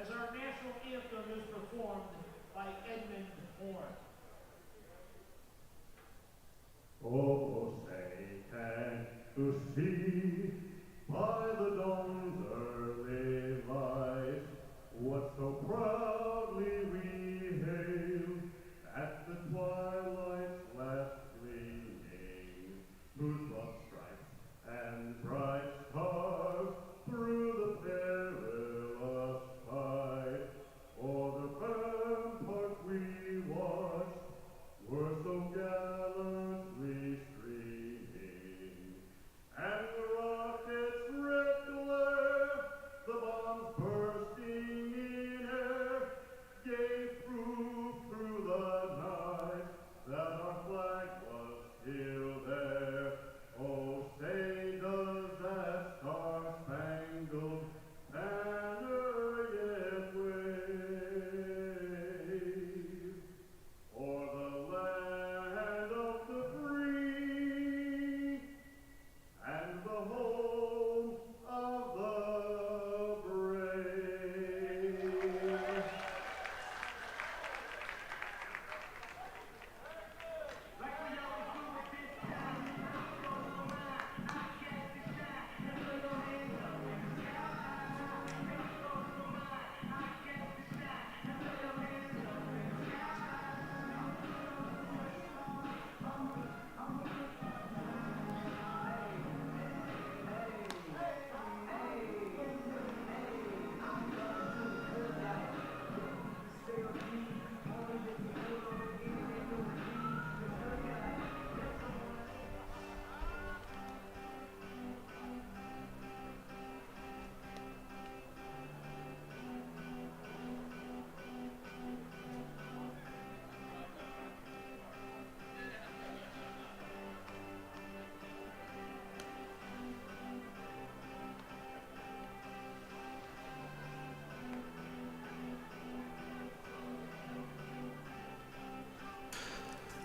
as our national anthem is performed by Edmund Horn. Oh, say, can you see by the dawn's early light what so proudly we hailed at the twilight's last gleaming, whose broad stripes and bright stars through the perilous fight o'er the rampart we watched were so gallantly streaming, and the rocket's red glare, the bombs bursting in air, gave proof through the night that our flag was still there. Oh, say does that star-spangled banner yet wave o'er the land of the free and the home of the brave?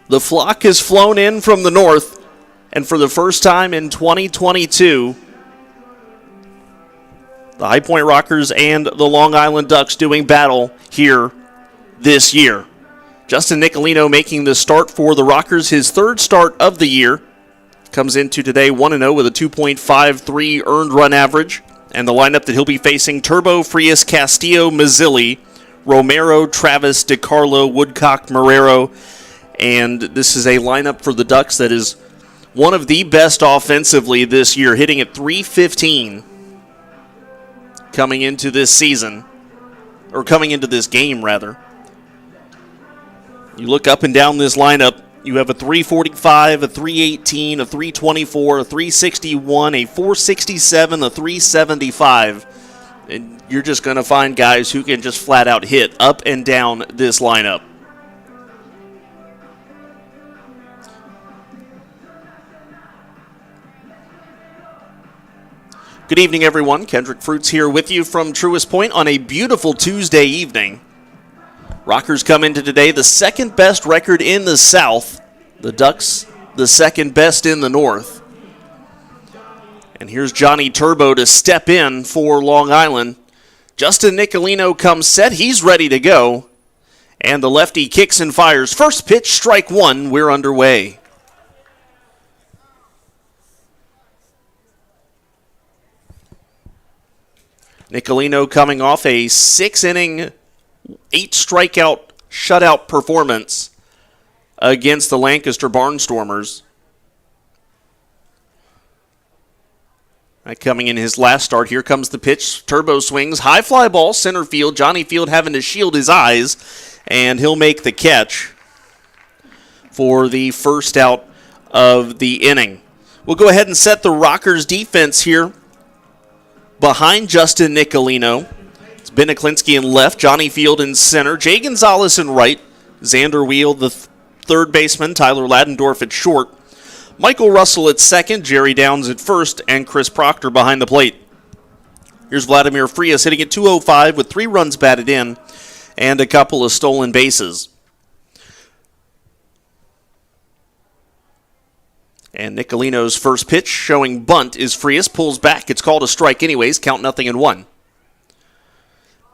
The flock has flown in from the north, and for the first time in 2022, the High Point Rockers and the Long Island Ducks doing battle here this year. Justin Nicolino making the start for the Rockers, his third start of the year. Comes into today 1-0 with a 2.53 earned run average. And the lineup that he'll be facing: Turbo, Frias, Castillo, Mazzilli, Romero, Travis, DiCarlo, Woodcock, Marrero. And this is a lineup for the Ducks that is one of the best offensively this year, hitting at .315 coming into this season, or coming into this game, rather. You look up and down this lineup, you have a .345, a .318, a .324, a .361, a .467, a .375. And you're just going to find guys who can just flat out hit up and down this lineup. Good evening, everyone. Kendrick Fruits here with you from Truist Point on a beautiful Tuesday evening. Rockers come into today the second best record in the South. The Ducks, the second best in the North. And here's Johnny Turbo to step in for Long Island. Justin Nicolino comes set. He's ready to go. And the lefty kicks and fires. First pitch, strike one. We're underway. Nicolino coming off a 6-inning, 8-strikeout shutout performance against the Lancaster Barnstormers. Coming in his last start, here comes the pitch. Turbo swings, high fly ball, center field. Johnny Field having to shield his eyes, and he'll make the catch for the first out of the inning. We'll go ahead and set the Rockers defense here. Behind Justin Nicolino, it's Ben Aklinski in left, Johnny Field in center, Jay Gonzalez in right, Xander Wheel, the third baseman, Tyler Ladendorf at short, Michael Russell at second, Jerry Downs at first, and Chris Proctor behind the plate. Here's Vladimir Frias hitting at .205 with 3 runs batted in and a couple of stolen bases. And Nicolino's first pitch showing bunt is Frias, pulls back. It's called a strike anyways, count 0-1.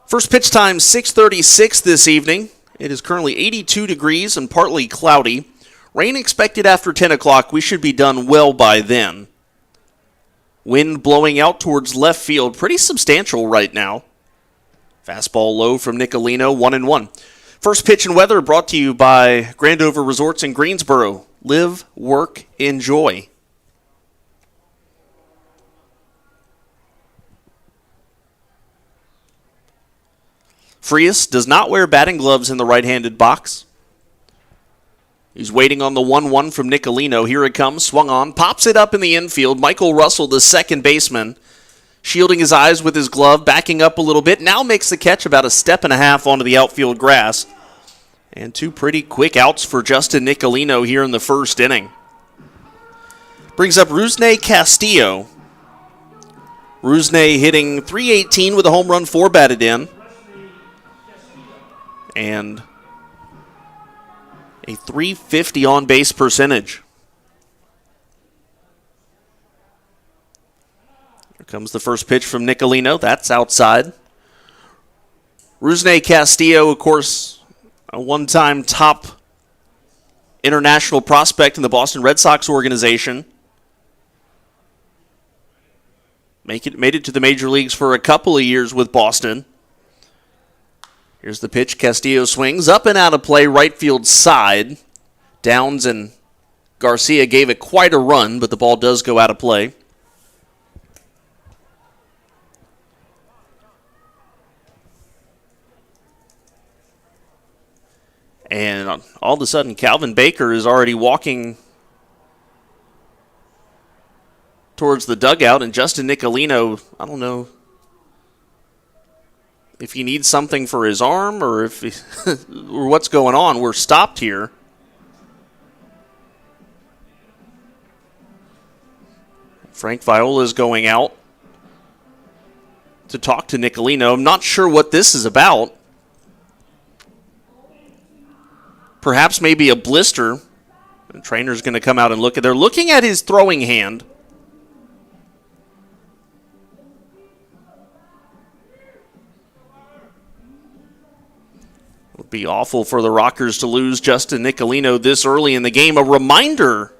First pitch time, 6:36 this evening. It is currently 82 degrees and partly cloudy. Rain expected after 10 o'clock. We should be done well by then. Wind blowing out towards left field. Pretty substantial right now. Fastball low from Nicolino, 1-1. First pitch and weather brought to you by Grandover Resorts in Greensboro. Live, work, enjoy. Frias does not wear batting gloves in the right-handed box. He's waiting on the 1-1 from Nicolino. Here it comes, swung on, pops it up in the infield. Michael Russell, the second baseman, shielding his eyes with his glove, backing up a little bit. Now makes the catch about a step and a half onto the outfield grass. And two pretty quick outs for Justin Nicolino here in the first inning. Brings up Rusney Castillo. Rusney hitting .318 with a home run, 4 batted in. And a .350 on-base percentage. Here comes the first pitch from Nicolino. That's outside. Rusney Castillo, of course, a one-time top international prospect in the Boston Red Sox organization. Made it to the major leagues for a couple of years with Boston. Here's the pitch. Castillo swings up and out of play, right field side. Downs and Garcia gave it quite a run, but the ball does go out of play. And all of a sudden, Calvin Baker is already walking towards the dugout, and Justin Nicolino, I don't know if he needs something for his arm or if or what's going on. We're stopped here. Frank Viola is going out to talk to Nicolino. I'm not sure what this is about. Perhaps maybe a blister. The trainer's going to come out and look at. They're looking at his throwing hand. It would be awful for the Rockers to lose Justin Nicolino this early in the game. A reminder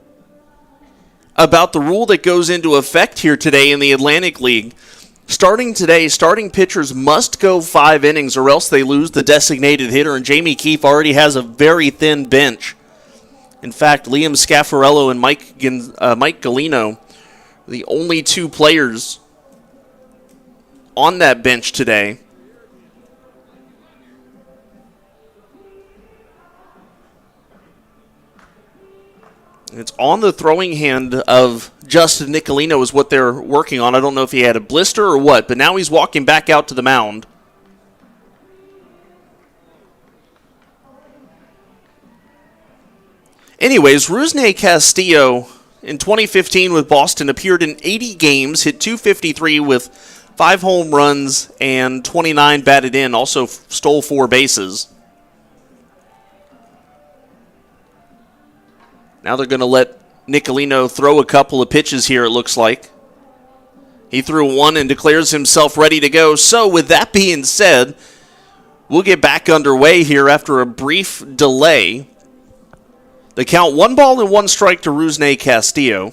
about the rule that goes into effect here today in the Atlantic League. Starting today, starting pitchers must go 5 innings or else they lose the designated hitter, and Jamie Keefe already has a very thin bench. In fact, Liam Scaffarello and Mike Galino, the only 2 players on that bench today. It's on the throwing hand of Justin Nicolino is what they're working on. I don't know if he had a blister or what, but now he's walking back out to the mound. Anyways, Rusney Castillo in 2015 with Boston appeared in 80 games, hit .253 with 5 home runs and 29 batted in, also stole 4 bases. Now they're going to let Nicolino throw a couple of pitches here, it looks like. He threw one and declares himself ready to go. So with that being said, we'll get back underway here after a brief delay. The count 1 ball and 1 strike to Rusney Castillo.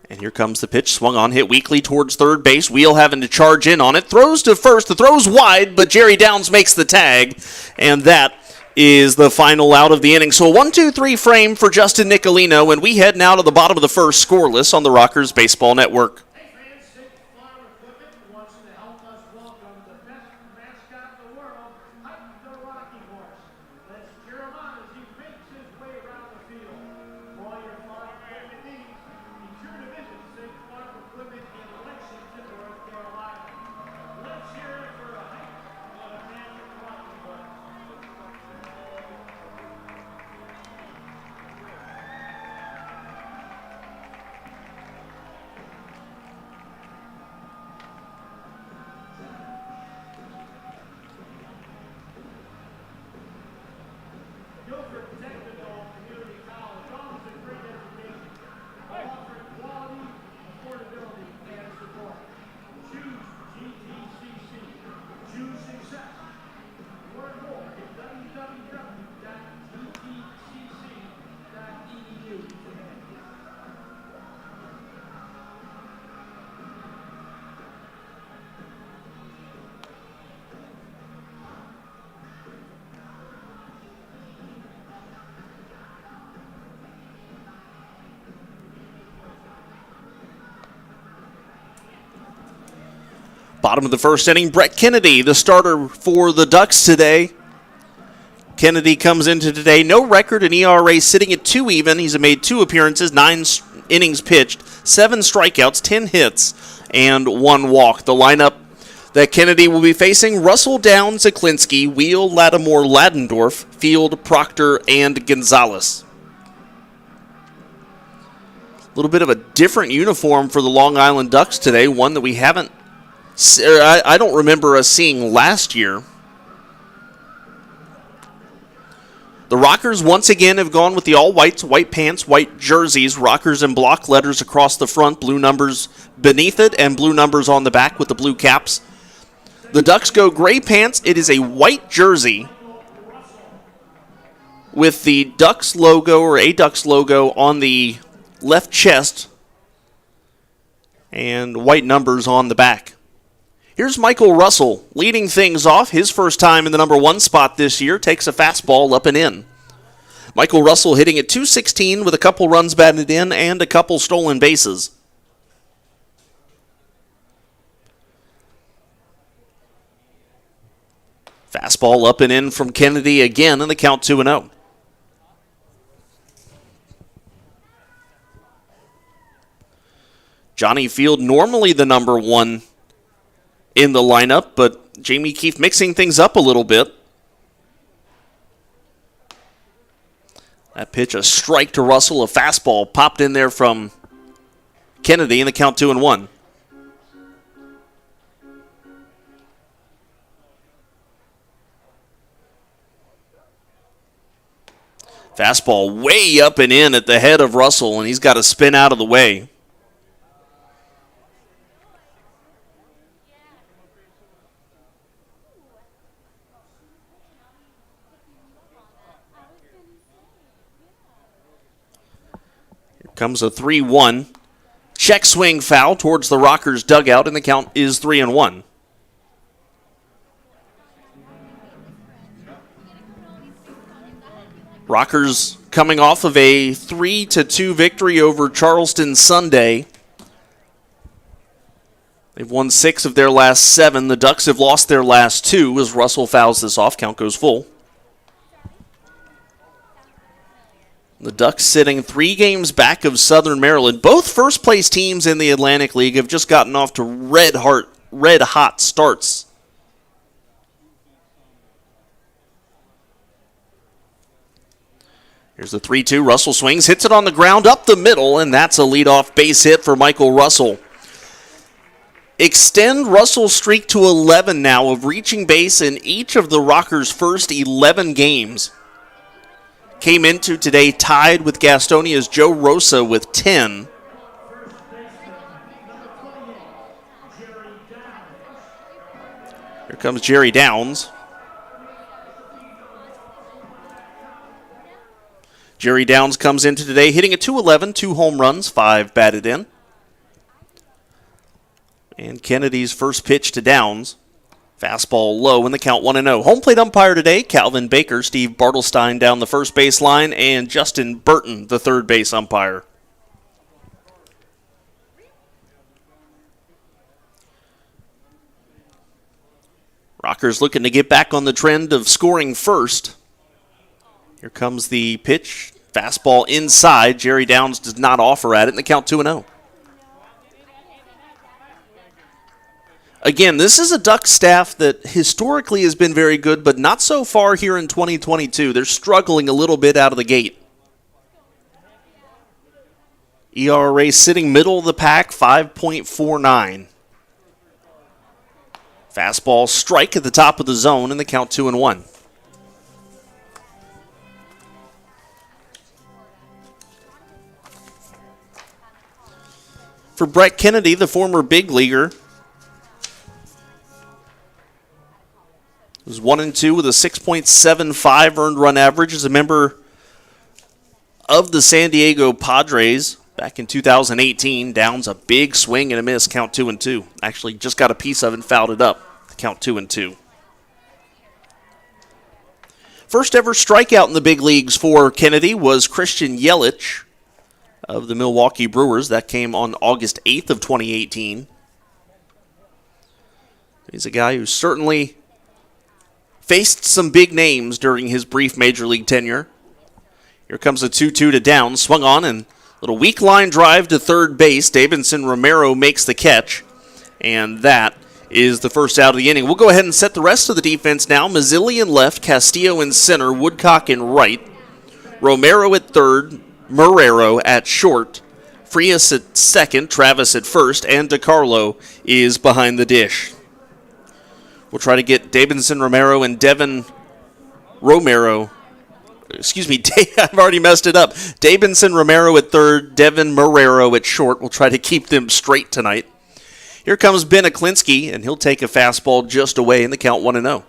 And here comes the pitch, swung on, hit weakly towards third base. Wheel having to charge in on it. Throws to first. The throw's wide, but Jerry Downs makes the tag. And that is the final out of the inning. So a 1-2-3 frame for Justin Nicolino, and we head now to the bottom of the first, scoreless on the Rockers Baseball Network. Bottom of the first inning, Brett Kennedy, the starter for the Ducks today. Kennedy comes into today, no record, an ERA sitting at 2 even. He's made 2 appearances, 9 innings pitched, 7 strikeouts, 10 hits, and 1 walk. The lineup that Kennedy will be facing: Russell, Downs, Zaklinski, Wheel, Lattimore, Ladendorf, Field, Proctor, and Gonzalez. A little bit of a different uniform for the Long Island Ducks today, one that we haven't, I don't remember us seeing last year. The Rockers once again have gone with the all-whites, white pants, white jerseys, Rockers in block letters across the front, blue numbers beneath it, and blue numbers on the back with the blue caps. The Ducks go gray pants. It is a white jersey with the Ducks logo, or a Ducks logo, on the left chest and white numbers on the back. Here's Michael Russell leading things off. His first time in the number 1 spot this year. Takes a fastball up and in. Michael Russell hitting at .216 with a couple runs batted in and a couple stolen bases. Fastball up and in from Kennedy again, and the count 2-0. Johnny Field, normally the number 1 in the lineup, but Jamie Keefe mixing things up a little bit. That pitch, a strike to Russell, a fastball popped in there from Kennedy, and the count 2-1. Fastball way up and in at the head of Russell, and he's got to spin out of the way. Comes a 3-1. Check swing foul towards the Rockers dugout, and the count is 3-1. Rockers coming off of a 3-2 victory over Charleston Sunday. They've won 6 of their last 7. The Ducks have lost their last 2 as Russell fouls this off. Count goes full. The Ducks sitting 3 games back of Southern Maryland. Both first-place teams in the Atlantic League have just gotten off to red-hot starts. Here's the 3-2. Russell swings, hits it on the ground up the middle, and that's a leadoff base hit for Michael Russell. Extend Russell's streak to 11 now of reaching base in each of the Rockers' first 11 games. Came into today tied with Gastonia's Joe Rosa with 10. Here comes Jerry Downs. Jerry Downs comes into today hitting a .211, 2 home runs, 5 batted in. And Kennedy's first pitch to Downs. Fastball low in the count 1-0. Home plate umpire today, Calvin Baker, Steve Bartelstein down the first base line, and Justin Burton, the third base umpire. Rockers looking to get back on the trend of scoring first. Here comes the pitch. Fastball inside. Jerry Downs does not offer at it, and the count 2-0. Again, this is a Duck staff that historically has been very good, but not so far here in 2022. They're struggling a little bit out of the gate. ERA sitting middle of the pack, 5.49. Fastball strike at the top of the zone, and the count 2-1. For Brett Kennedy, the former big leaguer, was 1-2 with a 6.75 earned run average as a member of the San Diego Padres back in 2018. Downs a big swing and a miss, count 2-2. Actually just got a piece of it and fouled it up, count 2-2. First ever strikeout in the big leagues for Kennedy was Christian Yelich of the Milwaukee Brewers. That came on August 8th of 2018. He's a guy who certainly faced some big names during his brief major league tenure. Here comes a 2-2 to down, swung on, and little weak line drive to third base. Davidson Romero makes the catch, and that is the first out of the inning. We'll go ahead and set the rest of the defense now. Mazzilli in left, Castillo in center, Woodcock in right, Romero at third, Marrero at short, Frias at second, Travis at first, and DiCarlo is behind the dish. We'll try to get Davidson Romero and Devin Romero. Excuse me, I've already messed it up. Davidson Romero at third, Devin Marrero at short. We'll try to keep them straight tonight. Here comes Ben Aklinski, and he'll take a fastball just away in the count 1-0.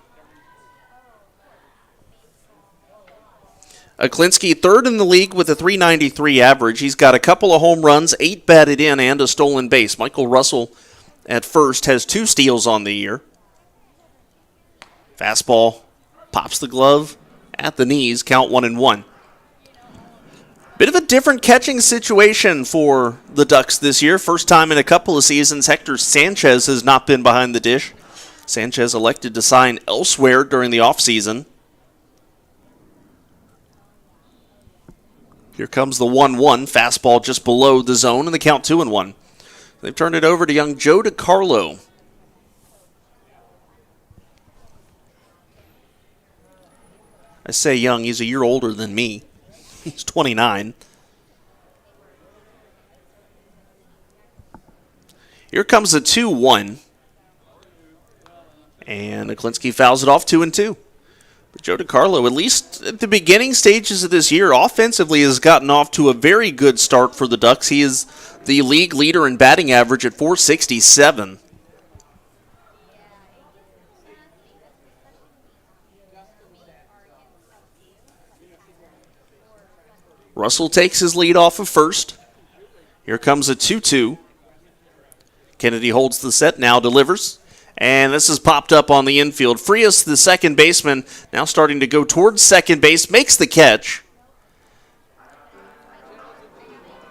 Aklinski third in the league with a .393 average. He's got a couple of home runs, 8 batted in, and a stolen base. Michael Russell at first has 2 steals on the year. Fastball pops the glove at the knees, count 1-1. Bit of a different catching situation for the Ducks this year. First time in a couple of seasons, Hector Sanchez has not been behind the dish. Sanchez elected to sign elsewhere during the offseason. Here comes the 1-1, fastball just below the zone, and the count 2-1. They've turned it over to young Joe DiCarlo. I say young, he's a year older than me. He's 29. Here comes a 2-1. And Aklinski fouls it off 2-2. But Joe DiCarlo, at least at the beginning stages of this year, offensively has gotten off to a very good start for the Ducks. He is the league leader in batting average at .467. Russell takes his lead off of first. Here comes a 2-2. Kennedy holds the set, now delivers. And this is popped up on the infield. Frias, the second baseman, now starting to go towards second base, makes the catch.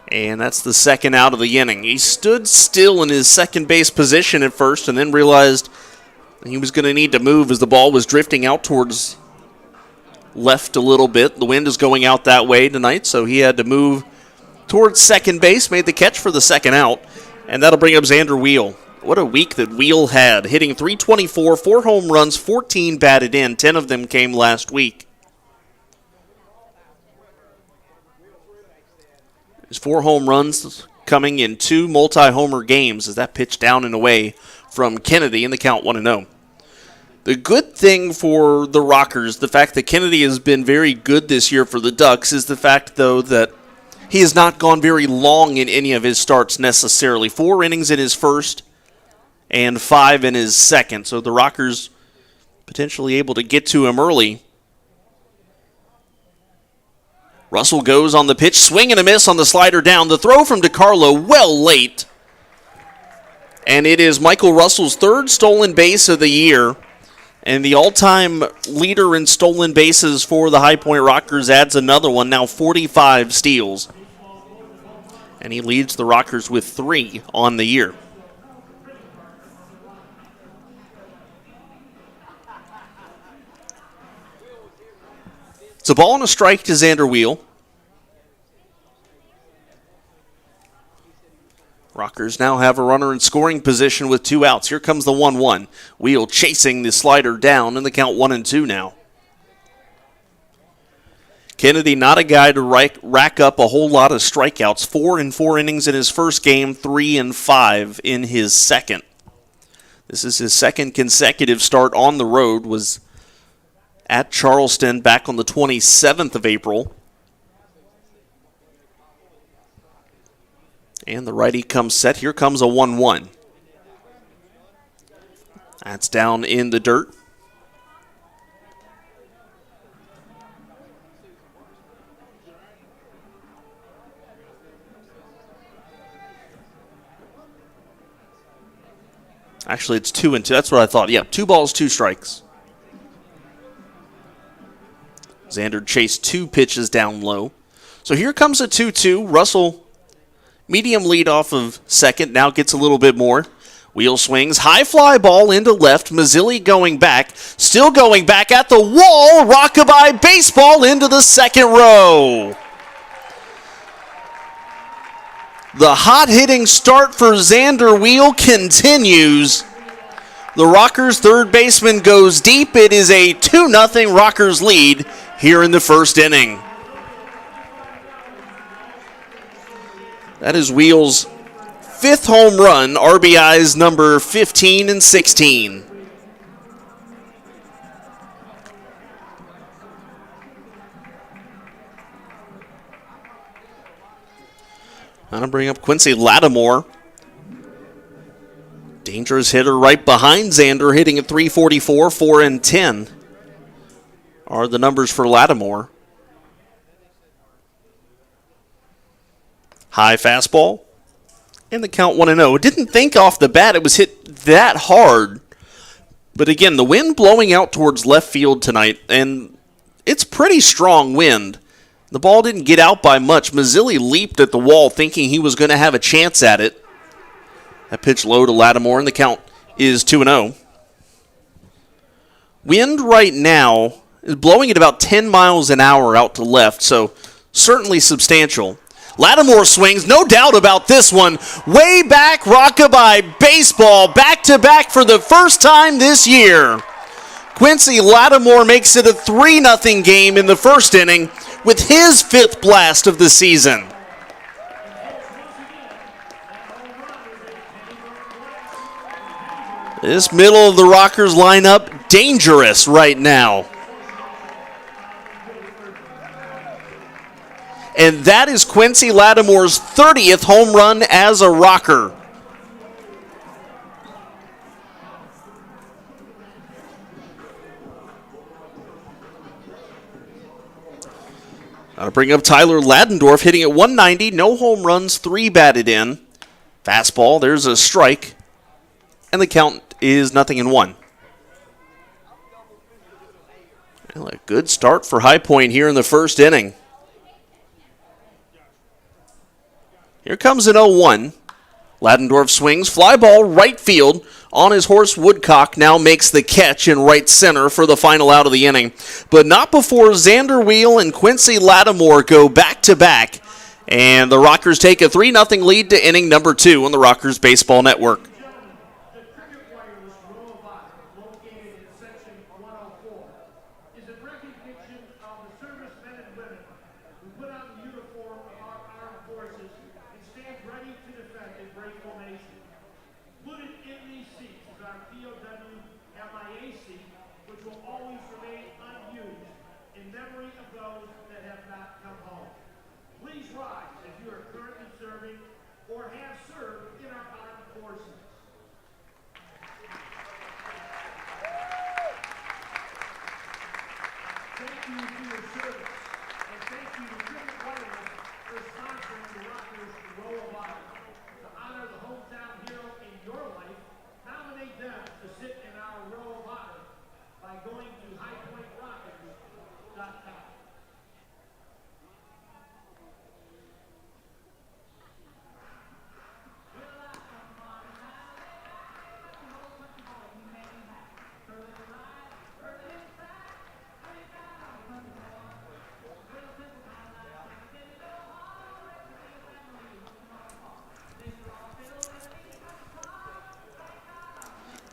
And that's the second out of the inning. He stood still in his second base position at first and then realized he was going to need to move as the ball was drifting out towards left a little bit. The wind is going out that way tonight, so he had to move towards second base, made the catch for the second out, and that'll bring up Xander Wheel. What a week that Wheel had, hitting .324, 4 home runs, 14 batted in, 10 of them came last week. His 4 home runs coming in 2 multi-homer games as that pitch down and away from Kennedy in the count 1-0. The good thing for the Rockers, the fact that Kennedy has been very good this year for the Ducks, is the fact, though, that he has not gone very long in any of his starts necessarily. 4 innings in his first and 5 in his second. So the Rockers potentially able to get to him early. Russell goes on the pitch, swing and a miss on the slider down. The throw from DiCarlo well late. And it is Michael Russell's 3rd stolen base of the year. And the all-time leader in stolen bases for the High Point Rockers adds another one, now 45 steals. And he leads the Rockers with 3 on the year. It's a ball and a strike to Xander Wheel. Rockers now have a runner in scoring position with 2 outs. Here comes the 1-1. Wheel chasing the slider down in the count 1-2 now. Kennedy not a guy to rack up a whole lot of strikeouts. 4 in 4 innings in his first game, 3 in 5 in his second. This is his second consecutive start on the road, was at Charleston back on the 27th of April. And the righty comes set. Here comes a 1-1. That's down in the dirt. Actually, it's 2-2. That's what I thought. Yeah, 2 balls, 2 strikes. Xander chased 2 pitches down low. So here comes a 2-2. Russell, medium lead off of second, now gets a little bit more. Wheel swings, high fly ball into left. Mazzilli going back, still going back at the wall. Rockabye baseball into the second row. The hot-hitting start for Xander Wheel continues. The Rockers' third baseman goes deep. It is a 2-0 Rockers lead here in the first inning. That is Wheel's fifth home run, RBIs number 15 and 16. I'm going to bring up Quincy Lattimore. Dangerous hitter right behind Xander, hitting at 344, 4 and 10 are the numbers for Lattimore. High fastball. And the count 1-0. Didn't think off the bat it was hit that hard. But again, the wind blowing out towards left field tonight, and it's pretty strong wind. The ball didn't get out by much. Mazzilli leaped at the wall thinking he was going to have a chance at it. That pitch low to Lattimore, and the count is 2-0. Wind right now is blowing at about 10 miles an hour out to left, so certainly substantial. Lattimore swings, no doubt about this one. Way back, Rockabye baseball, back-to-back for the first time this year. Quincy Lattimore makes it a 3-0 game in the first inning with his fifth blast of the season. This middle of the Rockers lineup, dangerous right now. And that is Quincy Lattimore's 30th home run as a Rocker. I'll bring up Tyler Ladendorf, hitting at 190, no home runs, 3 batted in. Fastball, there's a strike, and the count is 0-1. Well, a good start for High Point here in the first inning. Here comes an 0-1. Ladendorf swings, fly ball, right field. On his horse, Woodcock now makes the catch in right center for the final out of the inning. But not before Xander Wheel and Quincy Lattimore go back-to-back. And the Rockers take a 3-0 lead to inning number 2 on the Rockers Baseball Network.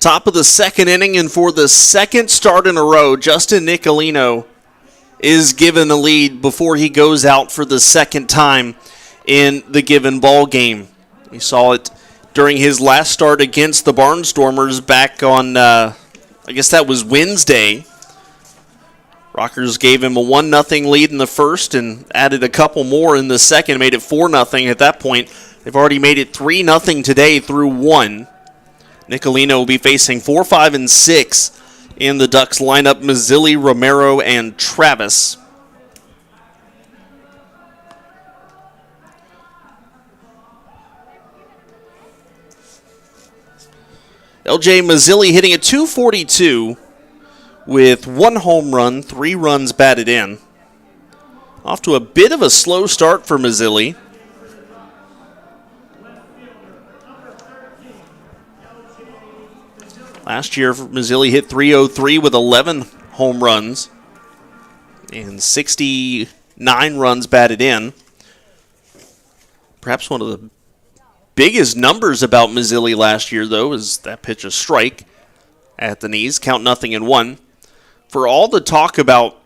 Top of the second inning, and for the second start in a row, Justin Nicolino is given a lead before he goes out for the second time in the given ball game. We saw it during his last start against the Barnstormers back on, I guess that was Wednesday. Rockers gave him a 1-0 lead in the first and added a couple more in the second, made it 4-0 at that point. They've already made it 3-0 today through 1. Nicolino will be facing 4, 5, and 6 in the Ducks lineup. Mazzilli, Romero, and Travis. LJ Mazzilli hitting at 242 with 1 home run, 3 runs batted in. Off to a bit of a slow start for Mazzilli. Last year, Mazzilli hit .303 with 11 home runs and 69 runs batted in. Perhaps one of the biggest numbers about Mazzilli last year, though, is that pitch a strike at the knees. Count 0-1. For all the talk about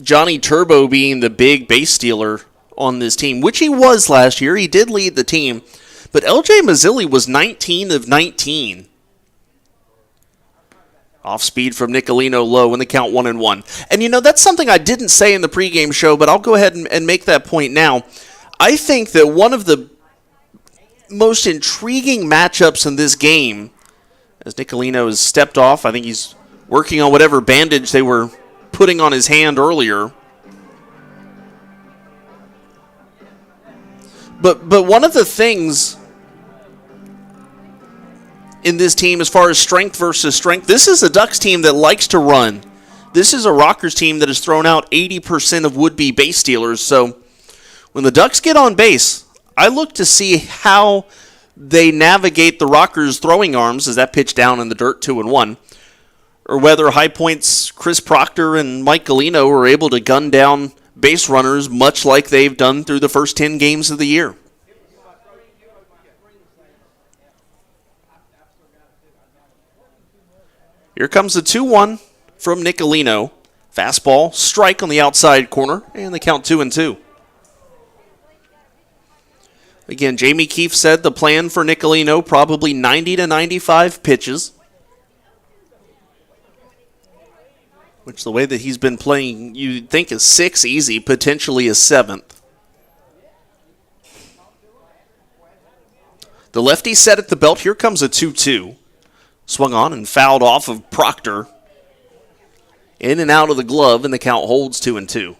Johnny Turbo being the big base stealer on this team, which he was last year, he did lead the team, but LJ Mazzilli was 19 of 19. Off speed from Nicolino low in the count 1-1. And that's something I didn't say in the pregame show, but I'll go ahead and make that point now. I think that one of the most intriguing matchups in this game, as Nicolino has stepped off, I think he's working on whatever bandage they were putting on his hand earlier. But one of the things in this team as far as strength versus strength, this is a Ducks team that likes to run. This is a Rockers team that has thrown out 80% of would-be base stealers. So when the Ducks get on base, I look to see how they navigate the Rockers' throwing arms as that pitch down in the dirt 2-1, or whether High Point's Chris Proctor and Mike Galino are able to gun down base runners much like they've done through the first 10 games of the year. Here comes the 2-1 from Nicolino. Fastball, strike on the outside corner, and the count 2-2. Again, Jamie Keefe said the plan for Nicolino, probably 90 to 95 pitches. Which the way that he's been playing, you'd think is 6 easy, potentially a 7th. The lefty set at the belt. Here comes a 2-2. Swung on and fouled off of Proctor. In and out of the glove, and the count holds 2-2.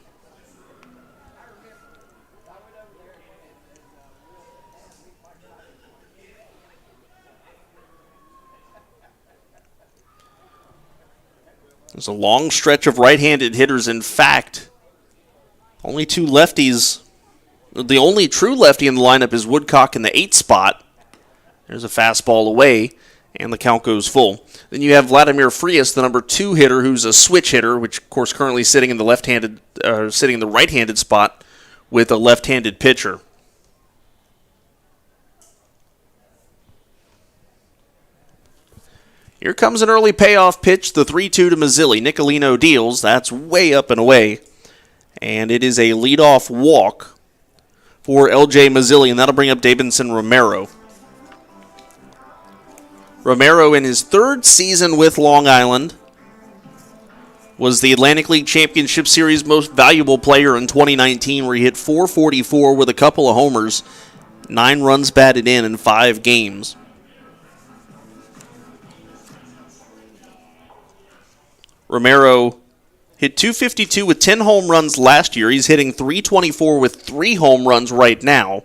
There's a long stretch of right-handed hitters. In fact, only 2 lefties. The only true lefty in the lineup is Woodcock in the 8th spot. There's a fastball away, and the count goes full. Then you have Vladimir Frias, the number 2 hitter, who's a switch hitter, which of course currently sitting in the right-handed spot with a left-handed pitcher. Here comes an early payoff pitch, the 3-2 to Mazzilli. Nicolino deals. That's way up and away. And it is a leadoff walk for LJ Mazzilli, and that'll bring up Davidson Romero. Romero, in his 3rd season with Long Island, was the Atlantic League Championship Series most valuable player in 2019, where he hit .444 with a couple of homers, 9 runs batted in 5 games. Romero hit .252 with 10 home runs last year. He's hitting .324 with 3 home runs right now.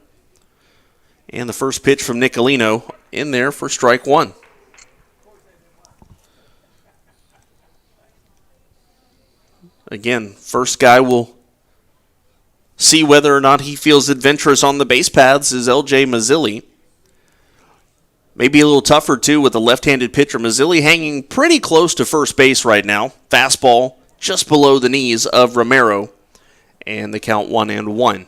And the first pitch from Nicolino in there for strike 1. Again, first guy will see whether or not he feels adventurous on the base paths is LJ Mazzilli. Maybe a little tougher, too, with the left-handed pitcher. Mazzilli hanging pretty close to first base right now. Fastball just below the knees of Romero. And the count 1-1.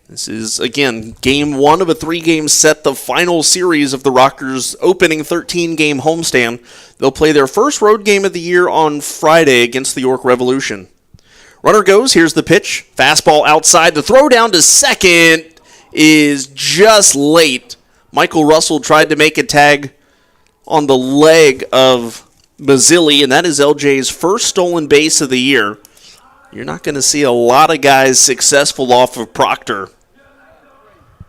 This is, again, game 1 of a 3-game set, the final series of the Rockers' opening 13-game homestand. They'll play their first road game of the year on Friday against the York Revolution. Runner goes, here's the pitch. Fastball outside. The throw down to second is just late. Michael Russell tried to make a tag on the leg of Mazzilli, and that is LJ's first stolen base of the year. You're not going to see a lot of guys successful off of Proctor.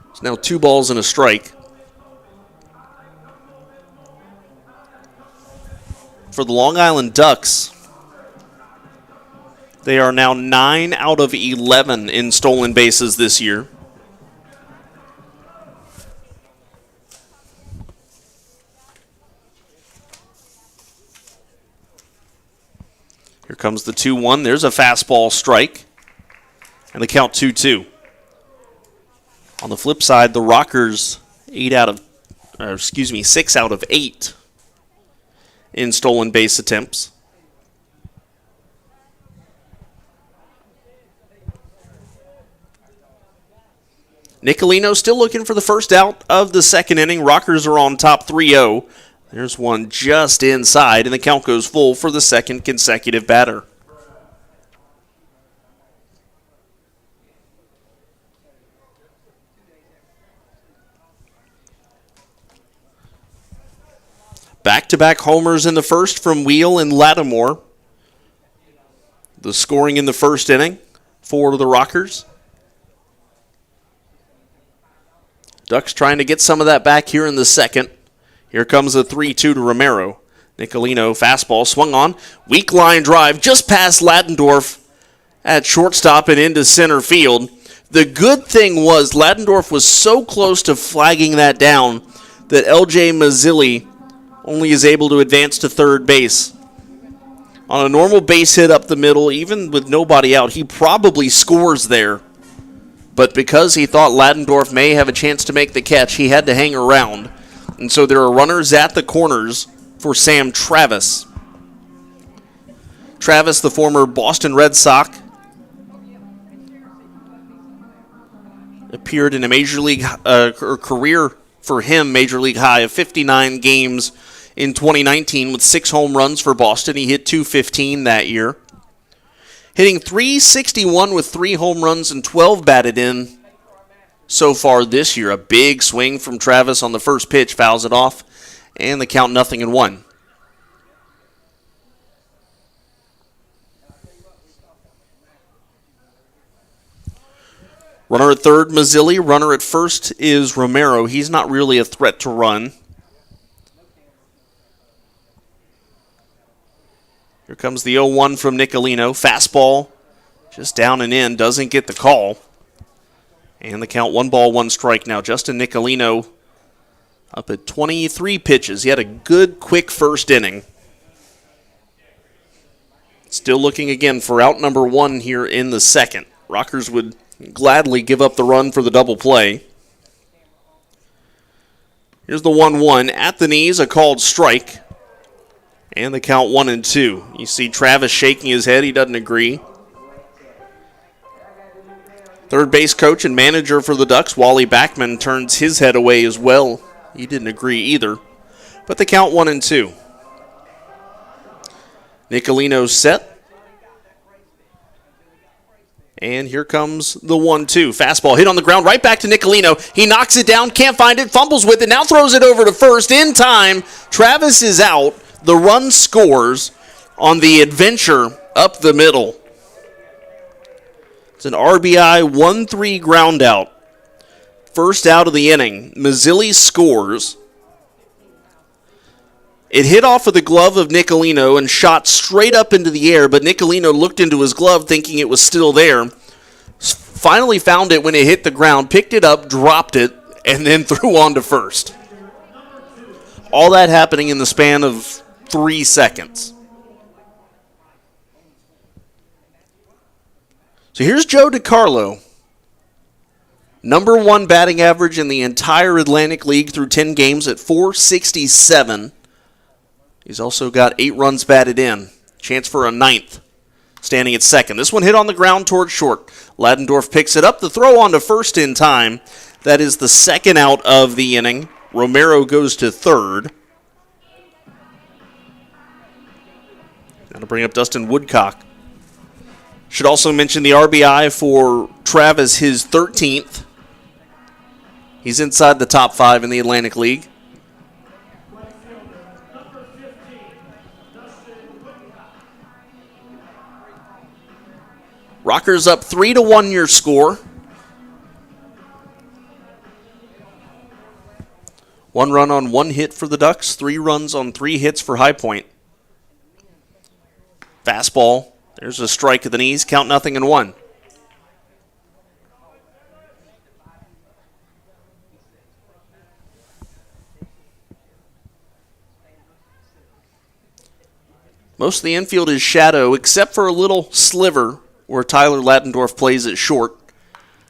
It's now 2 balls and a strike. For the Long Island Ducks, they are now 9 out of 11 in stolen bases this year. Here comes the 2-1. There's a fastball strike. And the count 2-2. On the flip side, the Rockers 6 out of 8 in stolen base attempts. Nicolino still looking for the first out of the second inning. Rockers are on top 3-0. There's one just inside, and the count goes full for the second consecutive batter. Back-to-back homers in the first from Wheel and Lattimore. The scoring in the first inning for the Rockers. Ducks trying to get some of that back here in the second. Here comes a 3-2 to Romero. Nicolino, fastball, swung on. Weak line drive just past Ladendorf at shortstop and into center field. The good thing was Ladendorf was so close to flagging that down that L.J. Mazzilli only is able to advance to third base. On a normal base hit up the middle, even with nobody out, he probably scores there. But because he thought Ladendorf may have a chance to make the catch, he had to hang around. And so there are runners at the corners for Sam Travis. Travis, the former Boston Red Sox, appeared in a major league career for him, major league high of 59 games in 2019 with 6 home runs for Boston. He hit .215 that year. Hitting .361 with 3 home runs and 12 batted in so far this year. A big swing from Travis on the first pitch, fouls it off, and the count 0-1. Runner at third, Mazzilli. Runner at first is Romero. He's not really a threat to run. Here comes the 0-1 from Nicolino. Fastball just down and in. Doesn't get the call. And the count 1-1 strike now. Justin Nicolino up at 23 pitches. He had a good, quick first inning. Still looking again for out number 1 here in the second. Rockers would gladly give up the run for the double play. Here's the 1-1. At the knees, a called strike. And the count 1-2. You see Travis shaking his head. He doesn't agree. Third base coach and manager for the Ducks, Wally Backman, turns his head away as well. He didn't agree either. But the count 1-2. Nicolino set. And here comes the 1-2. Fastball hit on the ground, right back to Nicolino. He knocks it down, can't find it, fumbles with it, now throws it over to first in time. Travis is out. The run scores on the adventure up the middle. It's an RBI 1-3 ground out. First out of the inning. Mazzilli scores. It hit off of the glove of Nicolino and shot straight up into the air, but Nicolino looked into his glove thinking it was still there. Finally found it when it hit the ground, picked it up, dropped it, and then threw on to first. All that happening in the span of 3 seconds. So here's Joe DiCarlo. Number 1 batting average in the entire Atlantic League through 10 games at .467. He's also got 8 runs batted in. Chance for a 9th. Standing at second. This one hit on the ground towards short. Ladendorf picks it up. The throw on to first in time. That is the second out of the inning. Romero goes to third. That'll bring up Dustin Woodcock. Should also mention the RBI for Travis, his 13th. He's inside the top 5 in the Atlantic League. Rockers up 3-1 your score. 1 run on 1 hit for the Ducks. 3 runs on 3 hits for High Point. Fastball. There's a strike at the knees. Count 0-1. Most of the infield is shadow, except for a little sliver where Tyler Ladendorf plays it short.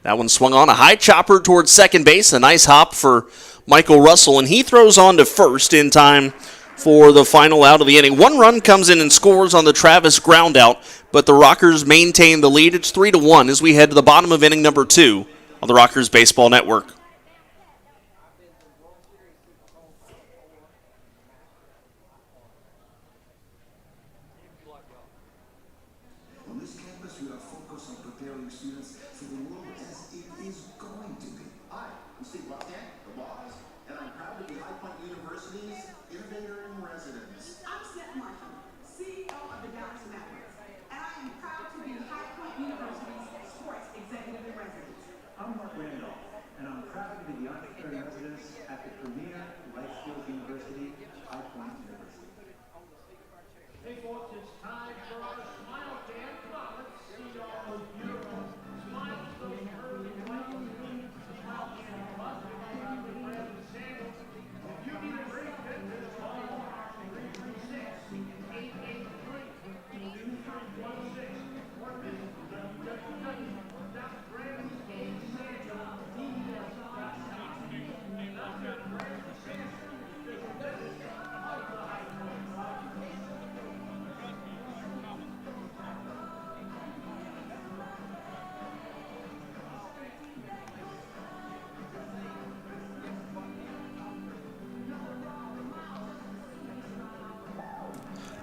That one swung on a high chopper towards second base. A nice hop for Michael Russell, and he throws on to first in time for the final out of the inning. One run comes in and scores on the Travis ground out, but the Rockers maintain the lead. It's 3-1 as we head to the bottom of inning number 2 on the Rockers Baseball Network. On this campus, we are focused on preparing students for the world as it is going to be. Hi, I'm Steve Buckner, the boss, and I'm proud to be High Point University's Innovator in Residence. I'm Steph Marshall, CEO of the Dallas Mavericks, and I am proud to be High Point University's Sports Executive in Residence. I'm Mark Randolph, and I'm proud to be the Entrepreneur in Residence at the premier life skills university, High Point University. Hey folks, it's time for our smile cam. Come on, let's see all those beautiful smiles, those early lights. Smile cam, must be done with Brad and Sandal. If you need a great business, call 336-883-2316 or visit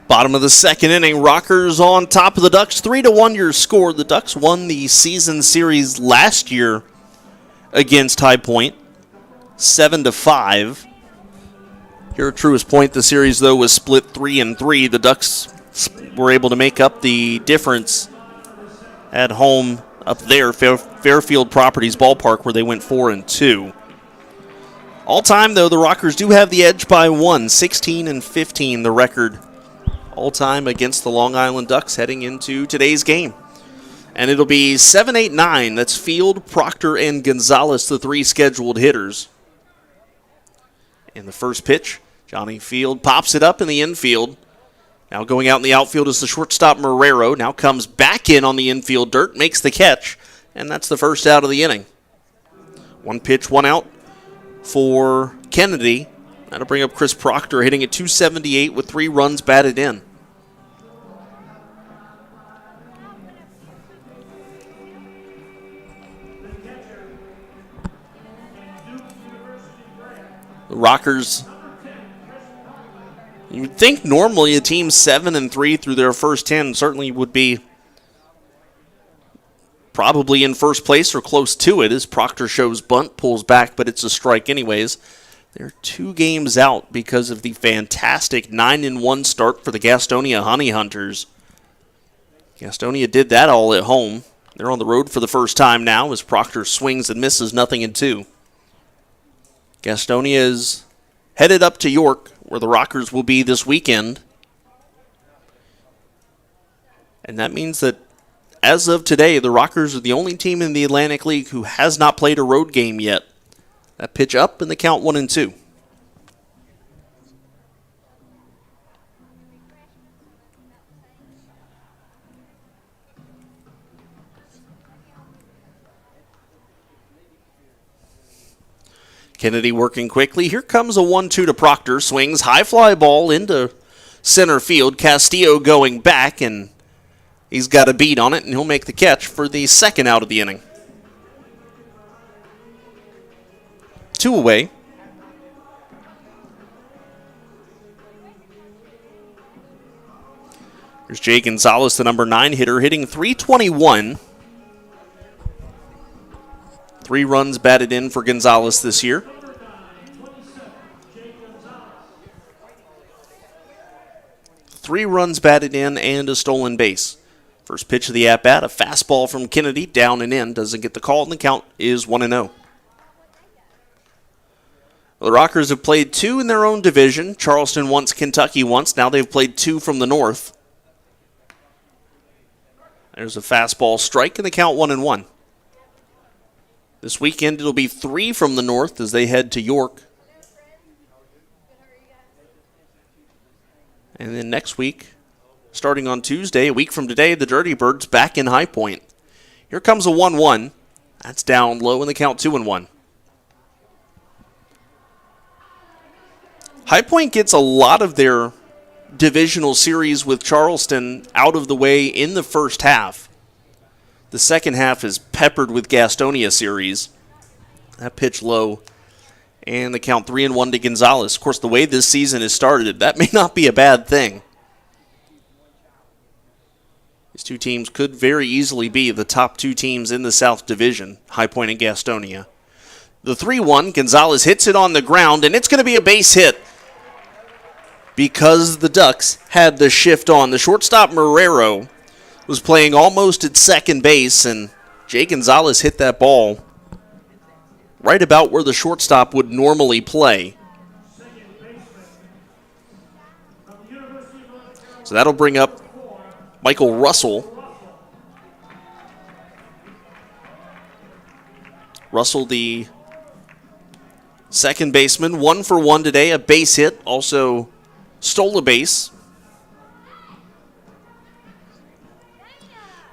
Bottom of the second inning, Rockers on top of the Ducks. 3-1 your score. The Ducks won the season series last year against High Point, 7-5. Here at Truist Point, the series, though, was split 3-3. The Ducks were able to make up the difference at home up there, Fairfield Properties Ballpark, where they went 4-2. All time, though, the Rockers do have the edge by 1, 16-15, the record all time against the Long Island Ducks heading into today's game. And it'll be 7, 8, 9. That's Field, Proctor, and Gonzalez, the 3 scheduled hitters. In the first pitch, Johnny Field pops it up in the infield. Now going out in the outfield is the shortstop Marrero. Now comes back in on the infield dirt, makes the catch, and that's the first out of the inning. 1 pitch, 1 out for Kennedy. That'll bring up Chris Proctor, hitting at .278 with 3 runs batted in. The Rockers, you'd think normally a team 7-3 through their first 10 certainly would be probably in first place or close to it, as Proctor shows bunt, pulls back, but it's a strike anyways. They're 2 games out because of the fantastic 9-1 start for the Gastonia Honey Hunters. Gastonia did that all at home. They're on the road for the first time now as Proctor swings and misses, 0-2. Gastonia is headed up to York, where the Rockers will be this weekend. And that means that as of today, the Rockers are the only team in the Atlantic League who has not played a road game yet. That pitch up and the count 1-2. Kennedy working quickly. Here comes a 1-2 to Proctor. Swings high fly ball into center field. Castillo going back, and he's got a beat on it, and he'll make the catch for the second out of the inning. 2 away. Here's Jay Gonzalez, the number 9 hitter, hitting .321. 3 runs batted in for Gonzalez this year. Three runs batted in and a stolen base. First pitch of the at-bat, a fastball from Kennedy, down and in. Doesn't get the call, and the count is 1-0. The Rockers have played 2 in their own division. Charleston once, Kentucky once. Now they've played 2 from the north. There's a fastball strike, and the count 1-1. This weekend it'll be 3 from the north as they head to York. And then next week, starting on Tuesday, a week from today, the Dirty Birds back in High Point. Here comes a 1-1. That's down low in the count, 2-1. High Point gets a lot of their divisional series with Charleston out of the way in the first half. The second half is peppered with Gastonia series. That pitch low. And the count 3-1 to Gonzalez. Of course, the way this season has started, that may not be a bad thing. These two teams could very easily be the top two teams in the South Division, High Point and Gastonia. The 3-1, Gonzalez hits it on the ground, and it's going to be a base hit because the Ducks had the shift on. The shortstop, Marrero, was playing almost at second base, and Jay Gonzalez hit that ball right about where the shortstop would normally play. So that'll bring up Michael Russell. Russell, the second baseman, 1 for 1 today, a base hit, also stole a base.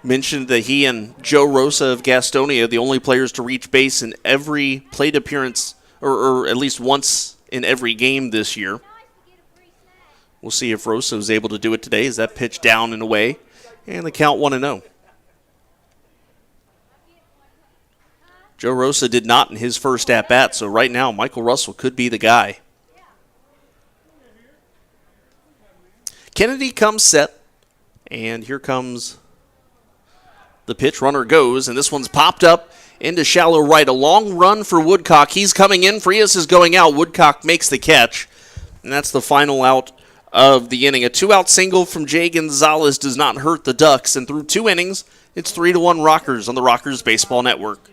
Mentioned that he and Joe Rosa of Gastonia, the only players to reach base in every plate appearance, or at least once in every game this year. We'll see if Rosa is able to do it today as that pitch down and away, and the count 1-0. Joe Rosa did not in his first at-bat, so right now Michael Russell could be the guy. Kennedy comes set, and here comes the pitch. Runner goes, and this one's popped up into shallow right. A long run for Woodcock. He's coming in. Frias is going out. Woodcock makes the catch, and that's the final out of the inning. A 2-out single from Jay Gonzalez does not hurt the Ducks, and through 2 innings, it's 3-1 Rockers on the Rockers Baseball Network.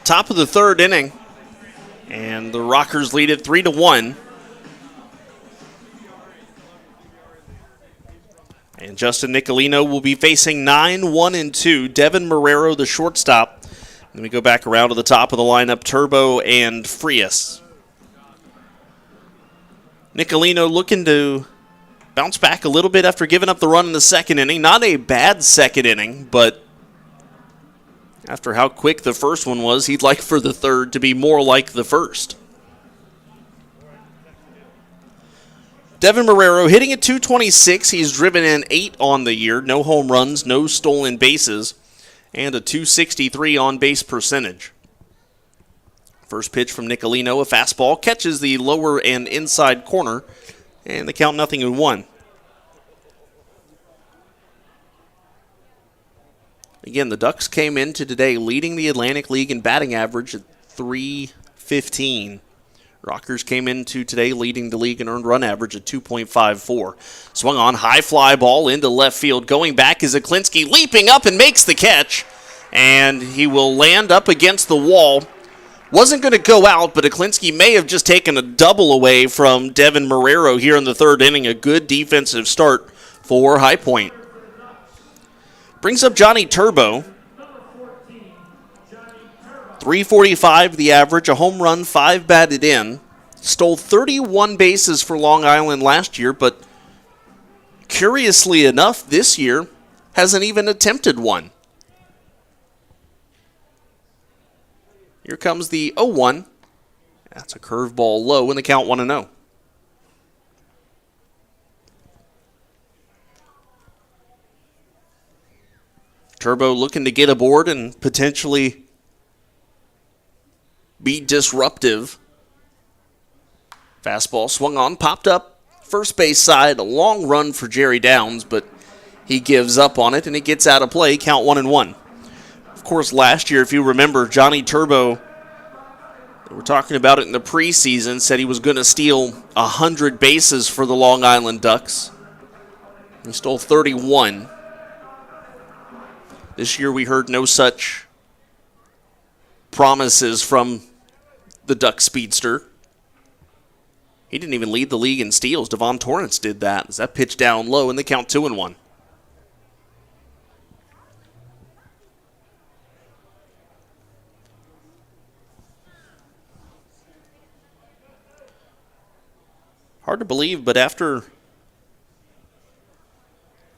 Top of the third inning, and the Rockers lead it 3-1. And Justin Nicolino will be facing 9-1-2. Devin Marrero, the shortstop. Then we go back around to the top of the lineup, Turbo and Frias. Nicolino looking to bounce back a little bit after giving up the run in the second inning. Not a bad second inning, but after how quick the first one was, he'd like for the third to be more like the first. Devin Marrero hitting at .226. He's driven in 8 on the year. No home runs, no stolen bases, and a .263 on-base percentage. First pitch from Nicolino, a fastball, catches the lower and inside corner, and the count 0-1. Again, the Ducks came into today leading the Atlantic League in batting average at .315. Rockers came into today leading the league in earned run average at 2.54. Swung on, high fly ball into left field. Going back is Aklinski, leaping up and makes the catch. And he will land up against the wall. Wasn't going to go out, but Aklinski may have just taken a double away from Devin Marrero here in the third inning. A good defensive start for High Point. Brings up Johnny Turbo. 345 the average, a home run, 5 batted in. Stole 31 bases for Long Island last year, but curiously enough, this year hasn't even attempted one. Here comes the 0-1. That's a curveball low, and the count 1-0. Turbo looking to get aboard and potentially be disruptive. Fastball swung on, popped up, first base side, a long run for Jerry Downs, but he gives up on it and it gets out of play, count 1-1. Of course, last year, if you remember, Johnny Turbo, we're talking about it in the preseason, said he was going to steal 100 bases for the Long Island Ducks. He stole 31. This year we heard no such promises from the Duck speedster. He didn't even lead the league in steals. Devon Torrance did that. As that pitch down low, and they count 2-1. Hard to believe, but after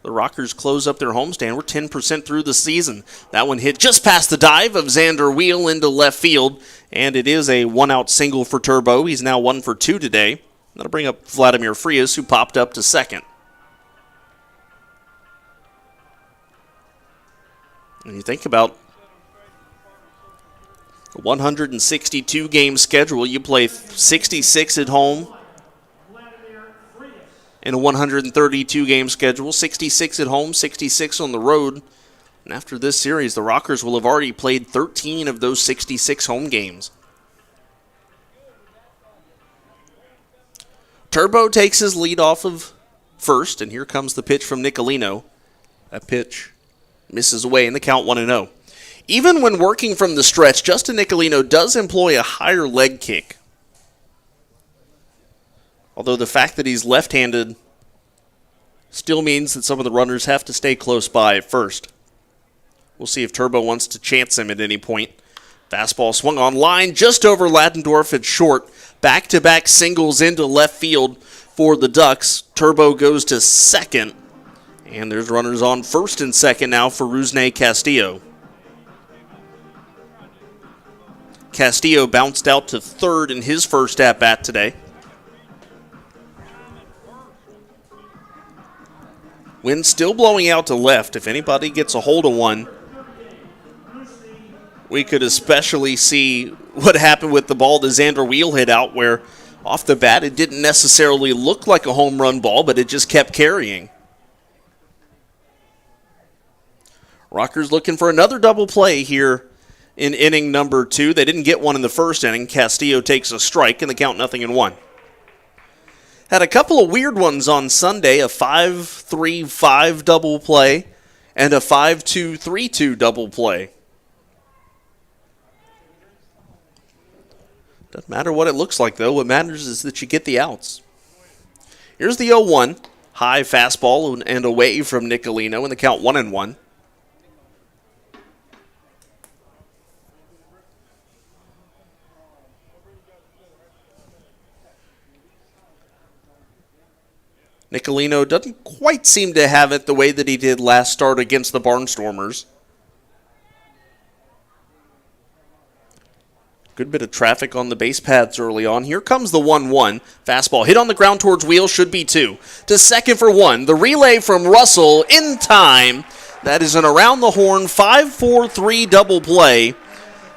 the Rockers close up their homestand, we're 10% through the season. That one hit just past the dive of Xander Wheel into left field, and it is a one-out single for Turbo. He's now 1 for 2 today. That'll bring up Vladimir Frias, who popped up to second. And you think about a 162-game schedule, you play 66 at home in a 132-game schedule, 66 at home, 66 on the road. And after this series, the Rockers will have already played 13 of those 66 home games. Turbo takes his lead off of first, and here comes the pitch from Nicolino. That pitch misses away, and the count 1-0. Even when working from the stretch, Justin Nicolino does employ a higher leg kick. Although the fact that he's left-handed still means that some of the runners have to stay close by at first. We'll see if Turbo wants to chance him at any point. Fastball swung on line just over Ladendorf at short. Back-to-back singles into left field for the Ducks. Turbo goes to second. And there's runners on first and second now for Rusney Castillo. Castillo bounced out to third in his first at-bat today. Wind still blowing out to left. If anybody gets a hold of one, we could especially see what happened with the ball that Xander Wheel hit out, where off the bat it didn't necessarily look like a home run ball, but it just kept carrying. Rockers looking for another double play here in inning number 2. They didn't get one in the first inning. Castillo takes a strike, and the count 0-1. Had a couple of weird ones on Sunday, a 5-3-5 double play and a 5-2-3-2 double play. Doesn't matter what it looks like, though. What matters is that you get the outs. Here's the 0-1. High fastball and away from Nicolino, and the count 1-1. Nicolino doesn't quite seem to have it the way that he did last start against the Barnstormers. Good bit of traffic on the base paths early on. Here comes the 1-1. Fastball hit on the ground towards Wheel, should be 2. To second for 1. The relay from Russell in time. That is an around the horn 5-4-3 double play.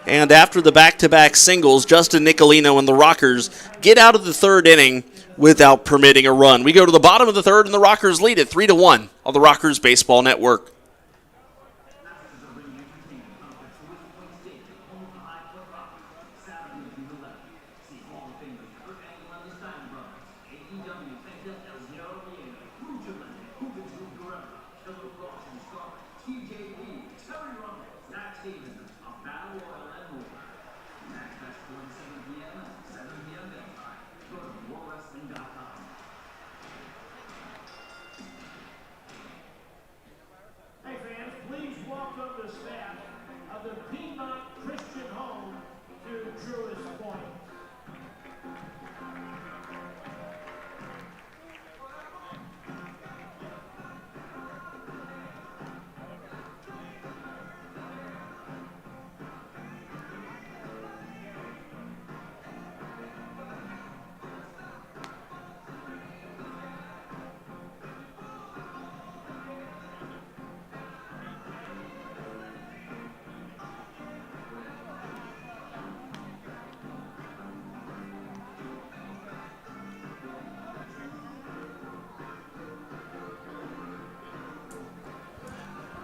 And after the back-to-back singles, Justin Nicolino and the Rockers get out of the third inning without permitting a run. We go to the bottom of the third, and the Rockers lead it 3-1 on the Rockers Baseball Network.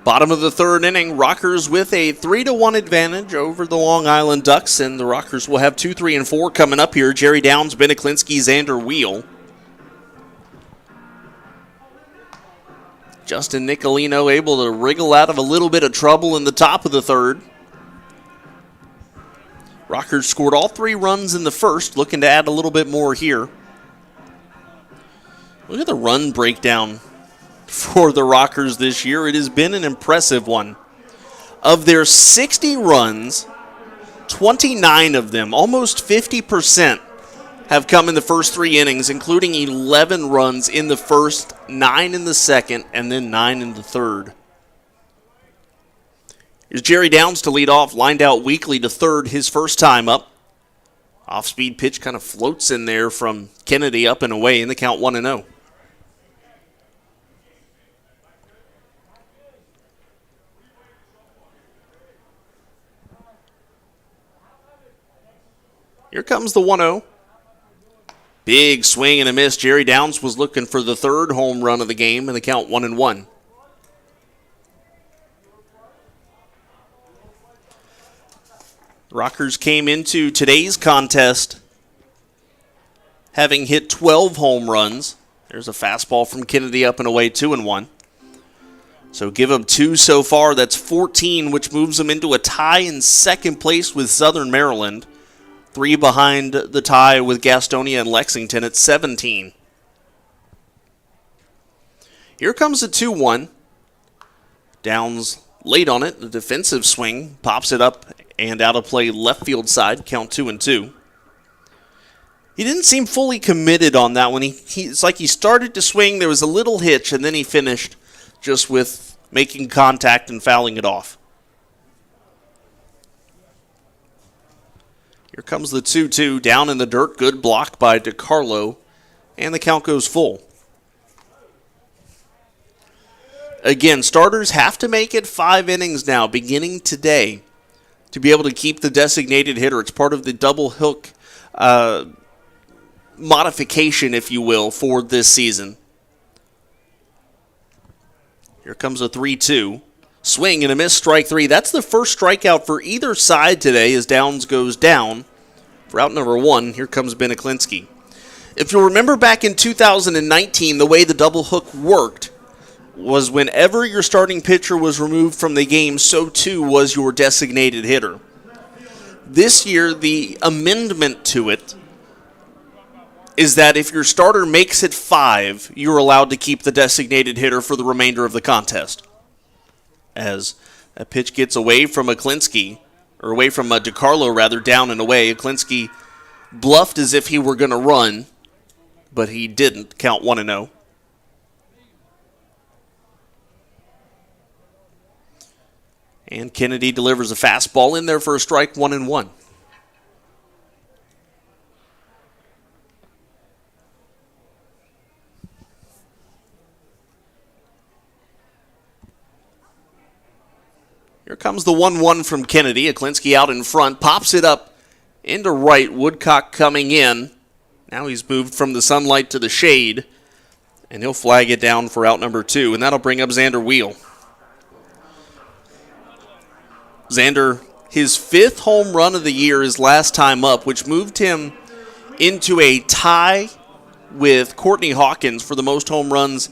Bottom of the third inning, Rockers with a 3-1 advantage over the Long Island Ducks, and the Rockers will have 2, 3, and 4 coming up here. Jerry Downs, Ben Aklinski, Xander Wheel. Justin Nicolino able to wriggle out of a little bit of trouble in the top of the third. Rockers scored all 3 runs in the first, looking to add a little bit more here. Look at the run breakdown for the Rockers this year. It has been an impressive one. Of their 60 runs, 29 of them, almost 50%, have come in the first 3 innings, including 11 runs in the first, 9 in the second, and then 9 in the third. Here's Jerry Downs to lead off, lined out weakly to third his first time up. Off-speed pitch kind of floats in there from Kennedy up and away in the count 1-0. Here comes the 1-0. Big swing and a miss. Jerry Downs was looking for the third home run of the game in the count 1-1. Rockers came into today's contest having hit 12 home runs. There's a fastball from Kennedy up and away, 2-1. So give them 2 so far. That's 14, which moves them into a tie in second place with Southern Maryland. 3 behind the tie with Gastonia and Lexington at 17. Here comes the 2-1. Downs late on it. The defensive swing pops it up and out of play left field side. Count 2-2. He didn't seem fully committed on that one. It's like he started to swing. There was a little hitch, and then he finished just with making contact and fouling it off. Here comes the 2-2 down in the dirt. Good block by DiCarlo. And the count goes full. Again, starters have to make it 5 innings now, beginning today, to be able to keep the designated hitter. It's part of the double hook modification, if you will, for this season. Here comes a 3-2. Swing and a miss, strike 3. That's the first strikeout for either side today as Downs goes down. For out number 1, here comes Ben Aklinski. If you'll remember back in 2019, the way the double hook worked was whenever your starting pitcher was removed from the game, so too was your designated hitter. This year, the amendment to it is that if your starter makes it 5, you're allowed to keep the designated hitter for the remainder of the contest. As a pitch gets away from Aklinski, or away from DiCarlo rather, down and away. Aklinski bluffed as if he were going to run, but he didn't. Count 1-0. And Kennedy delivers a fastball in there for a strike, 1-1. Here comes the 1-1 from Kennedy. Aklinski out in front, pops it up into right. Woodcock coming in. Now he's moved from the sunlight to the shade, and he'll flag it down for out number 2, and that'll bring up Xander Wheel. Xander, his 5th home run of the year his last time up, which moved him into a tie with Courtney Hawkins for the most home runs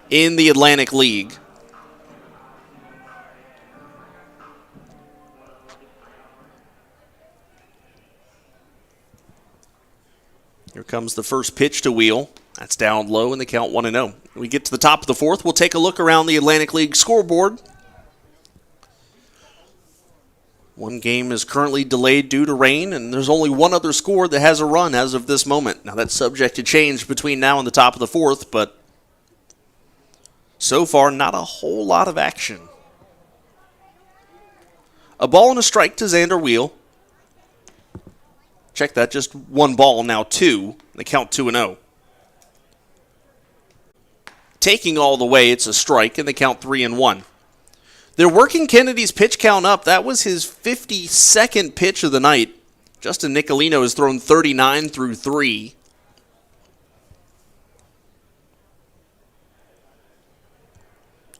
in the Atlantic League. Here comes the first pitch to Wheel. That's down low in the count 1-0. We get to the top of the 4th. We'll take a look around the Atlantic League scoreboard. One game is currently delayed due to rain, and there's only one other score that has a run as of this moment. Now, that's subject to change between now and the top of the 4th, but so far, not a whole lot of action. A ball and a strike to Xander Wheel. Check that, just 1 ball, now 2. They count 2-0. Taking all the way, it's a strike, and they count 3-1. They're working Kennedy's pitch count up. That was his 52nd pitch of the night. Justin Nicolino has thrown 39 through 3.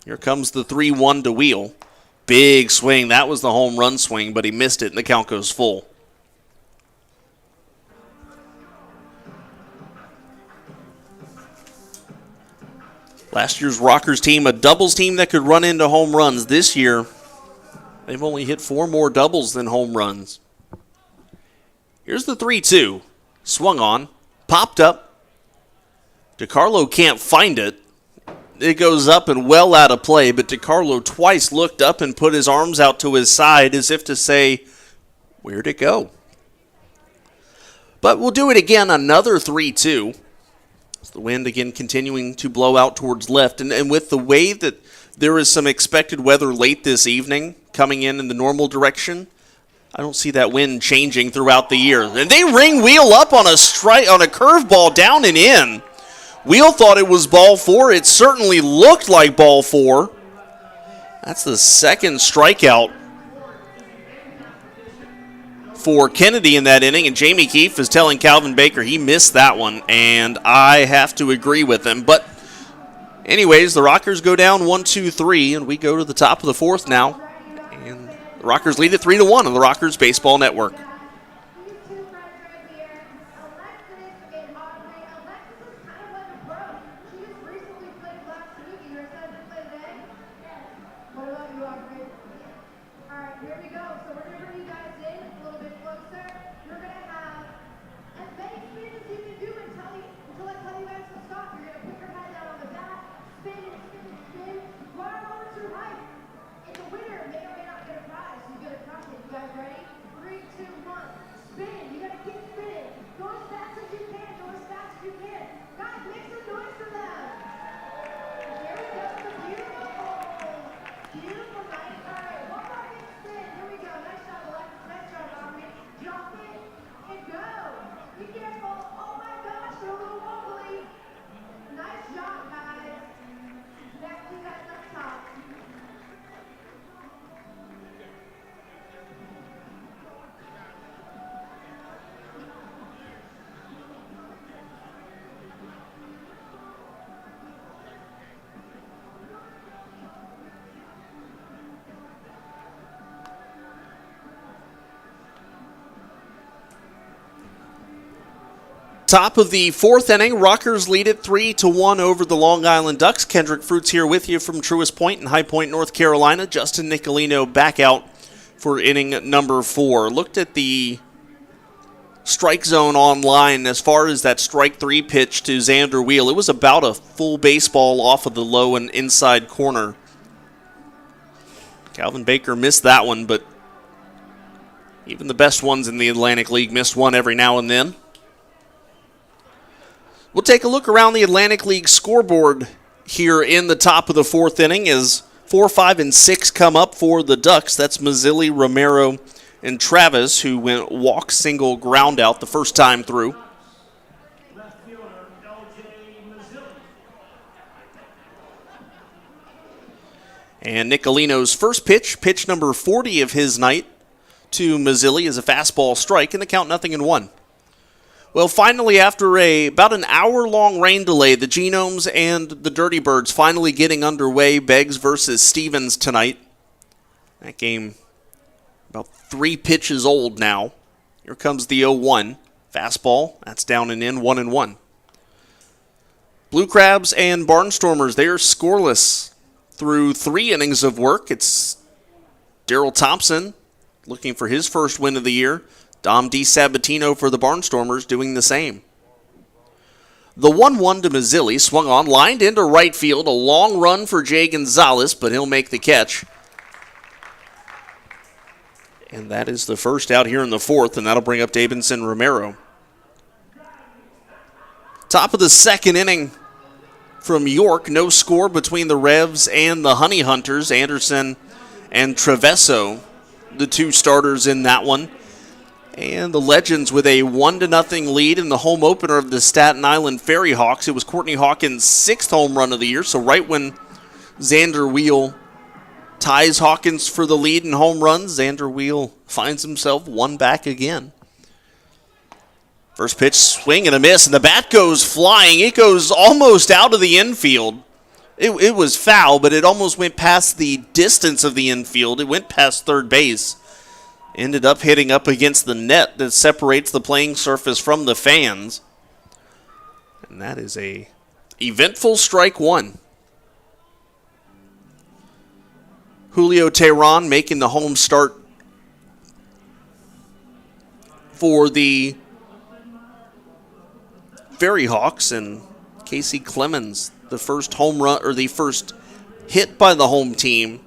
Here comes the 3-1 to Wheel. Big swing. That was the home run swing, but he missed it, and the count goes full. Last year's Rockers team, a doubles team that could run into home runs. This year, they've only hit 4 more doubles than home runs. Here's the 3-2. Swung on. Popped up. DiCarlo can't find it. It goes up and well out of play, but DiCarlo twice looked up and put his arms out to his side as if to say, where'd it go? But we'll do it again, another 3-2. The wind again continuing to blow out towards left. And with the way that there is some expected weather late this evening coming in the normal direction, I don't see that wind changing throughout the year. And they ring Wheel up on a curveball down and in. Wheel thought it was ball 4. It certainly looked like ball 4. That's the second strikeout for Kennedy in that inning, and Jamie Keefe is telling Calvin Baker he missed that one, and I have to agree with him. But anyways, the Rockers go down 1-2-3, and we go to the top of the 4th now. And the Rockers lead it 3-1 on the Rockers Baseball Network. Top of the 4th inning, Rockers lead it 3-1 over the Long Island Ducks. Kendrick Fruits here with you from Truist Point in High Point, North Carolina. Justin Nicolino back out for inning number 4. Looked at the strike zone online as far as that strike 3 pitch to Xander Wheel. It was about a full baseball off of the low and inside corner. Calvin Baker missed that one, but even the best ones in the Atlantic League missed one every now and then. We'll take a look around the Atlantic League scoreboard here in the top of the 4th inning as 4, 5, and 6 come up for the Ducks. That's Mazzilli, Romero, and Travis, who went walk, single, ground out the first time through. Left fielder, L.J. Mazzilli. And Nicolino's first pitch number 40 of his night to Mazzilli, is a fastball strike, and the count 0-1. Well, finally, after about an hour-long rain delay, the Genomes and the Dirty Birds finally getting underway. Beggs versus Stevens tonight. That game about 3 pitches old now. Here comes the 0-1. Fastball, that's down and in, 1-1. Blue Crabs and Barnstormers, they are scoreless through 3 innings of work. It's Darryl Thompson looking for his first win of the year. Dom DiSabatino for the Barnstormers doing the same. The 1-1 to Mazzilli, swung on, lined into right field. A long run for Jay Gonzalez, but he'll make the catch. And that is the first out here in the 4th, and that'll bring up Davidson Romero. Top of the 2nd inning from York. No score between the Revs and the Honey Hunters. Anderson and Travesso, the 2 starters in that one. And the Legends with a 1-0 lead in the home opener of the Staten Island Ferry Hawks. It was Courtney Hawkins' 6th home run of the year. So right when Xander Wheel ties Hawkins for the lead in home runs, Xander Wheel finds himself 1 back again. First pitch, swing and a miss, and the bat goes flying. It goes almost out of the infield. It was foul, but it almost went past the distance of the infield. It went past third base. Ended up hitting up against the net that separates the playing surface from the fans. And that is a eventful strike one. Julio Tehran making the home start for the Ferry Hawks, and Casey Clemens, the first home run or the first hit by the home team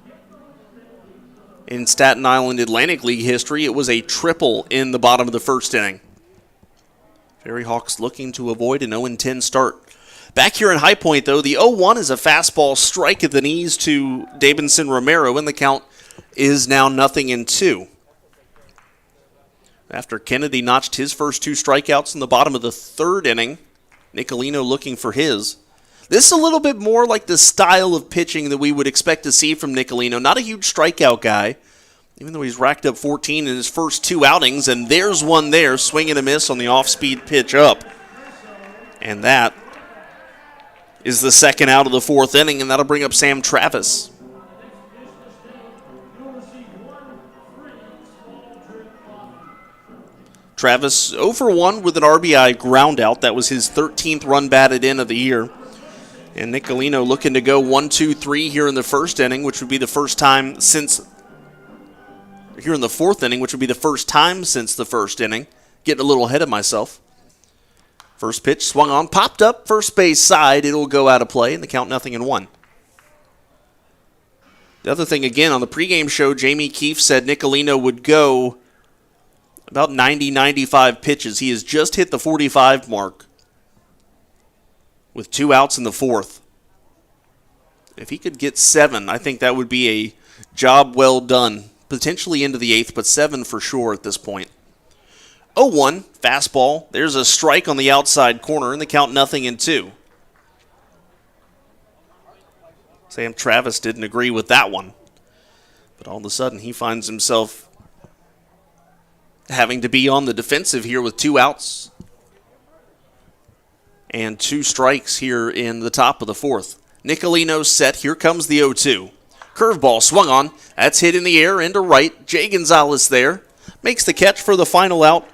in Staten Island Atlantic League history. It was a triple in the bottom of the first inning. Ferry Hawks looking to avoid an 0-10 start. Back here in High Point, though, the 0-1 is a fastball strike at the knees to Davidson Romero, and the count is now 0-2. After Kennedy notched his first 2 strikeouts in the bottom of the third inning, Nicolino looking for his. This is a little bit more like the style of pitching that we would expect to see from Nicolino. Not a huge strikeout guy, even though he's racked up 14 in his first 2 outings, and there's one there, swing and a miss on the off-speed pitch up. And that is the second out of the 4th inning, and that'll bring up Sam Travis. Travis 0 for 1 with an RBI ground out. That was his 13th run batted in of the year. And Nicolino looking to go 1-2-3 here in the first inning, which would be the first time since here in the 4th inning, which would be the first time since the first inning. Getting a little ahead of myself. First pitch swung on, popped up, first base side. It'll go out of play, and the count 0-1. The other thing, again, on the pregame show, Jamie Keefe said Nicolino would go about 90-95 pitches. He has just hit the 45 mark with 2 outs in the 4th. If he could get 7, I think that would be a job well done. Potentially into the 8th, but 7 for sure at this point. 0-1, fastball. There's a strike on the outside corner, and the count 0-2. Sam Travis didn't agree with that one. But all of a sudden, he finds himself having to be on the defensive here with 2 outs and 2 strikes here in the top of the 4th. Nicolino set. Here comes the 0-2. Curveball swung on. That's hit in the air into right. Jay Gonzalez there. Makes the catch for the final out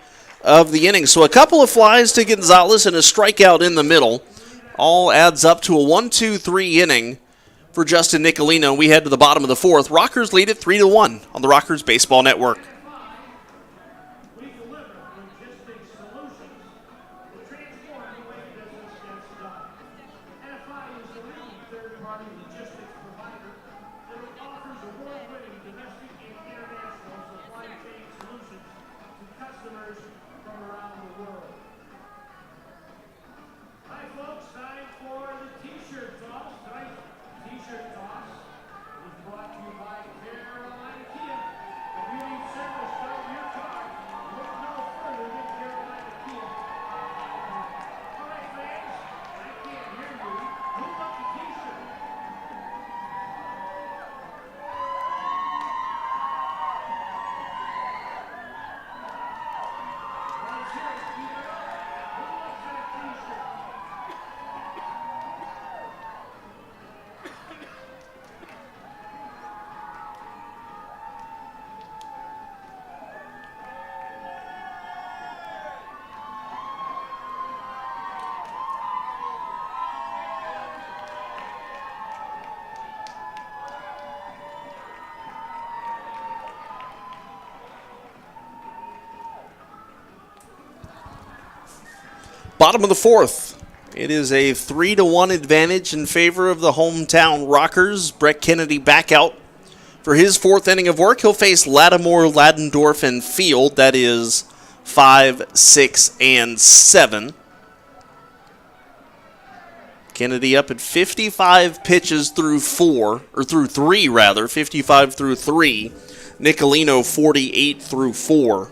of the inning. So a couple of flies to Gonzalez and a strikeout in the middle. All adds up to a 1-2-3 inning for Justin Nicolino. We head to the bottom of the 4th. Rockers lead it 3-1 on the Rockers Baseball Network. We deliver logistics solutions to transform the way business gets done. NFI is the leading third-party logistics provider that offers award-winning domestic and international supply chain solutions to customers from around the world. Hi, folks. Time for the T-shirt toss. Tonight's T-shirt toss is brought to you by Carolina Kia. If you need service on your car, look no further than Carolina Kia. All right, fans. I can't hear you. Who wants a T-shirt? Let's hear it. Keep it up. Who wants that T-shirt? Bottom of the 4th. It is a 3-1 advantage in favor of the hometown Rockers. Brett Kennedy back out for his 4th inning of work. He'll face Lattimore, Ladendorf, and Field. That is 5, 6, and 7. Kennedy up at 55 pitches through 3 rather. 55 through 3. Nicolino 48 through 4.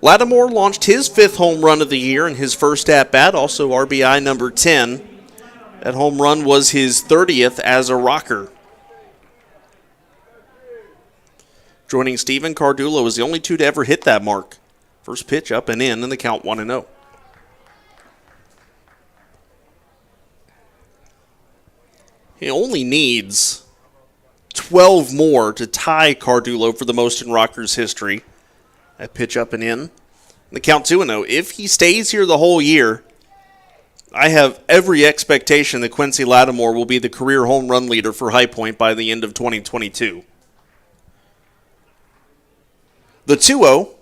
Lattimore launched his 5th home run of the year in his first at-bat, also RBI number 10. That home run was his 30th as a Rocker. Joining Steven Cardullo is the only 2 to ever hit that mark. First pitch up and in the count 1-0. He only needs 12 more to tie Cardullo for the most in Rockers history. That pitch up and in. The count 2-0. If he stays here the whole year, I have every expectation that Quincy Lattimore will be the career home run leader for High Point by the end of 2022. The 2-0,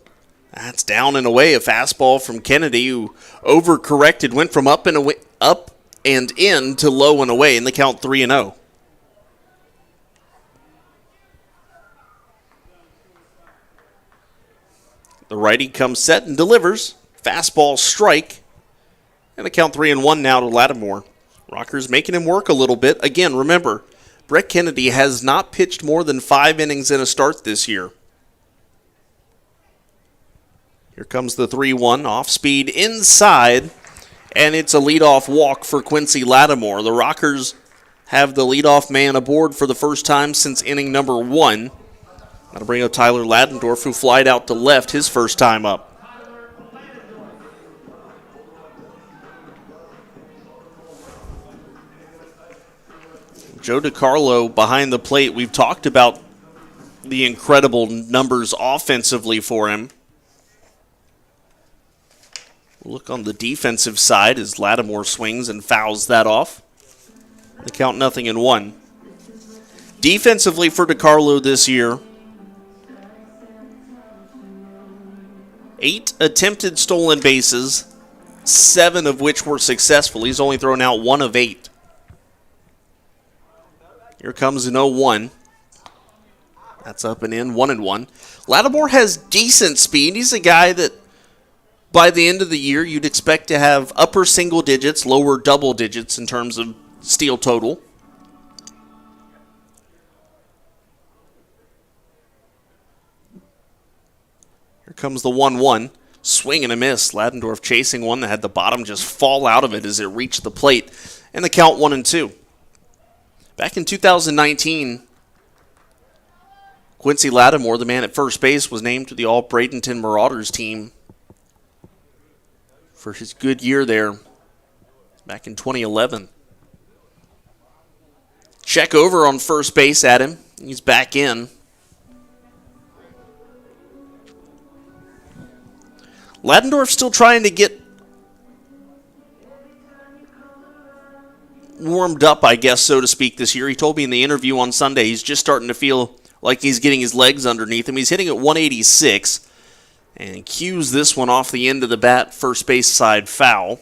that's down and away. A fastball from Kennedy, who overcorrected, went from up and in to low and away, in the count 3-0. The righty comes set and delivers. Fastball strike. And the count 3-1 now to Lattimore. Rockers making him work a little bit. Again, remember, Brett Kennedy has not pitched more than 5 innings in a start this year. Here comes the 3-1, off speed inside, and it's a leadoff walk for Quincy Lattimore. The Rockers have the leadoff man aboard for the first time since inning number 1. That'll bring up Tyler Ladendorf, who flied out to left his first time up. Joe DiCarlo behind the plate. We've talked about the incredible numbers offensively for him. Look on the defensive side as Lattimore swings and fouls that off. The count 0-1. Defensively for DiCarlo this year, 8 attempted stolen bases, 7 of which were successful. He's only thrown out 1 of 8. Here comes an 0-1. That's up and in, 1-1. Lattimore has decent speed. He's a guy that by the end of the year you'd expect to have upper single digits, lower double digits in terms of steal total. Here comes the 1-1. Swing and a miss. Ladendorf chasing one that had the bottom just fall out of it as it reached the plate. And the count 1-2. Back in 2019, Quincy Lattimore, the man at first base, was named to the All-Bradenton Marauders team for his good year there back in 2011. Check over on first base at him. He's back in. Ladendorf still trying to get warmed up, I guess, so to speak, this year. He told me in the interview on Sunday he's just starting to feel like he's getting his legs underneath him. He's hitting at 186 and cues this one off the end of the bat, first base side foul.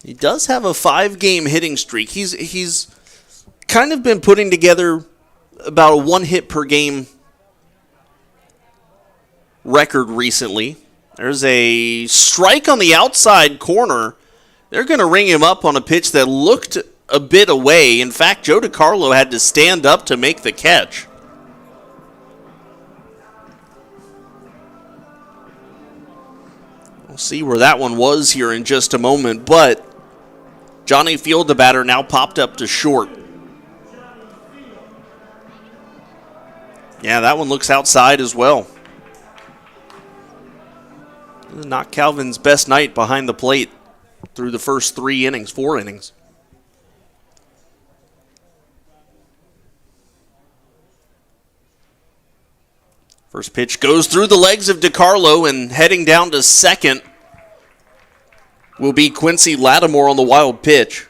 He does have a 5-game hitting streak. He's kind of been putting together about a 1 hit per game record recently. There's a strike on the outside corner. They're going to ring him up on a pitch that looked a bit away. In fact, Joe DiCarlo had to stand up to make the catch. We'll see where that one was here in just a moment, but Johnny Field, the batter, now popped up to short. Yeah, that one looks outside as well. Not Calvin's best night behind the plate through the first 4 innings. First pitch goes through the legs of DiCarlo, and heading down to second will be Quincy Lattimore on the wild pitch.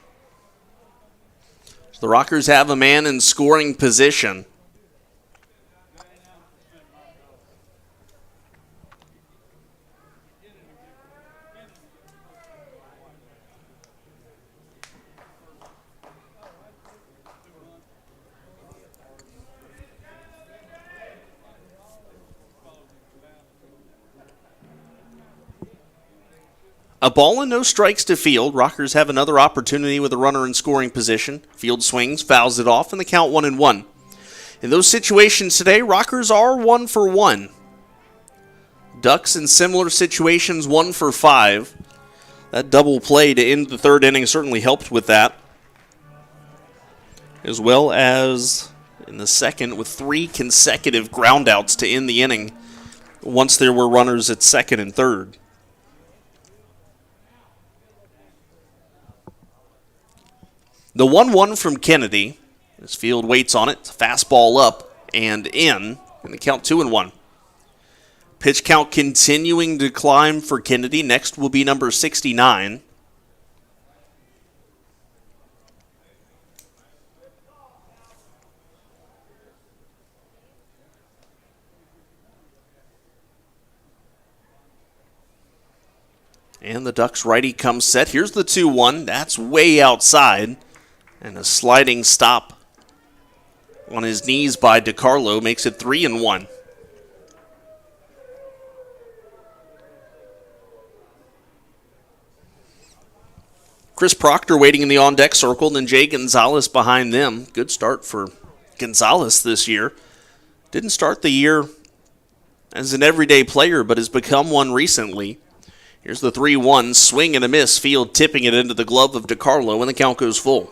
So the Rockers have a man in scoring position. A ball and no strikes to Field. Rockers have another opportunity with a runner in scoring position. Field swings, fouls it off, and the count 1-1. In those situations today, Rockers are 1 for 1. Ducks in similar situations 1 for 5. That double play to end the 3rd inning certainly helped with that. As well as in the 2nd with 3 consecutive groundouts to end the inning once there were runners at second and third. The 1-1 from Kennedy. This field waits on it. Fastball up and in. And the count 2-1. Pitch count continuing to climb for Kennedy. Next will be number 69. And the Ducks righty comes set. Here's the 2-1. That's way outside. And a sliding stop on his knees by DiCarlo makes it 3-1. Chris Proctor waiting in the on-deck circle, then Jay Gonzalez behind them. Good start for Gonzalez this year. Didn't start the year as an everyday player, but has become one recently. Here's the 3-1, swing and a miss, Field tipping it into the glove of DiCarlo, and the count goes full.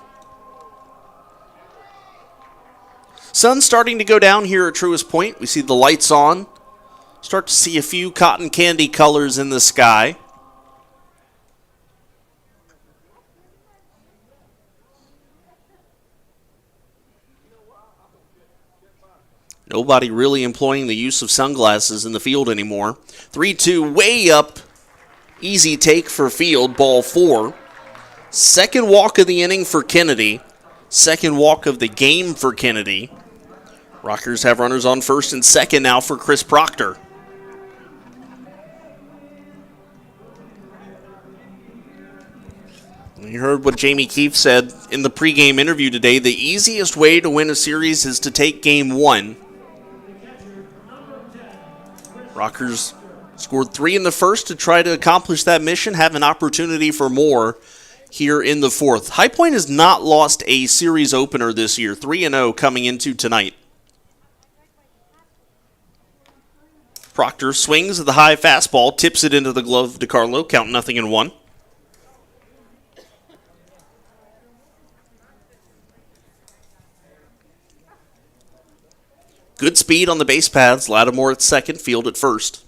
Sun's starting to go down here at Truist Point. We see the lights on. Start to see a few cotton candy colors in the sky. Nobody really employing the use of sunglasses in the field anymore. 3-2, way up. Easy take for Field, ball 4. Second walk of the inning for Kennedy. Second walk of the game for Kennedy. Rockers have runners on first and second now for Chris Proctor. You heard what Jamie Keefe said in the pregame interview today. The easiest way to win a series is to take game 1. Rockers scored 3 in the first to try to accomplish that mission, have an opportunity for more here in the fourth. High Point has not lost a series opener this year, 3-0 coming into tonight. Proctor swings at the high fastball, tips it into the glove of DiCarlo, count 0-1. Good speed on the base paths, Lattimore at second, Field at first.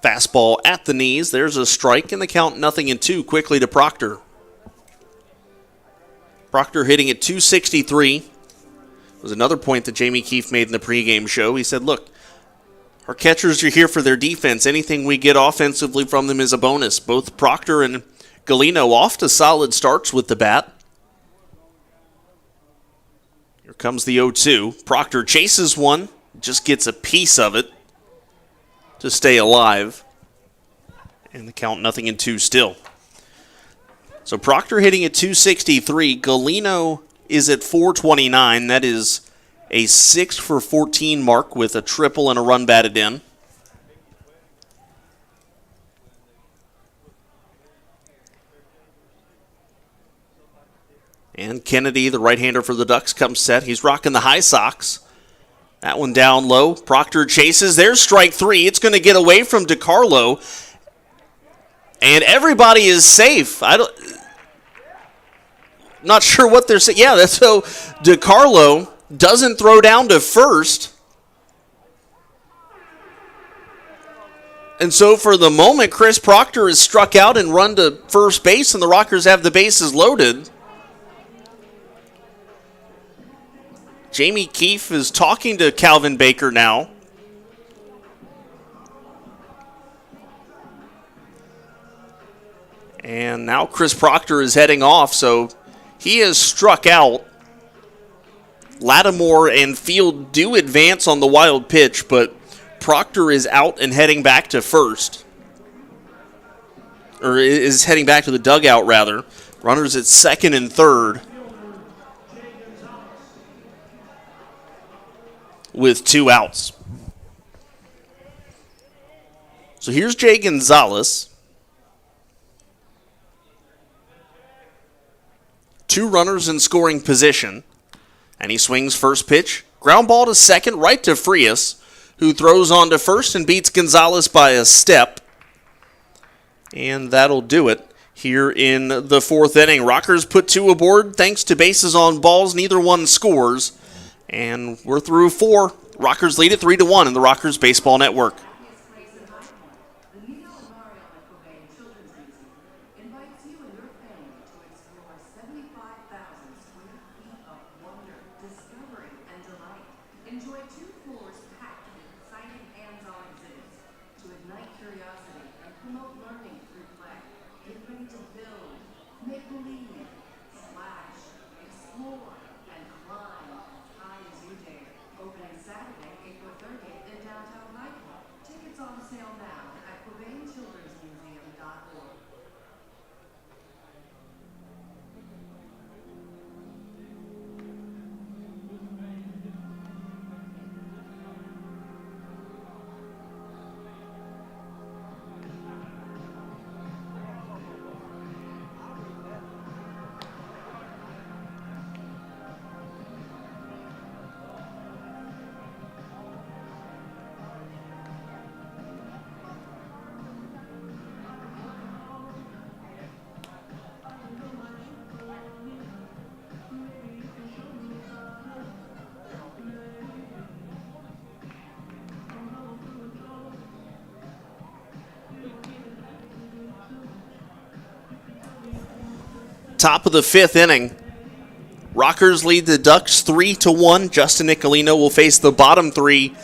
Fastball at the knees. There's a strike, and the count 0-2 quickly to Proctor. Proctor hitting at 263. Was another point that Jamie Keefe made in the pregame show. He said, look, our catchers are here for their defense. Anything we get offensively from them is a bonus. Both Proctor and Galino off to solid starts with the bat. Here comes the 0-2. Proctor chases one, just gets a piece of it to stay alive. And the count 0-2 still. So Proctor hitting at 263. Galino is at 429. That is a 6 for 14 mark with a triple and a run batted in. And Kennedy, the right-hander for the Ducks, comes set. He's rocking the high socks. That one down low. Proctor chases. There's strike 3. It's going to get away from DiCarlo. And everybody is safe. Not sure what they're saying. Yeah, that's so DiCarlo doesn't throw down to first. And so for the moment, Chris Proctor is struck out and run to first base, and the Rockers have the bases loaded. Jamie Keefe is talking to Calvin Baker now. And now Chris Proctor is heading off, so he is struck out. Lattimore and Field do advance on the wild pitch, but Proctor is out and heading back to first. Or is heading back to the dugout, rather. Runners at second and third with 2 outs. So here's Jay Gonzalez. 2 runners in scoring position. And he swings first pitch. Ground ball to second, right to Frias, who throws on to first and beats Gonzalez by a step. And that'll do it. here in the fourth inning. Rockers put 2 aboard thanks to bases on balls. Neither one scores. And we're through 4. Rockers lead at 3-1 in the Rockers Baseball Network. Enjoy 2 floors packed with exciting hands-on exhibits to ignite curiosity and promote learning through play. Get ready to build, make believe, splash, explore, and climb as high as you dare. Opening Saturday, April 30th in downtown Highland. Tickets on sale now at QuabaneChildren'sMuseum.org. Top of the 5th inning. Rockers lead the Ducks 3-1. Justin Nicolino will face the bottom 3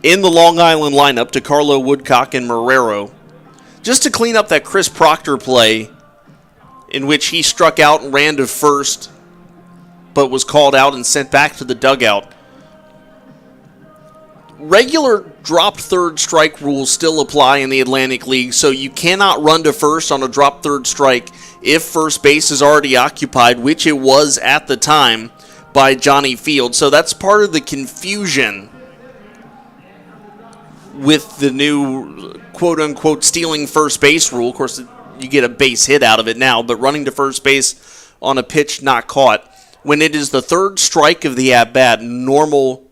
in the Long Island lineup, DeCarlo, Woodcock, and Marrero. Just to clean up that Chris Proctor play in which he struck out and ran to first but was called out and sent back to the dugout. Regular dropped third strike rules still apply in the Atlantic League, so you cannot run to first on a dropped third strike if first base is already occupied, which it was at the time by Johnny Field. So that's part of the confusion with the new quote-unquote stealing first base rule. Of course, you get a base hit out of it now, but running to first base on a pitch not caught. When it is the third strike of the at-bat, normal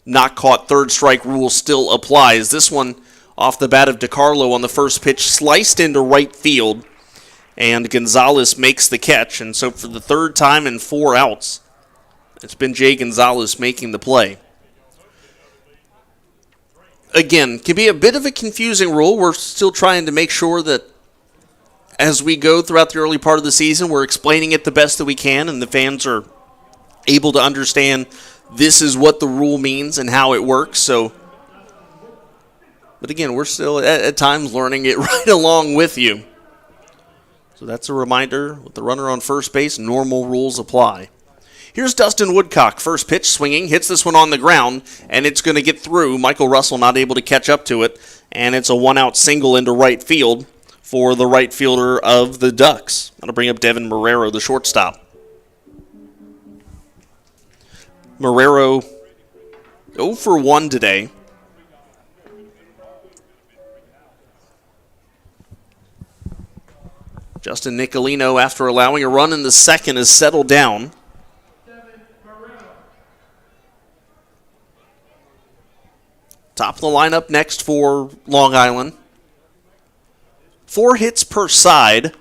not caught third strike rule still applies. This one off the bat of DeCarlo on the first pitch, sliced into right field, and Gonzalez makes the catch. And so for the third time in 4 outs, it's been Jay Gonzalez making the play. Again, can be a bit of a confusing rule. We're still trying to make sure that as we go throughout the early part of the season, we're explaining it the best that we can, and the fans are able to understand this is what the rule means and how it works. So, but again, we're still at times learning it right along with you. So that's a reminder, with the runner on first base, normal rules apply. Here's Dustin Woodcock, first pitch swinging, hits this one on the ground, and it's going to get through. Michael Russell not able to catch up to it, and it's a 1-out single into right field for the right fielder of the Ducks. That'll bring up Devin Marrero, the shortstop. Marrero 0 for 1 today. Justin Nicolino, after allowing a run in the second, has settled down. Top of the lineup next for Long Island. 4 hits per side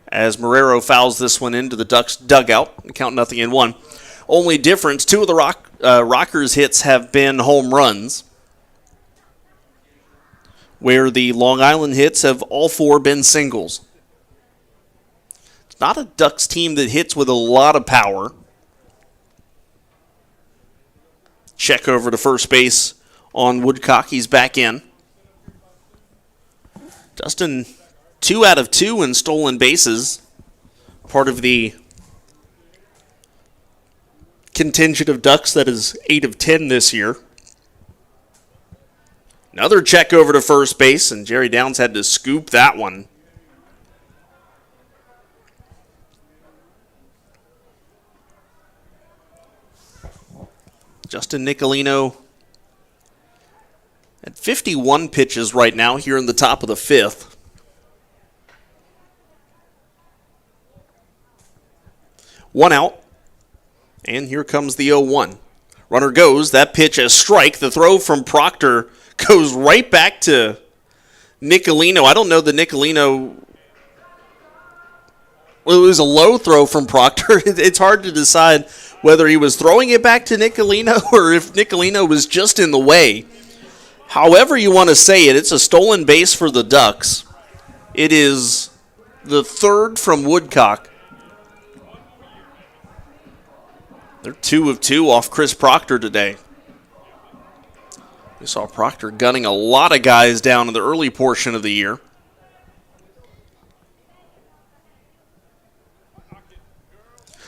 as Marrero fouls this one into the Ducks dugout. Count nothing in 1. Only difference, 2 of the Rockers' hits have been home runs, where the Long Island hits have all 4 been singles. It's not a Ducks team that hits with a lot of power. Check over to first base on Woodcock. He's back in. Dustin, 2 out of 2 in stolen bases. Part of the contingent of Ducks that is 8 of 10 this year. Another check over to first base, and Jerry Downs had to scoop that one. Justin Nicolino at 51 pitches right now here in the top of the 5th. One out. And here comes the 0-1. Runner goes. That pitch a strike. The throw from Proctor goes right back to Nicolino. I don't know that Nicolino Well, it was a low throw from Proctor. It's hard to decide whether he was throwing it back to Nicolino or if Nicolino was just in the way. However you want to say it, it's a stolen base for the Ducks. It is the third from Woodcock. They're 2 of 2 off Chris Proctor today. We saw Proctor gunning a lot of guys down in the early portion of the year.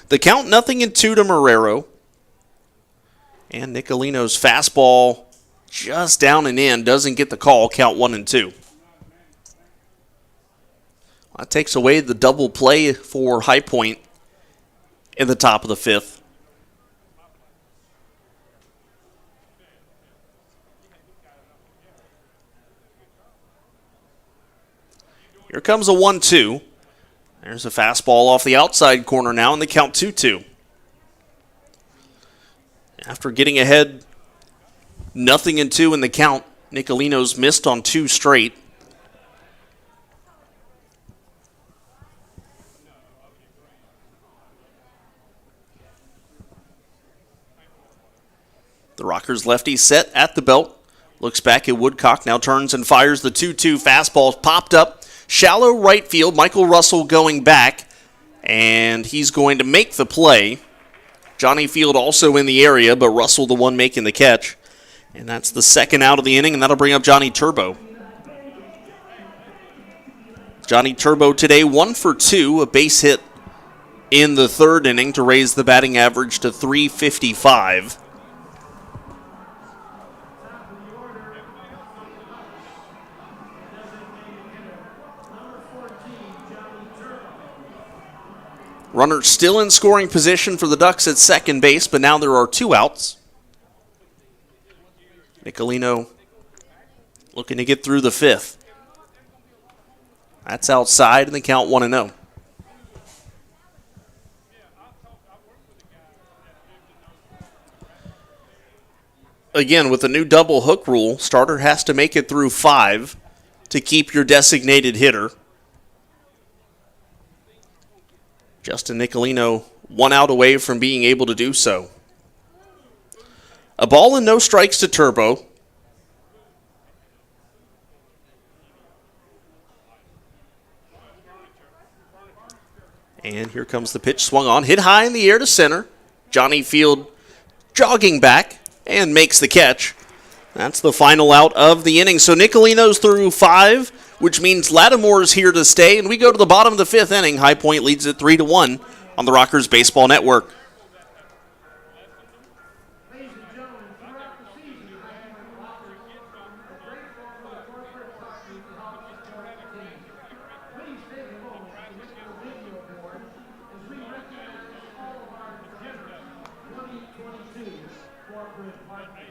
The count 0-2 to Marrero. And Nicolino's fastball just down and in doesn't get the call. Count 1-2. That takes away the double play for High Point in the top of the 5th. Here comes a 1-2. There's a fastball off the outside corner now, and the count 2-2. After getting ahead 0-2 in the count, Nicolino's missed on 2 straight. The Rockers lefty set at the belt. Looks back at Woodcock, now turns and fires the 2-2 fastball. Popped up, shallow right field. Michael Russell going back, and he's going to make the play. Johnny Field also in the area, but Russell the one making the catch. And that's the second out of the inning, and that'll bring up Johnny Turbo. Johnny Turbo today 1 for 2, a base hit in the third inning to raise the batting average to .355. Runner still in scoring position for the Ducks at second base, but now there are 2 outs. Nicolino looking to get through the 5th. That's outside, and the count 1-0. Again, with the new double hook rule, starter has to make it through 5 to keep your designated hitter. Justin Nicolino 1 out away from being able to do so. A ball and no strikes to Turbo. And here comes the pitch, swung on, hit high in the air to center. Johnny Field jogging back and makes the catch. That's the final out of the inning. So Nicolino's through 5, which means Lattimore's here to stay, and we go to the bottom of the 5th inning. High Point leads it 3-1 on the Rockers Baseball Network. Ladies and gentlemen, throughout the season, High Point Rockers are grateful for the corporate partners to help support the team. Please take a moment to look at the video board as we recognize all of our generous 2022 corporate partners.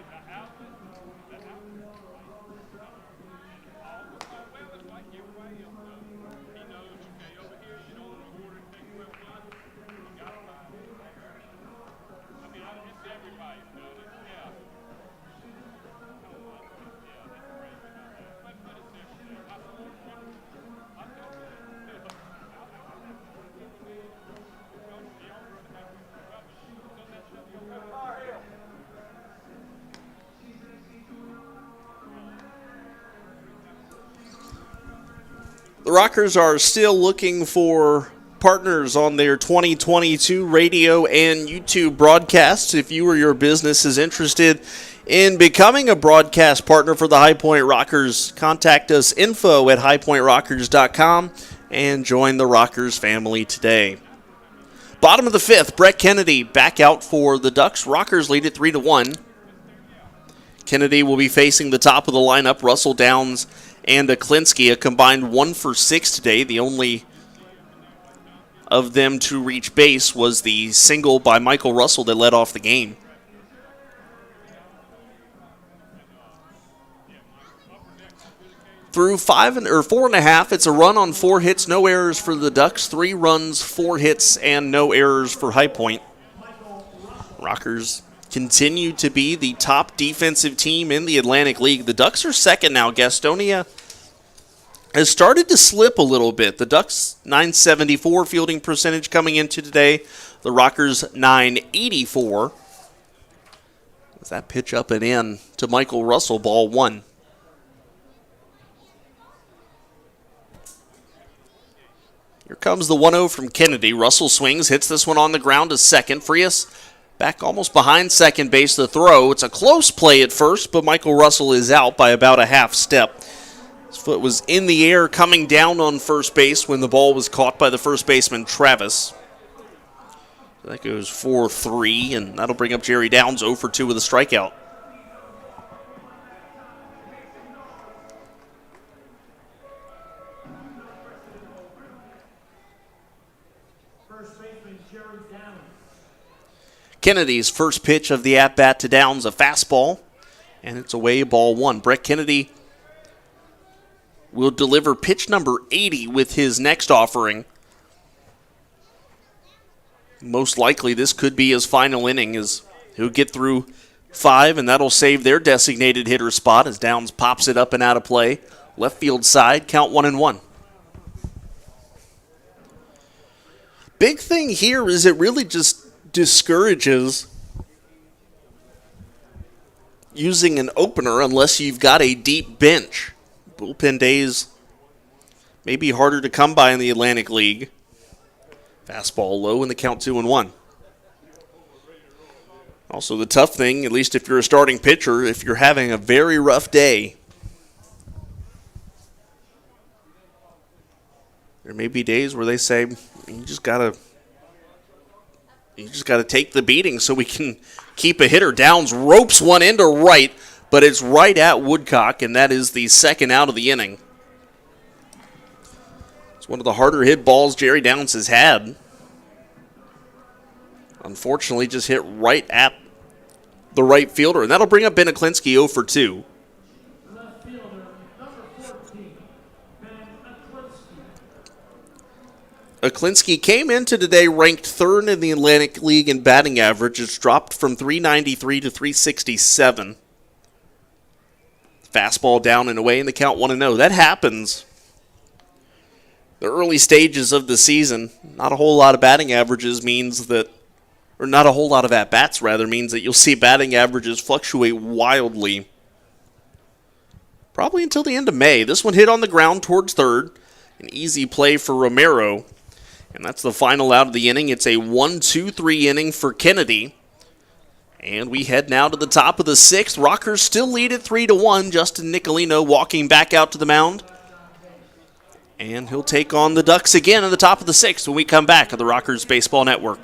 The Rockers are still looking for partners on their 2022 radio and YouTube broadcasts. If you or your business is interested in becoming a broadcast partner for the High Point Rockers, contact us info@highpointrockers.com and join the Rockers family today. Bottom of the 5th, Brett Kennedy back out for the Ducks. Rockers lead it 3-1. Kennedy will be facing the top of the lineup, Russell Downs and Aklinski, a combined 1 for 6 today. The only of them to reach base was the single by Michael Russell that led off the game. Through 4.5, it's a run on 4 hits, no errors for the Ducks, 3 runs, 4 hits, and no errors for High Point. Rockers continue to be the top defensive team in the Atlantic League. The Ducks are second now. Gastonia has started to slip a little bit. The Ducks 974 fielding percentage coming into today. The Rockers 984. As that pitch up and in to Michael Russell, ball one. Here comes the 1-0 from Kennedy. Russell swings, hits this one on the ground to second. Frias back almost behind second base. The throw. It's a close play at first, but Michael Russell is out by about a half step. His foot was in the air coming down on first base when the ball was caught by the first baseman, Travis. So that goes 4-3, and that'll bring up Jerry Downs 0 for 2 with a strikeout. Kennedy's first pitch of the at-bat to Downs, a fastball, and it's away, ball one. Brett Kennedy will deliver pitch number 80 with his next offering. Most likely this could be his final inning, as he'll get through 5, and that'll save their designated hitter spot as Downs pops it up and out of play. Left field side, count 1-1. Big thing here is it really just discourages using an opener unless you've got a deep bench. Bullpen days may be harder to come by in the Atlantic League. Fastball low in the count 2-1. Also the tough thing, at least if you're a starting pitcher, if you're having a very rough day, there may be days where they say, you just gotta take the beating so we can keep a hitter. Downs ropes one into right, but it's right at Woodcock, and that is the second out of the inning. It's one of the harder hit balls Jerry Downs has had. Unfortunately, just hit right at the right fielder, and that'll bring up Ben Aklinski 0 for 2. Left fielder, number 14, Ben Aklinski. Aklinski came into today ranked third in the Atlantic League in batting average. It's dropped from 393 to 367. Fastball down and away in the count 1-0. That happens. The early stages of the season, not a whole lot of batting averages means that, or not a whole lot of at-bats rather, means that you'll see batting averages fluctuate wildly. Probably until the end of May. This one hit on the ground towards third. An easy play for Romero. And that's the final out of the inning. It's a 1-2-3 inning for Kennedy. And we head now to the top of the 6th. Rockers still lead at 3-1. Justin Nicolino walking back out to the mound. And he'll take on the Ducks again in the top of the 6th when we come back on the Rockers Baseball Network.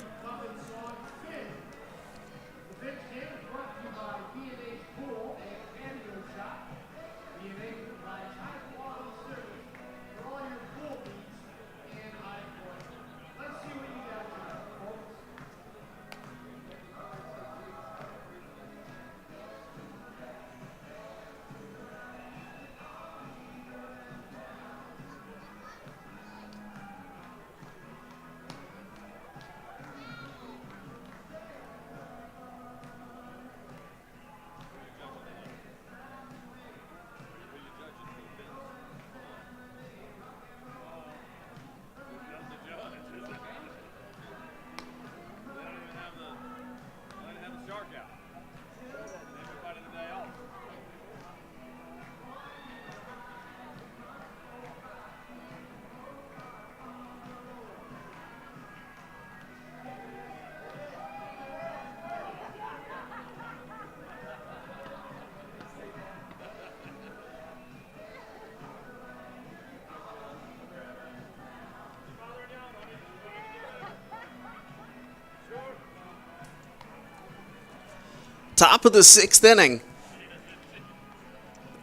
Top of the 6th inning.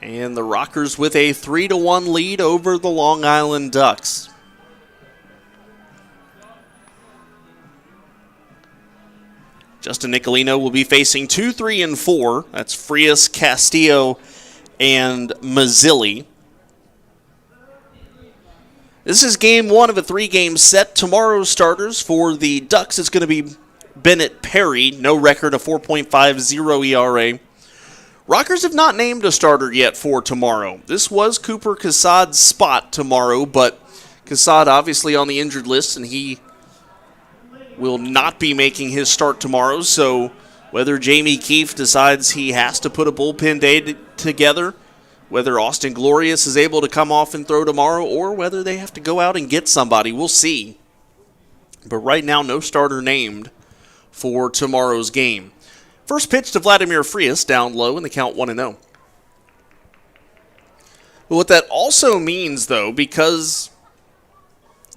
And the Rockers with a 3-1 lead over the Long Island Ducks. Justin Nicolino will be facing 2, 3, and 4. That's Frias, Castillo, and Mazzilli. This is game 1 of a 3-game set. Tomorrow's starters for the Ducks is going to be Bennett Perry, no record, a 4.50 ERA. Rockers have not named a starter yet for tomorrow. This was Cooper Cassad's spot tomorrow, but Cassad obviously on the injured list, and he will not be making his start tomorrow. So whether Jamie Keefe decides he has to put a bullpen day together, whether Austin Glorious is able to come off and throw tomorrow, or whether they have to go out and get somebody, we'll see. But right now, no starter named for tomorrow's game. First pitch to Vladimir Frias, down low, in the count 1-0. What that also means, though, because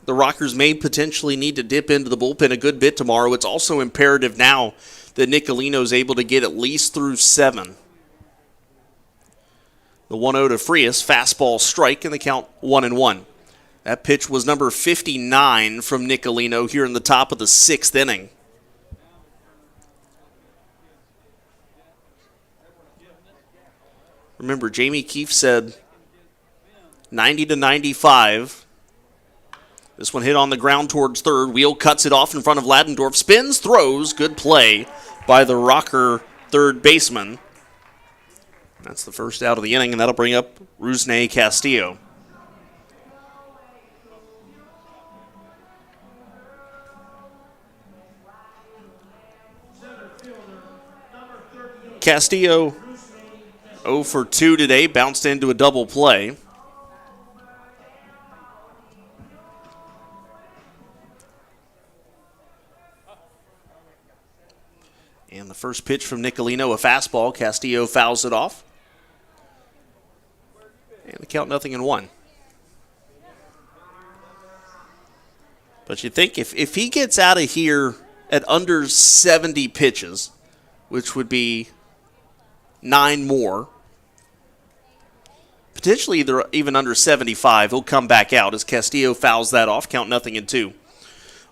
the Rockers may potentially need to dip into the bullpen a good bit tomorrow, it's also imperative now that Nicolino is able to get at least through 7. The 1-0 to Frias, fastball strike, in the count 1-1. That pitch was number 59 from Nicolino here in the top of the 6th inning. Remember, Jamie Keefe said 90 to 95. This one hit on the ground towards third. Wheel cuts it off in front of Ladendorf. Spins, throws. Good play by the Rocker third baseman. That's the first out of the inning, and that'll bring up Rusney Castillo. Castillo 0 for 2 today, bounced into a double play. And the first pitch from Nicolino, a fastball. Castillo fouls it off. And the count 0-1. But you think if he gets out of here at under 70 pitches, which would be 9 more, potentially even under 75, he'll come back out as Castillo fouls that off, count 0-2.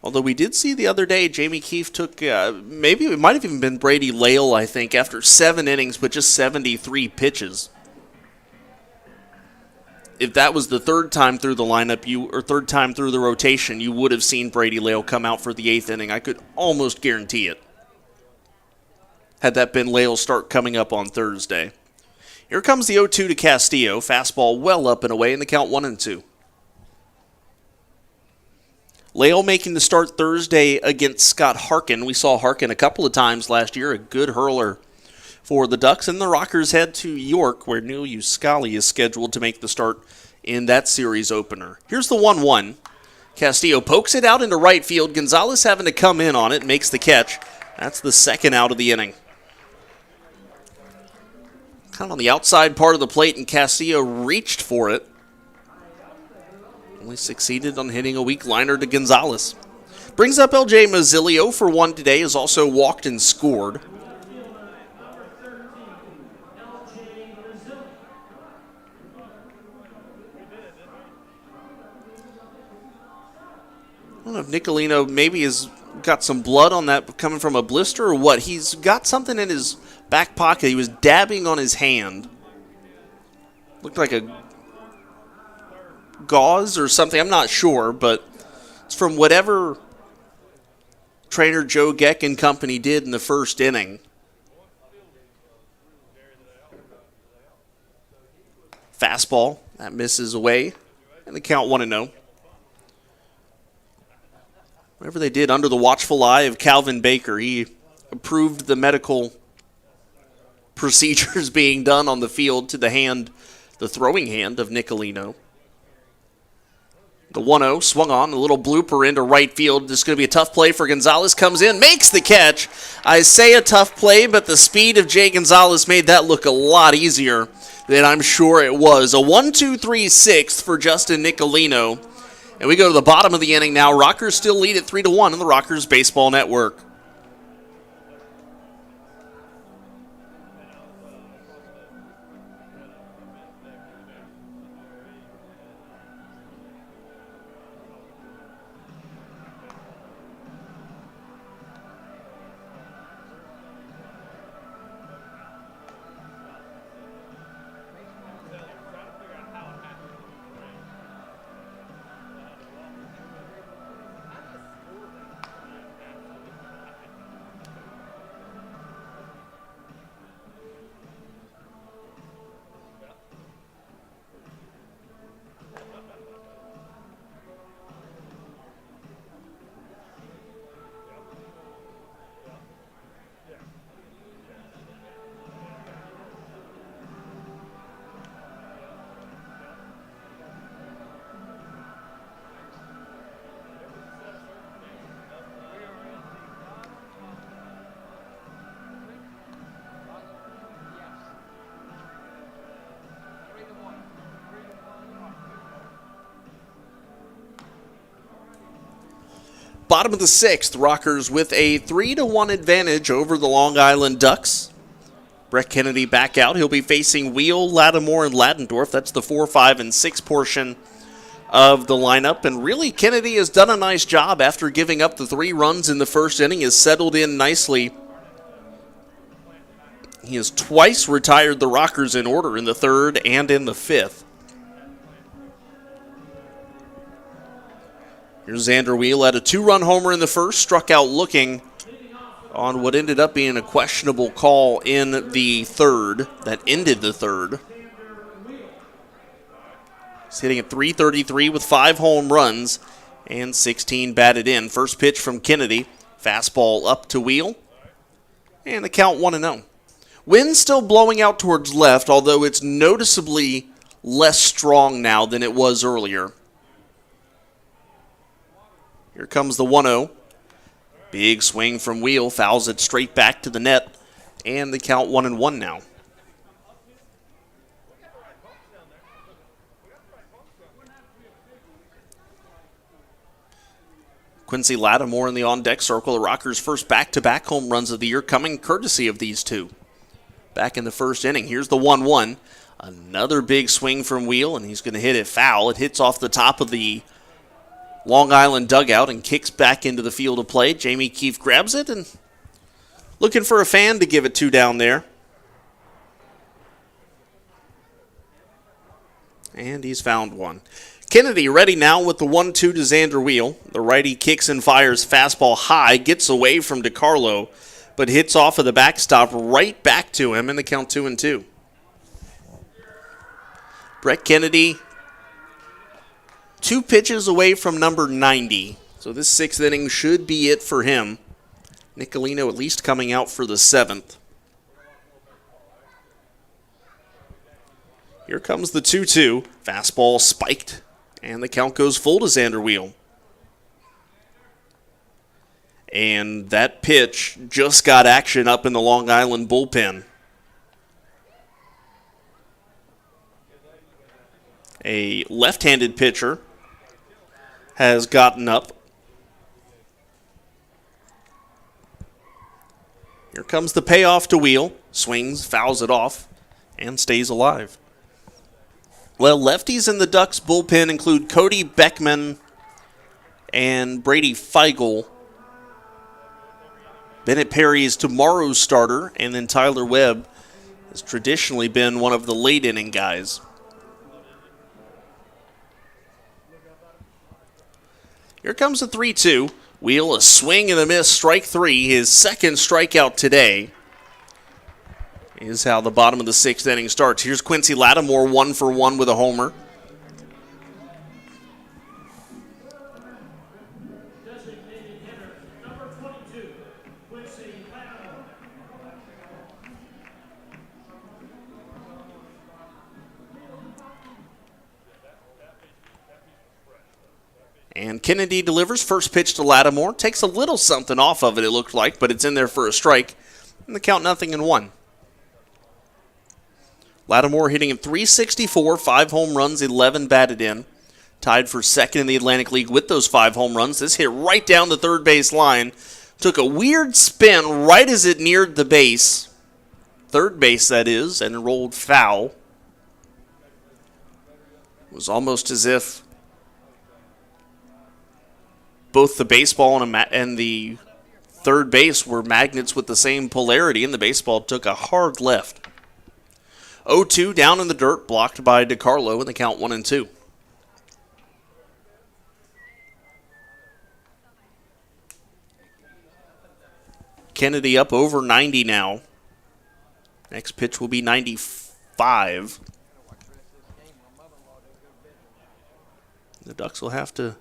Although we did see the other day, Jamie Keefe took, maybe it might have even been Brady Lale, I think, after 7 innings, but just 73 pitches. If that was the third time through the lineup, or third time through the rotation, you would have seen Brady Lale come out for the 8th inning. I could almost guarantee it, had that been Lale's start coming up on Thursday. Here comes the 0-2 to Castillo. Fastball well up and away in the count 1-2. Lale making the start Thursday against Scott Harkin. We saw Harkin a couple of times last year, a good hurler for the Ducks. And the Rockers head to York, where Neil Uscali is scheduled to make the start in that series opener. Here's the 1-1. Castillo pokes it out into right field. Gonzalez having to come in on it, makes the catch. That's the second out of the inning. Kind of on the outside part of the plate, and Castillo reached for it. Only succeeded on hitting a weak liner to Gonzalez. Brings up LJ Mazzilli, 0 for 1 today, has also walked and scored. I don't know if Nicolino maybe has got some blood on that coming from a blister or what. He's got something in his back pocket. He was dabbing on his hand. Looked like a gauze or something. I'm not sure, but it's from whatever trainer Joe Geck and company did in the first inning. Fastball. That misses away. And the count 1-0. Whatever they did under the watchful eye of Calvin Baker, he approved the medical procedures being done on the field to the hand, the throwing hand of Nicolino. The 1-0 swung on, a little blooper into right field. This is going to be a tough play for Gonzalez. Comes in, makes the catch. I say a tough play, but the speed of Jay Gonzalez made that look a lot easier than I'm sure it was. A 1-2-3-6 for Justin Nicolino. And we go to the bottom of the inning now. Rockers still lead at 3-1 on the Rockers Baseball Network. Bottom of the 6th, Rockers with a 3-1 advantage over the Long Island Ducks. Brett Kennedy back out. He'll be facing Wheel, Lattimore, and Ladendorf. That's the 4, 5, and 6 portion of the lineup. And really, Kennedy has done a nice job after giving up the 3 runs in the first inning. Has settled in nicely. He has twice retired the Rockers in order, in the 3rd and in the 5th. Here's Xander Wheel, had a 2-run homer in the first, struck out looking on what ended up being a questionable call in the 3rd, that ended the 3rd. He's hitting at .333 with 5 home runs and 16 batted in. First pitch from Kennedy, fastball up to Wheel, and the count 1-0. Wind still blowing out towards left, although it's noticeably less strong now than it was earlier. Here comes the 1-0. Big swing from Wheel, fouls it straight back to the net, and the count 1-1 now. Quincy Lattimore in the on-deck circle. The Rockers' first back-to-back home runs of the year coming courtesy of these two. Back in the first inning. Here's the 1-1. Another big swing from Wheel, and he's going to hit it foul. It hits off the top of the Long Island dugout and kicks back into the field of play. Jamie Keefe grabs it and looking for a fan to give it to down there. And he's found one. Kennedy ready now with the 1-2 to Xander Wheel. The righty kicks and fires fastball high, gets away from DiCarlo, but hits off of the backstop right back to him in the count 2-2. Brett Kennedy, 2 pitches away from number 90. So this 6th inning should be it for him. Nicolino at least coming out for the 7th. Here comes the 2-2. Fastball spiked, and the count goes full to Xander Wheel. And that pitch just got action up in the Long Island bullpen. A left-handed pitcher has gotten up. Here comes the payoff to Wheel. Swings, fouls it off, and stays alive. Well, lefties in the Ducks bullpen include Cody Beckman and Brady Feigl. Bennett Perry is tomorrow's starter, and then Tyler Webb has traditionally been one of the late inning guys. Here comes the 3-2. Wheel, a swing and a miss, strike 3. His second strikeout today is how the bottom of the 6th inning starts. Here's Quincy Lattimore, 1 for 1 with a homer. Designated hitter, number 22, Quincy Lattimore. And Kennedy delivers first pitch to Lattimore. Takes a little something off of it, it looked like, but it's in there for a strike. And the count 0-1. Lattimore hitting at .364, 5 home runs, 11 batted in. Tied for second in the Atlantic League with those 5 home runs. This hit right down the third base line. Took a weird spin right as it neared the base. Third base, that is, and rolled foul. It was almost as if both the baseball and the third base were magnets with the same polarity, and the baseball took a hard left. 0-2 down in the dirt, blocked by DiCarlo, in the count 1-2. Kennedy up over 90 now. Next pitch will be 95. The Ducks will have to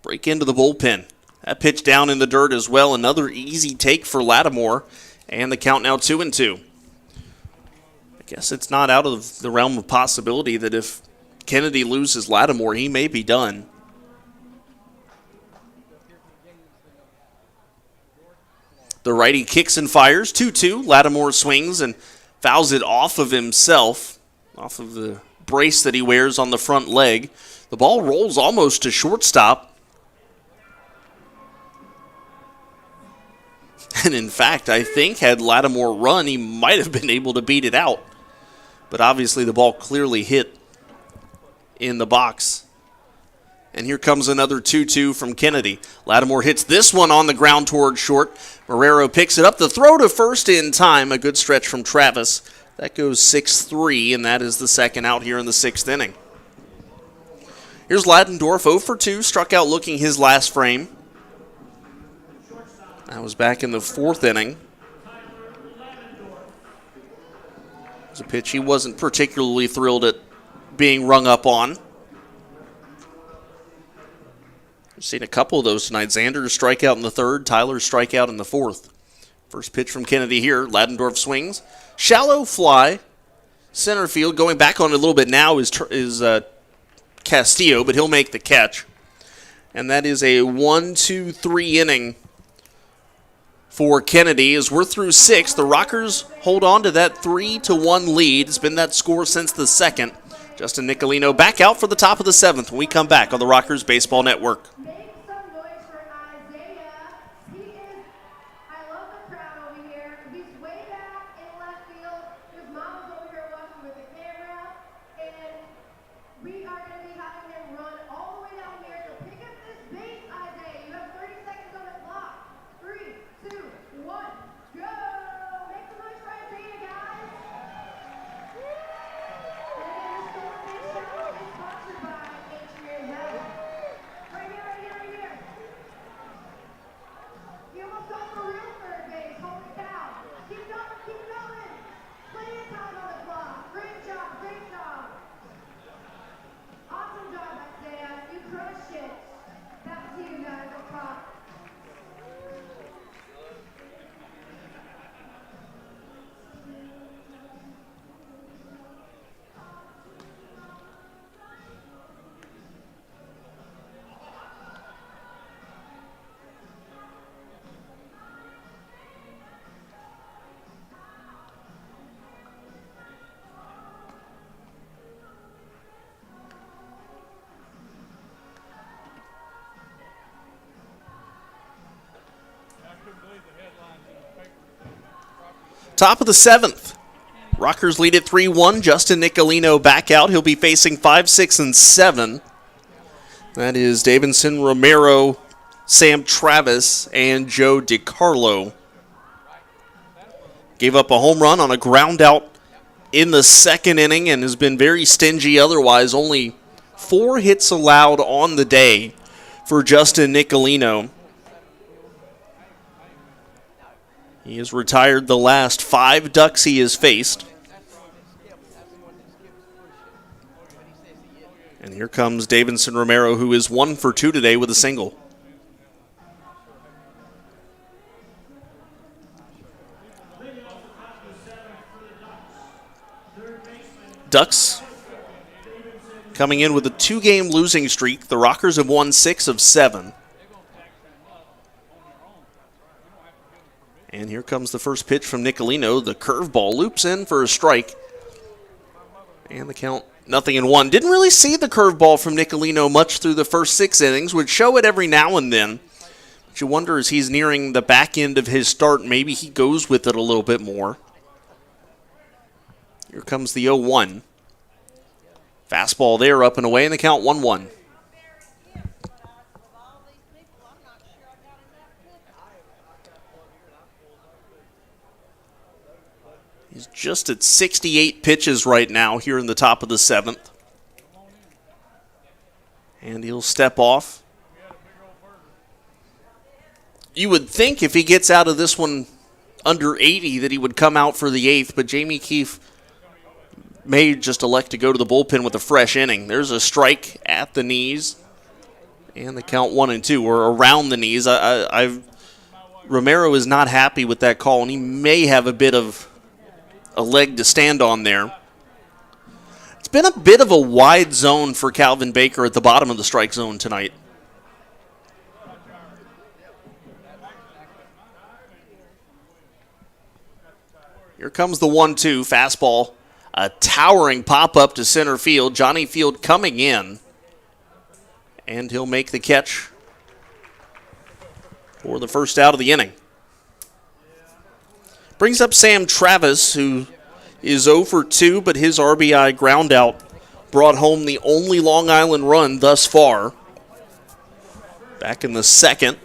break into the bullpen. That pitch down in the dirt as well. Another easy take for Lattimore. And the count now 2-2. I guess it's not out of the realm of possibility that if Kennedy loses Lattimore, he may be done. The righty kicks and fires. 2-2. Lattimore swings and fouls it off of himself, off of the brace that he wears on the front leg. The ball rolls almost to shortstop. And in fact, I think had Lattimore run, he might have been able to beat it out. But obviously the ball clearly hit in the box. And here comes another 2-2 from Kennedy. Lattimore hits this one on the ground toward short. Marrero picks it up. The throw to first in time. A good stretch from Travis. That goes 6-3, and that is the second out here in the sixth inning. Here's Ladendorf, 0 for 2, struck out looking his last frame. That was back in the fourth inning. It was a pitch he wasn't particularly thrilled at being rung up on. We've seen a couple of those tonight. Xander's strikeout in the third, Tyler's strikeout in the fourth. First pitch from Kennedy here. Ladendorf swings. Shallow fly. Center field. Going back on it a little bit now is Castillo, but he'll make the catch. And that is a 1-2-3 inning for Kennedy. As we're through six, the Rockers hold on to that 3-1 lead. It's been that score since the second. Justin Nicolino back out for the top of the seventh when we come back on the Rockers Baseball Network. Make some noise for Isaiah. I love the crowd over here. He's way back in left field. His mama's over here watching with the camera. And we are going to be having him run all the way down here. So pick up this base, Isaiah. You have 30 seconds on the clock. 3, 2, 1, go! Make some noise for Isaiah, guys. You almost got for real third base. Holy cow. Keep going, keep going. Plenty of time on the clock. Great job, great job. Awesome job, Isaiah. You crushed it. Back to you guys up top. Top of the seventh. Rockers lead at 3-1. Justin Nicolino back out. He'll be facing 5, 6, and 7. That is Davidson, Romero, Sam Travis, and Joe DiCarlo. Gave up a home run on a ground out in the second inning and has been very stingy otherwise. Only 4 hits allowed on the day for Justin Nicolino. He has retired the last 5 ducks he has faced. And here comes Davidson Romero, who is 1 for 2 today with a single. Ducks coming in with a 2-game losing streak. The Rockers have won 6 of 7. And here comes the first pitch from Nicolino. The curveball loops in for a strike. And the count 0-1. Didn't really see the curveball from Nicolino much through the first 6 innings. Would show it every now and then. But you wonder as he's nearing the back end of his start, maybe he goes with it a little bit more. Here comes the 0-1. Fastball there, up and away, and the count 1-1. He's just at 68 pitches right now here in the top of the seventh. And he'll step off. You would think if he gets out of this one under 80 that he would come out for the 8th, but Jamie Keefe may just elect to go to the bullpen with a fresh inning. There's a strike at the knees, and the count 1-2, or around the knees. Romero is not happy with that call, and he may have a bit of a leg to stand on there. It's been a bit of a wide zone for Calvin Baker at the bottom of the strike zone tonight. Here comes the 1-2 fastball. A towering pop-up to center field. Johnny Field coming in. And he'll make the catch for the first out of the inning. Brings up Sam Travis, who is 0 for 2, but his RBI ground out brought home the only Long Island run thus far. Back in the second.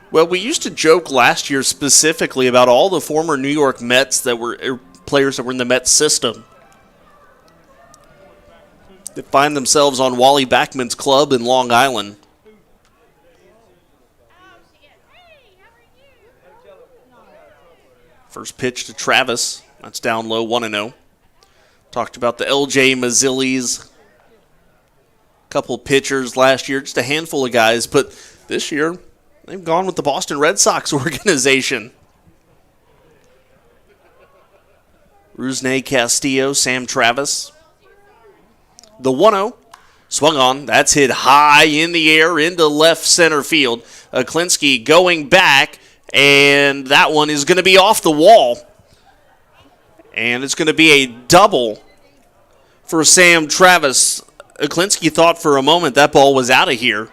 Well, we used to joke last year specifically about all the former New York Mets that were players that were in the Mets system that find themselves on Wally Backman's club in Long Island. First pitch to Travis. That's down low, 1-0. Talked about the LJ Mazzillis. Couple pitchers last year, just a handful of guys, but this year they've gone with the Boston Red Sox organization. Rusney Castillo, Sam Travis. The 1-0 swung on. That's hit high in the air into left center field. Aklinski going back, and that one is going to be off the wall. And it's going to be a double for Sam Travis. Aklinski thought for a moment that ball was out of here.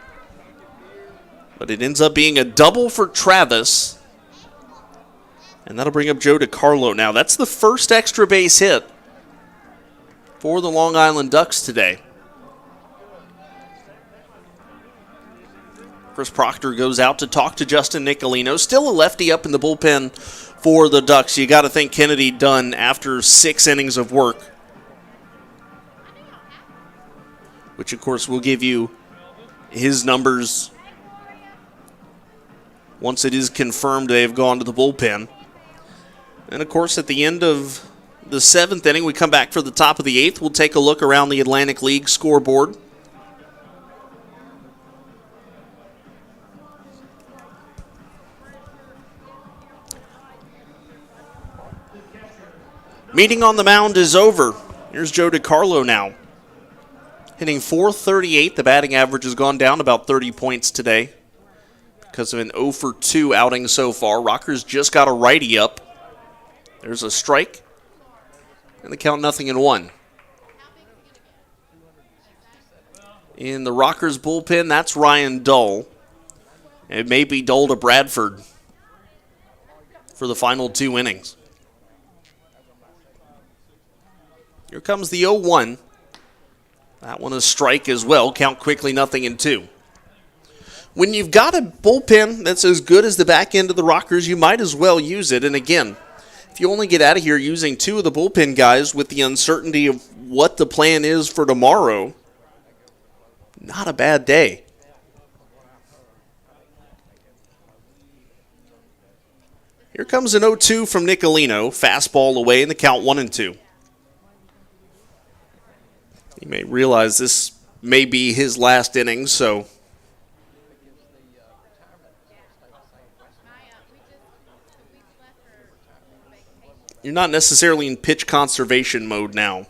But it ends up being a double for Travis. And that'll bring up Joe DiCarlo now. That's the first extra base hit for the Long Island Ducks today. Chris Proctor goes out to talk to Justin Nicolino. Still a lefty up in the bullpen for the Ducks. You got to think Kennedy done after 6 innings of work. Which, of course, will give you his numbers once it is confirmed they have gone to the bullpen. And, of course, at the end of the 7th inning, we come back for the top of the 8th. We'll take a look around the Atlantic League scoreboard. Meeting on the mound is over. Here's Joe DiCarlo now. Hitting .438. The batting average has gone down about 30 points today because of an 0 for 2 outing so far. Rockers just got a righty up. There's a strike. And the count 0-1. In the Rockers bullpen, that's Ryan Dull. It may be Dull to Bradford for the final 2 innings. Here comes the 0-1. That one a strike as well. Count quickly, 0-2. When you've got a bullpen that's as good as the back end of the Rockers, you might as well use it. And again, if you only get out of here using 2 of the bullpen guys with the uncertainty of what the plan is for tomorrow, not a bad day. Here comes an 0-2 from Nicolino. Fastball away in the count 1-2. You may realize this may be his last inning, so you're not necessarily in pitch conservation mode now.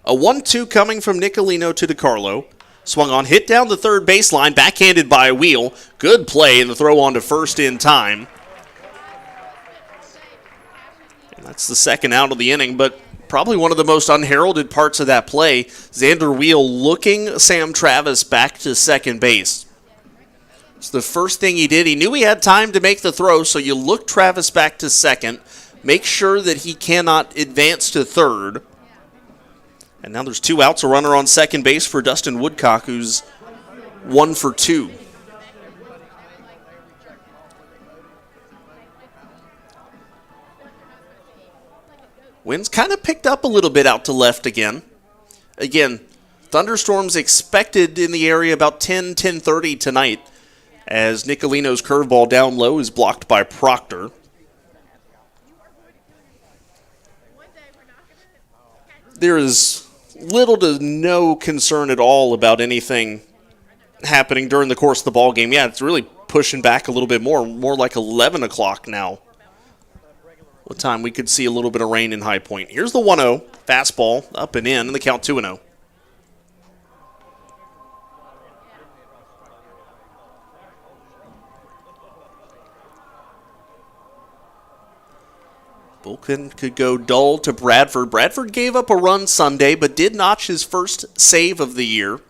A 1-2 coming from Nicolino to DiCarlo. Swung on, hit down the third baseline, backhanded by Wheel. Good play, and the throw on to first in time. That's the second out of the inning, but probably one of the most unheralded parts of that play. Xander Wheel looking Sam Travis back to second base. It's the first thing he did. He knew he had time to make the throw, so you look Travis back to second, make sure that he cannot advance to third. And now there's 2 outs, a runner on second base for Dustin Woodcock, who's 1 for 2. Wind's kind of picked up a little bit out to left again. Again, thunderstorms expected in the area about 10:30 tonight as Nicolino's curveball down low is blocked by Proctor. There is little to no concern at all about anything happening during the course of the ball game. Yeah, it's really pushing back a little bit more like 11 o'clock now. What time we could see a little bit of rain in High Point. Here's the 1-0. Fastball up and in, and the count 2-0. Bullpen could go Dull to Bradford. Bradford gave up a run Sunday, but did notch his first save of the year.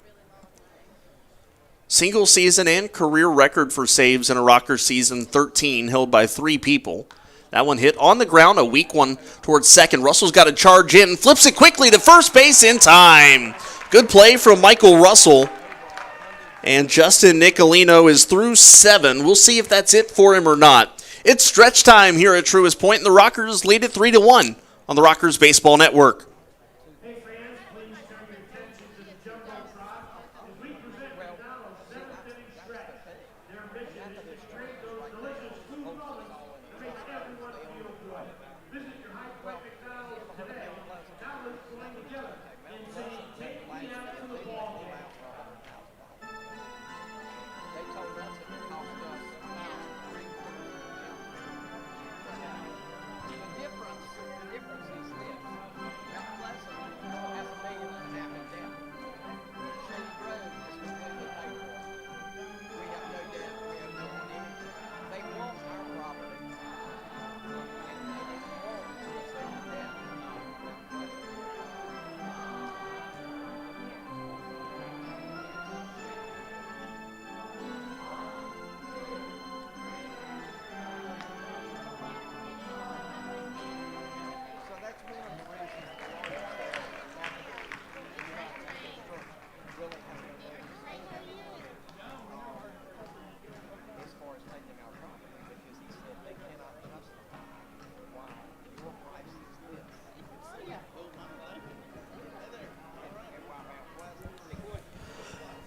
Single season and career record for saves in a Rockers season, 13, held by 3 people. That one hit on the ground, a weak one towards second. Russell's got to charge in, flips it quickly to first base in time. Good play from Michael Russell. And Justin Nicolino is through 7. We'll see if that's it for him or not. It's stretch time here at Truist Point, and the Rockers lead it 3-1 on the Rockers Baseball Network. Hey fans, please turn your attention to the Jumbotron as we present the now 7th inning stretch. Their mission is to trade those delicious food moments to make everyone feel good. Visit your High Point McDonald's today. Now let's join together in saying, "Take me out to the ball game."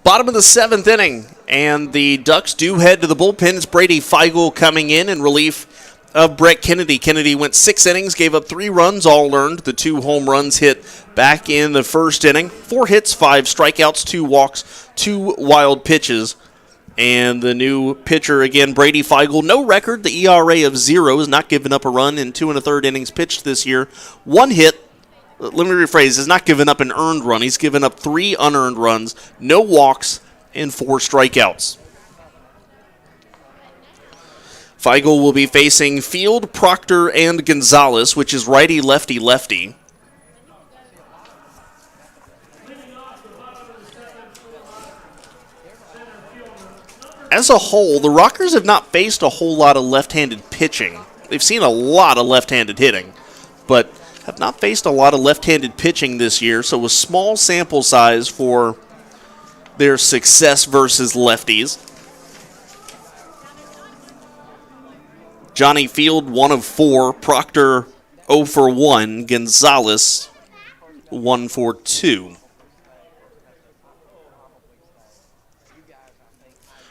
Bottom of the 7th inning, and the Ducks do head to the bullpen. It's Brady Feigl coming in relief of Brett Kennedy. Kennedy went 6 innings, gave up 3 runs, all earned. The 2 home runs hit back in the first inning. 4 hits, 5 strikeouts, 2 walks, 2 wild pitches. And the new pitcher again, Brady Feigl, no record. The ERA of 0, has not given up a run in 2 1/3 innings pitched this year. 1 hit. Let me rephrase, has not given up an earned run. He's given up 3 unearned runs, no walks, and 4 strikeouts. Feigl will be facing Field, Proctor, and Gonzalez, which is righty-lefty-lefty. As a whole, the Rockers have not faced a whole lot of left-handed pitching. They've seen a lot of left-handed hitting, but have not faced a lot of left-handed pitching this year, so a small sample size for their success versus lefties. Johnny Field, 1 of 4. Proctor, 0 for 1. Gonzalez, 1 for 2.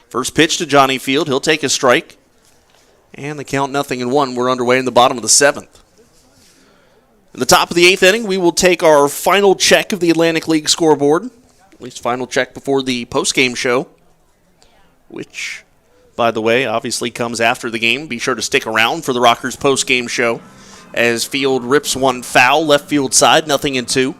First pitch to Johnny Field. He'll take a strike. And the count 0-1. We're underway in the bottom of the 7th. In the top of the 8th inning, we will take our final check of the Atlantic League scoreboard. At least final check before the postgame show, which, by the way, obviously comes after the game. Be sure to stick around for the Rockers postgame show as Field rips one foul, left field side, 0-2.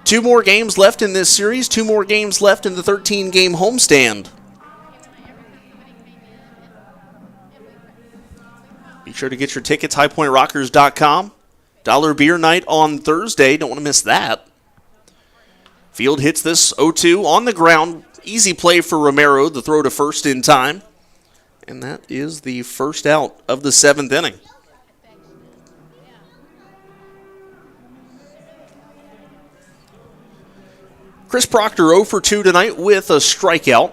2 more games left in this series, 2 more games left in the 13-game homestand. Be sure to get your tickets, highpointrockers.com. $1 beer night on Thursday. Don't want to miss that. Field hits this 0-2 on the ground. Easy play for Romero, the throw to first in time. And that is the first out of the 7th inning. Chris Proctor 0 for 2 tonight with a strikeout.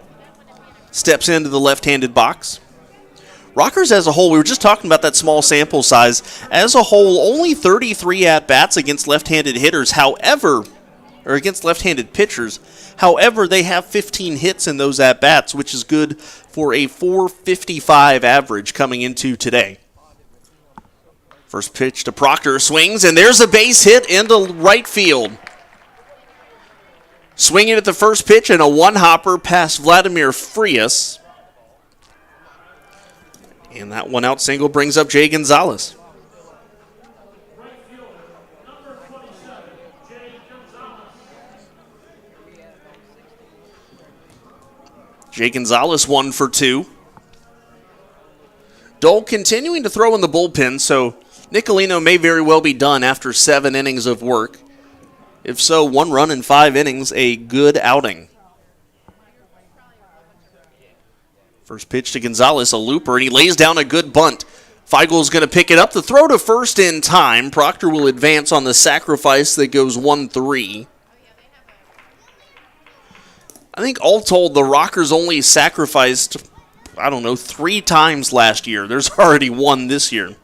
Steps into the left-handed box. Rockers as a whole, we were just talking about that small sample size. As a whole, only 33 at-bats against left-handed hitters. However, or against left-handed pitchers. However, they have 15 hits in those at-bats, which is good for a .455 average coming into today. First pitch to Proctor, swings, and there's a base hit into right field. Swinging at the first pitch and a one-hopper past Vladimir Frias. And that one-out single brings up Jay Gonzalez. Right fielder, number 27, Jay Gonzalez. Jay Gonzalez 1 for 2. Dole continuing to throw in the bullpen, so Nicolino may very well be done after 7 innings of work. If so, 1 run in 5 innings, a good outing. First pitch to Gonzalez, a looper, and he lays down a good bunt. Feigel's going to pick it up. The throw to first in time. Proctor will advance on the sacrifice that goes 1-3. I think all told, the Rockers only sacrificed, 3 times last year. There's already 1 this year.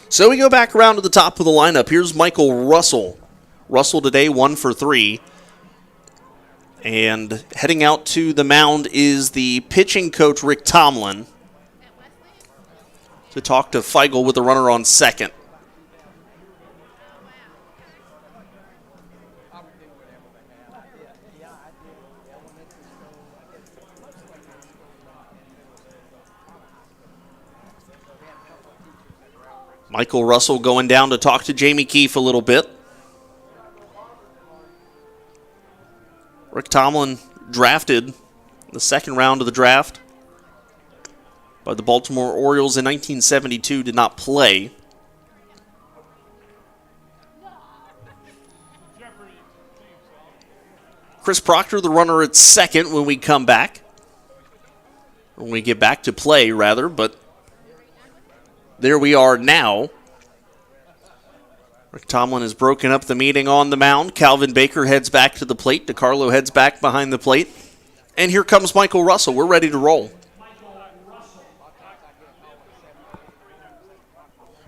So we go back around to the top of the lineup. Here's Michael Russell. Russell today 1 for 3. And heading out to the mound is the pitching coach, Rick Tomlin, to talk to Feigl with the runner on second. Michael Russell going down to talk to Jamie Keefe a little bit. Rick Tomlin drafted the second round of the draft by the Baltimore Orioles in 1972, did not play. Chris Proctor, the runner at second when we come back. When we get back to play, rather, but there we are now. Rick Tomlin has broken up the meeting on the mound. Calvin Baker heads back to the plate. DeCarlo heads back behind the plate. And here comes Michael Russell. We're ready to roll.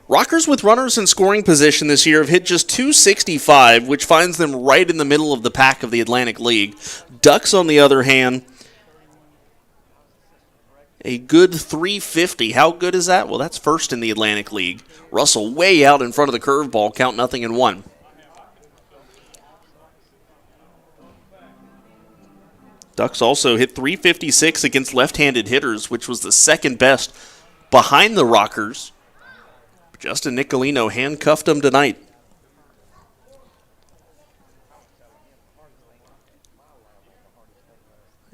Rockers with runners in scoring position this year have hit just .265, which finds them right in the middle of the pack of the Atlantic League. Ducks, on the other hand, a good .350. How good is that? Well, that's first in the Atlantic League. Russell way out in front of the curveball, count 0-1. Ducks also hit .356 against left-handed hitters, which was the second best behind the Rockers. Justin Nicolino handcuffed them tonight.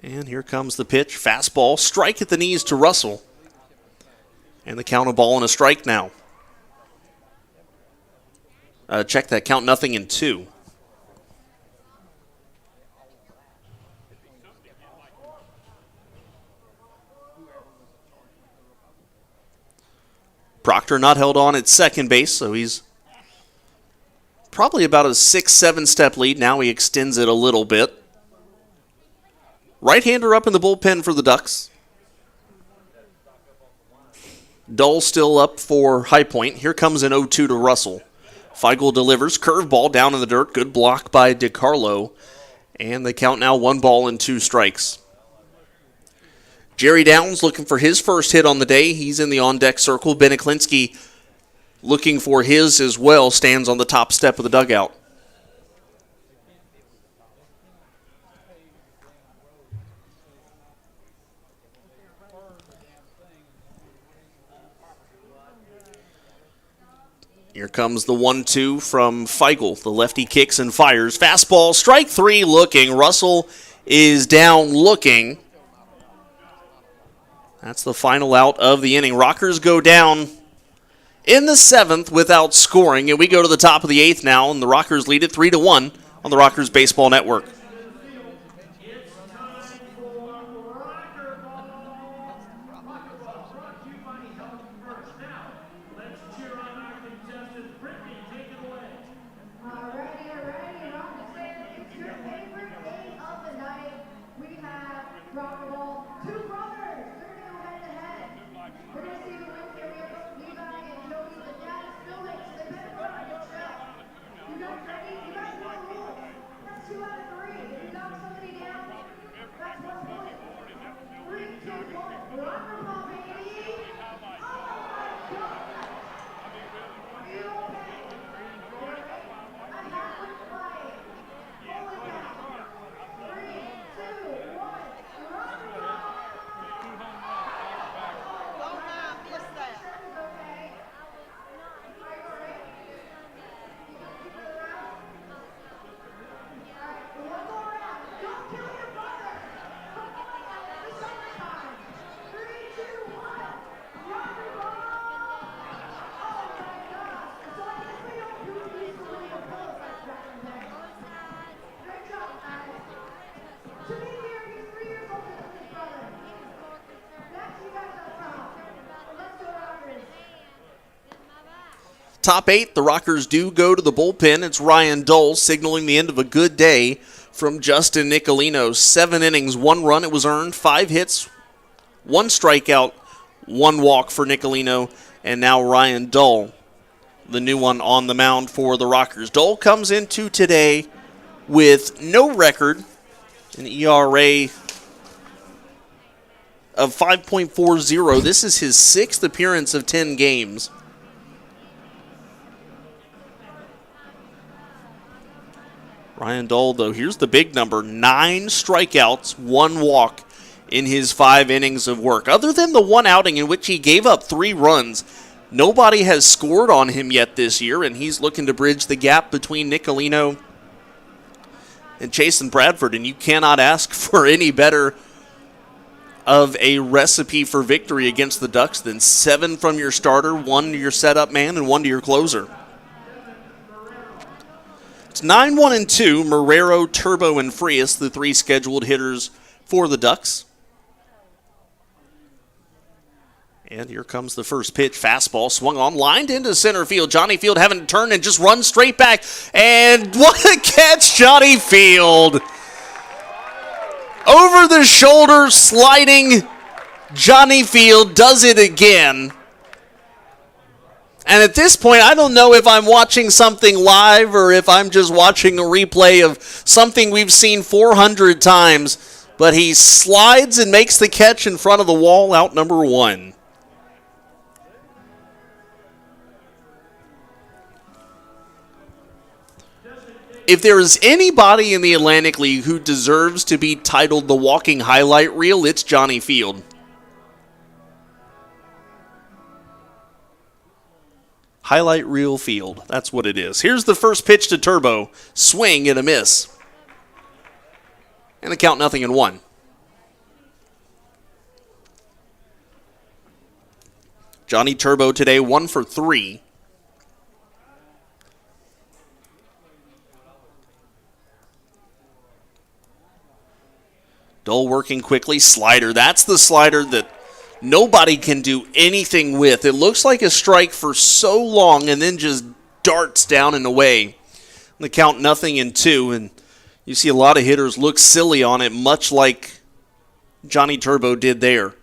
And here comes the pitch. Fastball, strike at the knees to Russell. And the count, a ball and a strike now. Check that, count 0-2. Proctor not held on at second base, so he's probably about a 6-7 step lead. Now he extends it a little bit. Right-hander up in the bullpen for the Ducks. Dull still up for High Point. Here comes an 0-2 to Russell. Feigl delivers. Curveball down in the dirt. Good block by DeCarlo. And they count now 1 ball and 2 strikes. Jerry Downs looking for his first hit on the day. He's in the on-deck circle. Ben Aklinski looking for his as well. Stands on the top step of the dugout. Here comes the 1-2 from Feigl. The lefty kicks and fires. Fastball, strike 3 looking. Russell is down looking. That's the final out of the inning. Rockers go down in the 7th without scoring, and we go to the top of the 8th now, and the Rockers lead it 3-1 on the Rockers Baseball Network. Top 8, the Rockers do go to the bullpen. It's Ryan Dole signaling the end of a good day from Justin Nicolino. 7 innings, 1 run. It was earned, 5 hits, 1 strikeout, 1 walk for Nicolino, and now Ryan Dole, the new one on the mound for the Rockers. Dole comes into today with no record, an ERA of 5.40. This is his 6th appearance of 10 games. Ryan Dole, though, here's the big number, 9 strikeouts, 1 walk in his 5 innings of work. Other than the one outing in which he gave up 3 runs, nobody has scored on him yet this year, and he's looking to bridge the gap between Nicolino and Chasen Bradford, and you cannot ask for any better of a recipe for victory against the Ducks than 7 from your starter, 1 to your setup man, and 1 to your closer. It's 9-1-2, Marrero, Turbo, and Frias, the 3 scheduled hitters for the Ducks. And here comes the first pitch. Fastball swung on, lined into center field. Johnny Field having to turn and just run straight back. And what a catch, Johnny Field. Over the shoulder, sliding. Johnny Field does it again. And at this point, I don't know if I'm watching something live or if I'm just watching a replay of something we've seen 400 times. But he slides and makes the catch in front of the wall, out number 1. If there is anybody in the Atlantic League who deserves to be titled the walking highlight reel, it's Johnny Field. Highlight reel Field. That's what it is. Here's the first pitch to Turbo. Swing and a miss. And the count 0-1. Johnny Turbo today 1 for 3. Dole working quickly. Slider. That's the slider that nobody can do anything with. It looks like a strike for so long and then just darts down and away. The count 0-2, and you see a lot of hitters look silly on it, much like Johnny Turbo did there.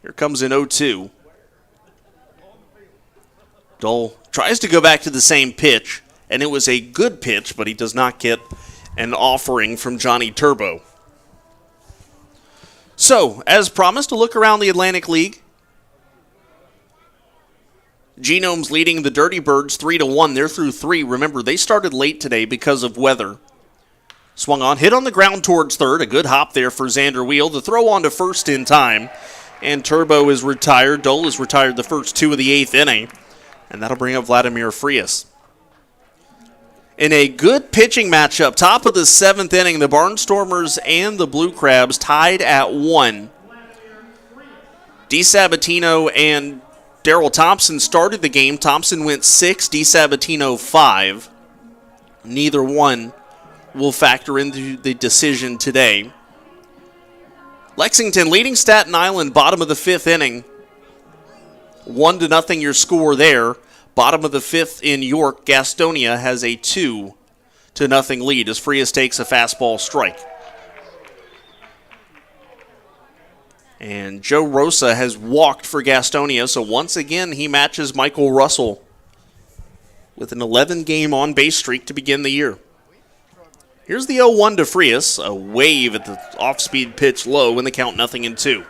Here comes an 0-2. Dole tries to go back to the same pitch, and it was a good pitch, but he does not get an offering from Johnny Turbo. So, as promised, a look around the Atlantic League. Genome's leading the Dirty Birds 3-1. They're through 3. Remember, they started late today because of weather. Swung on, hit on the ground towards third. A good hop there for Xander Wheel. The throw on to first in time. And Turbo is retired. Dole is retired the first 2 of the 8th inning. And that'll bring up Vladimir Frias. In a good pitching matchup, top of the 7th inning, the Barnstormers and the Blue Crabs tied at 1. DeSabatino and Darrell Thompson started the game. Thompson went 6, DeSabatino 5. Neither one will factor into the decision today. Lexington leading Staten Island, bottom of the 5th inning. 1-0 your score there. Bottom of the 5th in York, Gastonia has a 2-0 lead as Frias takes a fastball strike. And Joe Rosa has walked for Gastonia, so once again he matches Michael Russell with an 11-game on-base streak to begin the year. Here's the 0-1 to Frias, a wave at the off-speed pitch low in the count 0-2.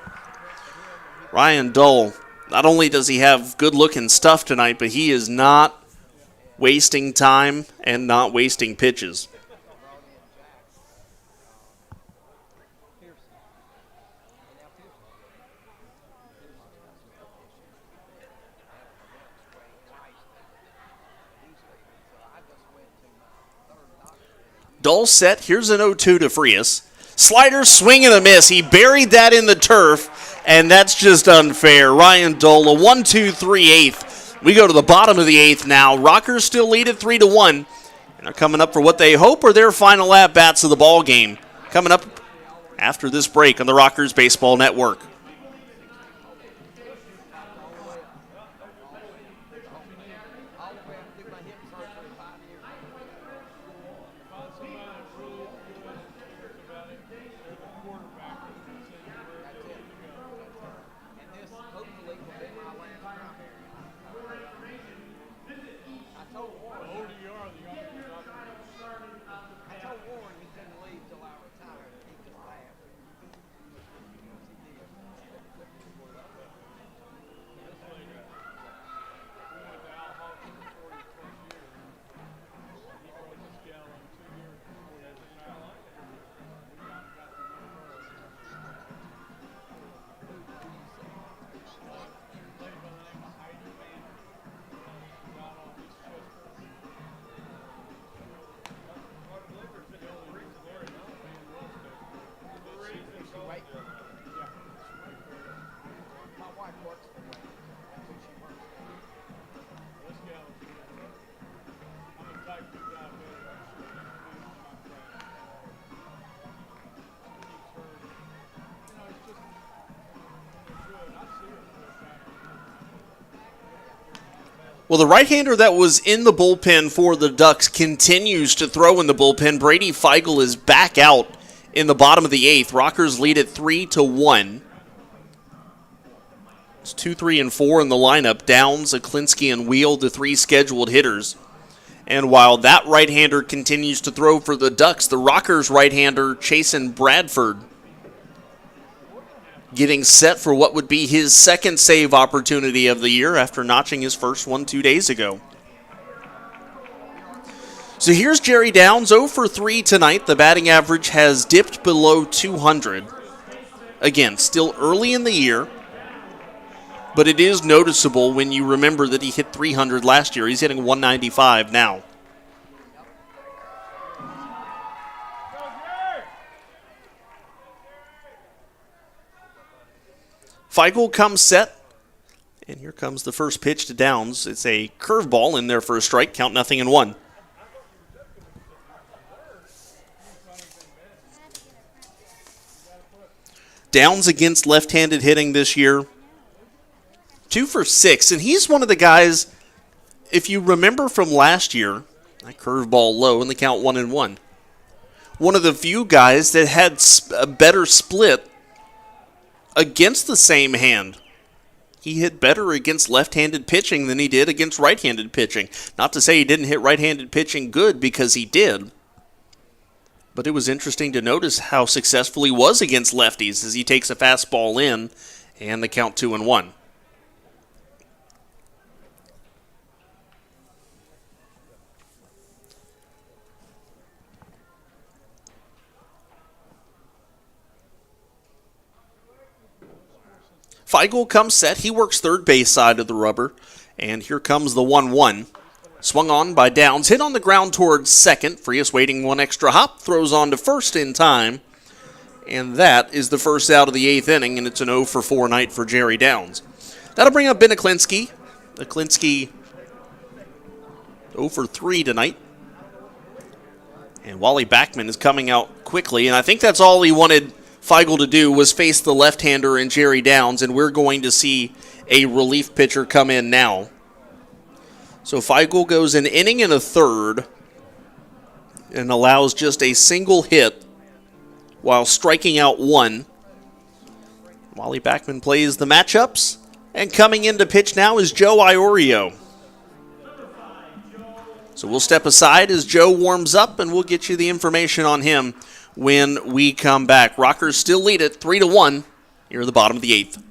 Ryan Dole. Not only does he have good-looking stuff tonight, but he is not wasting time and not wasting pitches. Dole set. Here's an 0-2 to Frias. Slider, swing and a miss. He buried that in the turf, and that's just unfair. Ryan Dole, a 1-2-3 8th. We go to the bottom of the 8th now. Rockers still lead at 3-1, and they're coming up for what they hope are their final at-bats of the ball game. Coming up after this break on the Rockers Baseball Network. Well, the right-hander that was in the bullpen for the Ducks continues to throw in the bullpen. Brady Feigl is back out in the bottom of the 8th. Rockers lead it 3-1. It's 2, 3, and 4 in the lineup. Downs, Aklinski, and Wheel, the 3 scheduled hitters. And while that right-hander continues to throw for the Ducks, the Rockers right-hander, Chasen Bradford, getting set for what would be his second save opportunity of the year after notching his first one 2 days ago. So here's Jerry Downs, 0 for 3 tonight. The batting average has dipped below 200. Again, still early in the year, but it is noticeable when you remember that he hit 300 last year. He's hitting 195 now. Feigl comes set, and here comes the first pitch to Downs. It's a curveball in there for a strike, count 0-1. Downs against left-handed hitting this year, 2 for 6, and he's one of the guys, if you remember from last year, that curveball low and the count 1-1. One of the few guys that had a better split against the same hand. He hit better against left-handed pitching than he did against right-handed pitching. Not to say he didn't hit right-handed pitching good, because he did. But it was interesting to notice how successful he was against lefties as he takes a fastball in and the count 2-1. Feigl comes set. He works third base side of the rubber. And here comes the 1-1. Swung on by Downs. Hit on the ground towards second. Frias waiting one extra hop. Throws on to first in time. And that is the first out of the 8th inning. And it's an 0 for 4 night for Jerry Downs. That'll bring up Ben Aklinski. Aklinski 0 for 3 tonight. And Wally Backman is coming out quickly. And I think that's all he wanted Feigl to do, was face the left-hander in Jerry Downs, and we're going to see a relief pitcher come in now. So Feigl goes an inning and a third and allows just a single hit while striking out 1. Wally Backman plays the matchups, and coming in to pitch now is Joe Iorio. So we'll step aside as Joe warms up, and we'll get you the information on him when we come back. Rockers still lead it 3-1 here at the bottom of the 8th.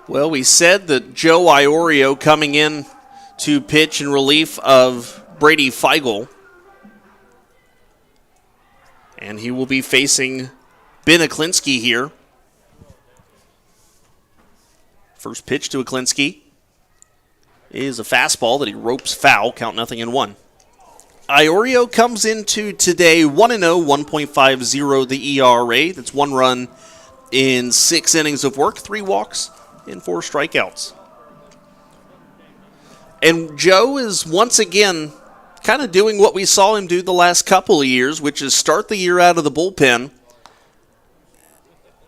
Well, we said that Joe Iorio coming in to pitch in relief of Brady Feigl. And he will be facing Ben Aklinski here. First pitch to Aklinski is a fastball that he ropes foul, count 0-1. Iorio comes into today 1-0, 1.50 the ERA. That's 1 run in 6 innings of work, 3 walks, and 4 strikeouts. And Joe is once again kind of doing what we saw him do the last couple of years, which is start the year out of the bullpen,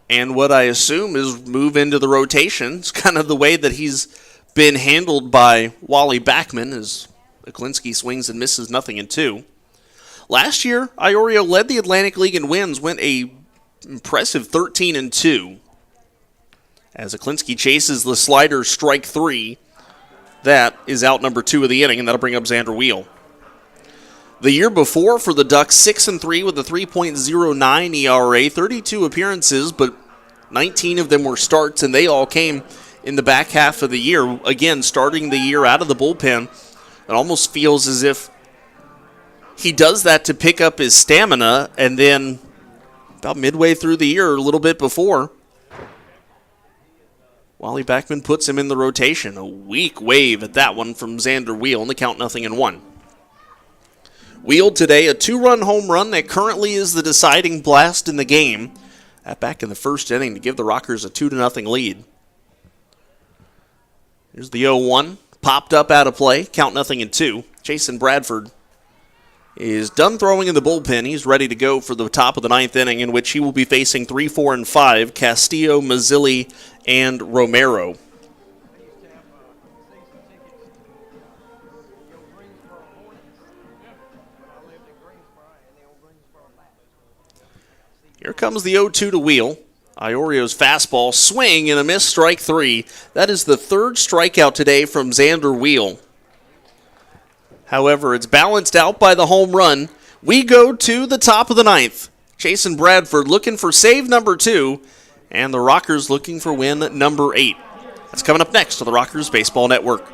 and what I assume is move into the rotation. It's kind of the way that he's been handled by Wally Backman as Aklinski swings and misses nothing in 2. Last year, Iorio led the Atlantic League in wins, went a impressive 13-2. As Aklinski chases the slider strike 3, that is out number 2 of the inning, and that'll bring up Xander Wheel. The year before for the Ducks, 6-3 with a 3.09 ERA, 32 appearances, but 19 of them were starts, and they all came in the back half of the year. Again, starting the year out of the bullpen, it almost feels as if he does that to pick up his stamina, and then about midway through the year, a little bit before, Wally Backman puts him in the rotation. A weak wave at that one from Xander Wheel, and the count 0-1. Wheel today, a 2-run home run that currently is the deciding blast in the game. That back in the first inning to give the Rockers a 2-0 lead. Here's the 0-1. Popped up out of play. Count 0-2. Jason Bradford is done throwing in the bullpen. He's ready to go for the top of the 9th inning, in which he will be facing 3, 4, and 5, Castillo, Mazzilli, and Romero. Here comes the 0-2 to Wheel. Iorio's fastball, swing and a miss, strike 3. That is the 3rd strikeout today from Xander Wheel. However, it's balanced out by the home run. We go to the top of the 9th. Jason Bradford looking for save number 2, and the Rockers looking for win number 8. That's coming up next to the Rockers Baseball Network.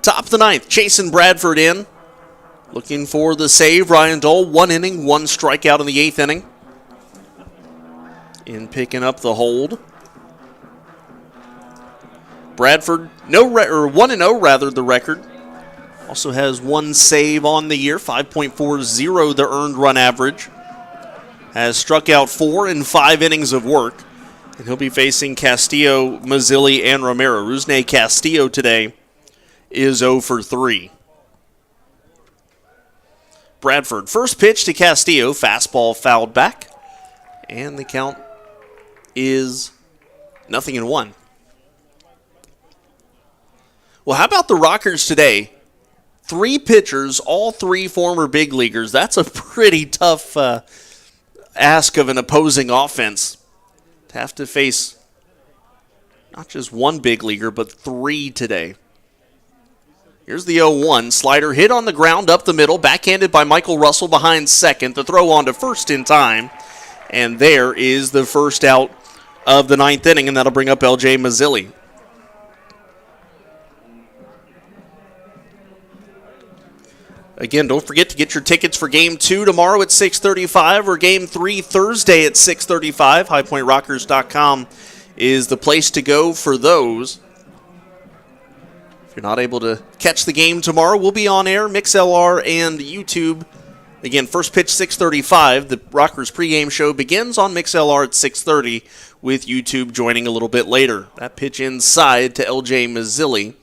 Top of the 9th, Jason Bradford in. Looking for the save. Ryan Dole, 1 inning, 1 strikeout in the 8th inning. In picking up the hold. Bradford, 1-0 rather, the record. Also has 1 save on the year, 5.40 the earned run average. Has struck out 4 in 5 innings of work. And he'll be facing Castillo, Mazzilli, and Romero. Rusney Castillo today is 0 for 3. Bradford, first pitch to Castillo, fastball fouled back, and the count is 0-1. Well, how about the Rockers today? 3 pitchers, all 3 former big leaguers. That's a pretty tough ask of an opposing offense to have to face not just 1 big leaguer, but 3 today. Here's the 0-1. Slider hit on the ground up the middle, backhanded by Michael Russell behind second. The throw on to first in time. And there is the first out of the 9th inning, and that'll bring up L.J. Mazzilli. Again, don't forget to get your tickets for Game 2 tomorrow at 6:35 or Game 3 Thursday at 6:35. HighPointRockers.com is the place to go for those. If you're not able to catch the game tomorrow, we'll be on air, MixLR and YouTube. Again, first pitch 6:35. The Rockers pregame show begins on MixLR at 6:30 with YouTube joining a little bit later. That pitch inside to L.J. Mazzilli.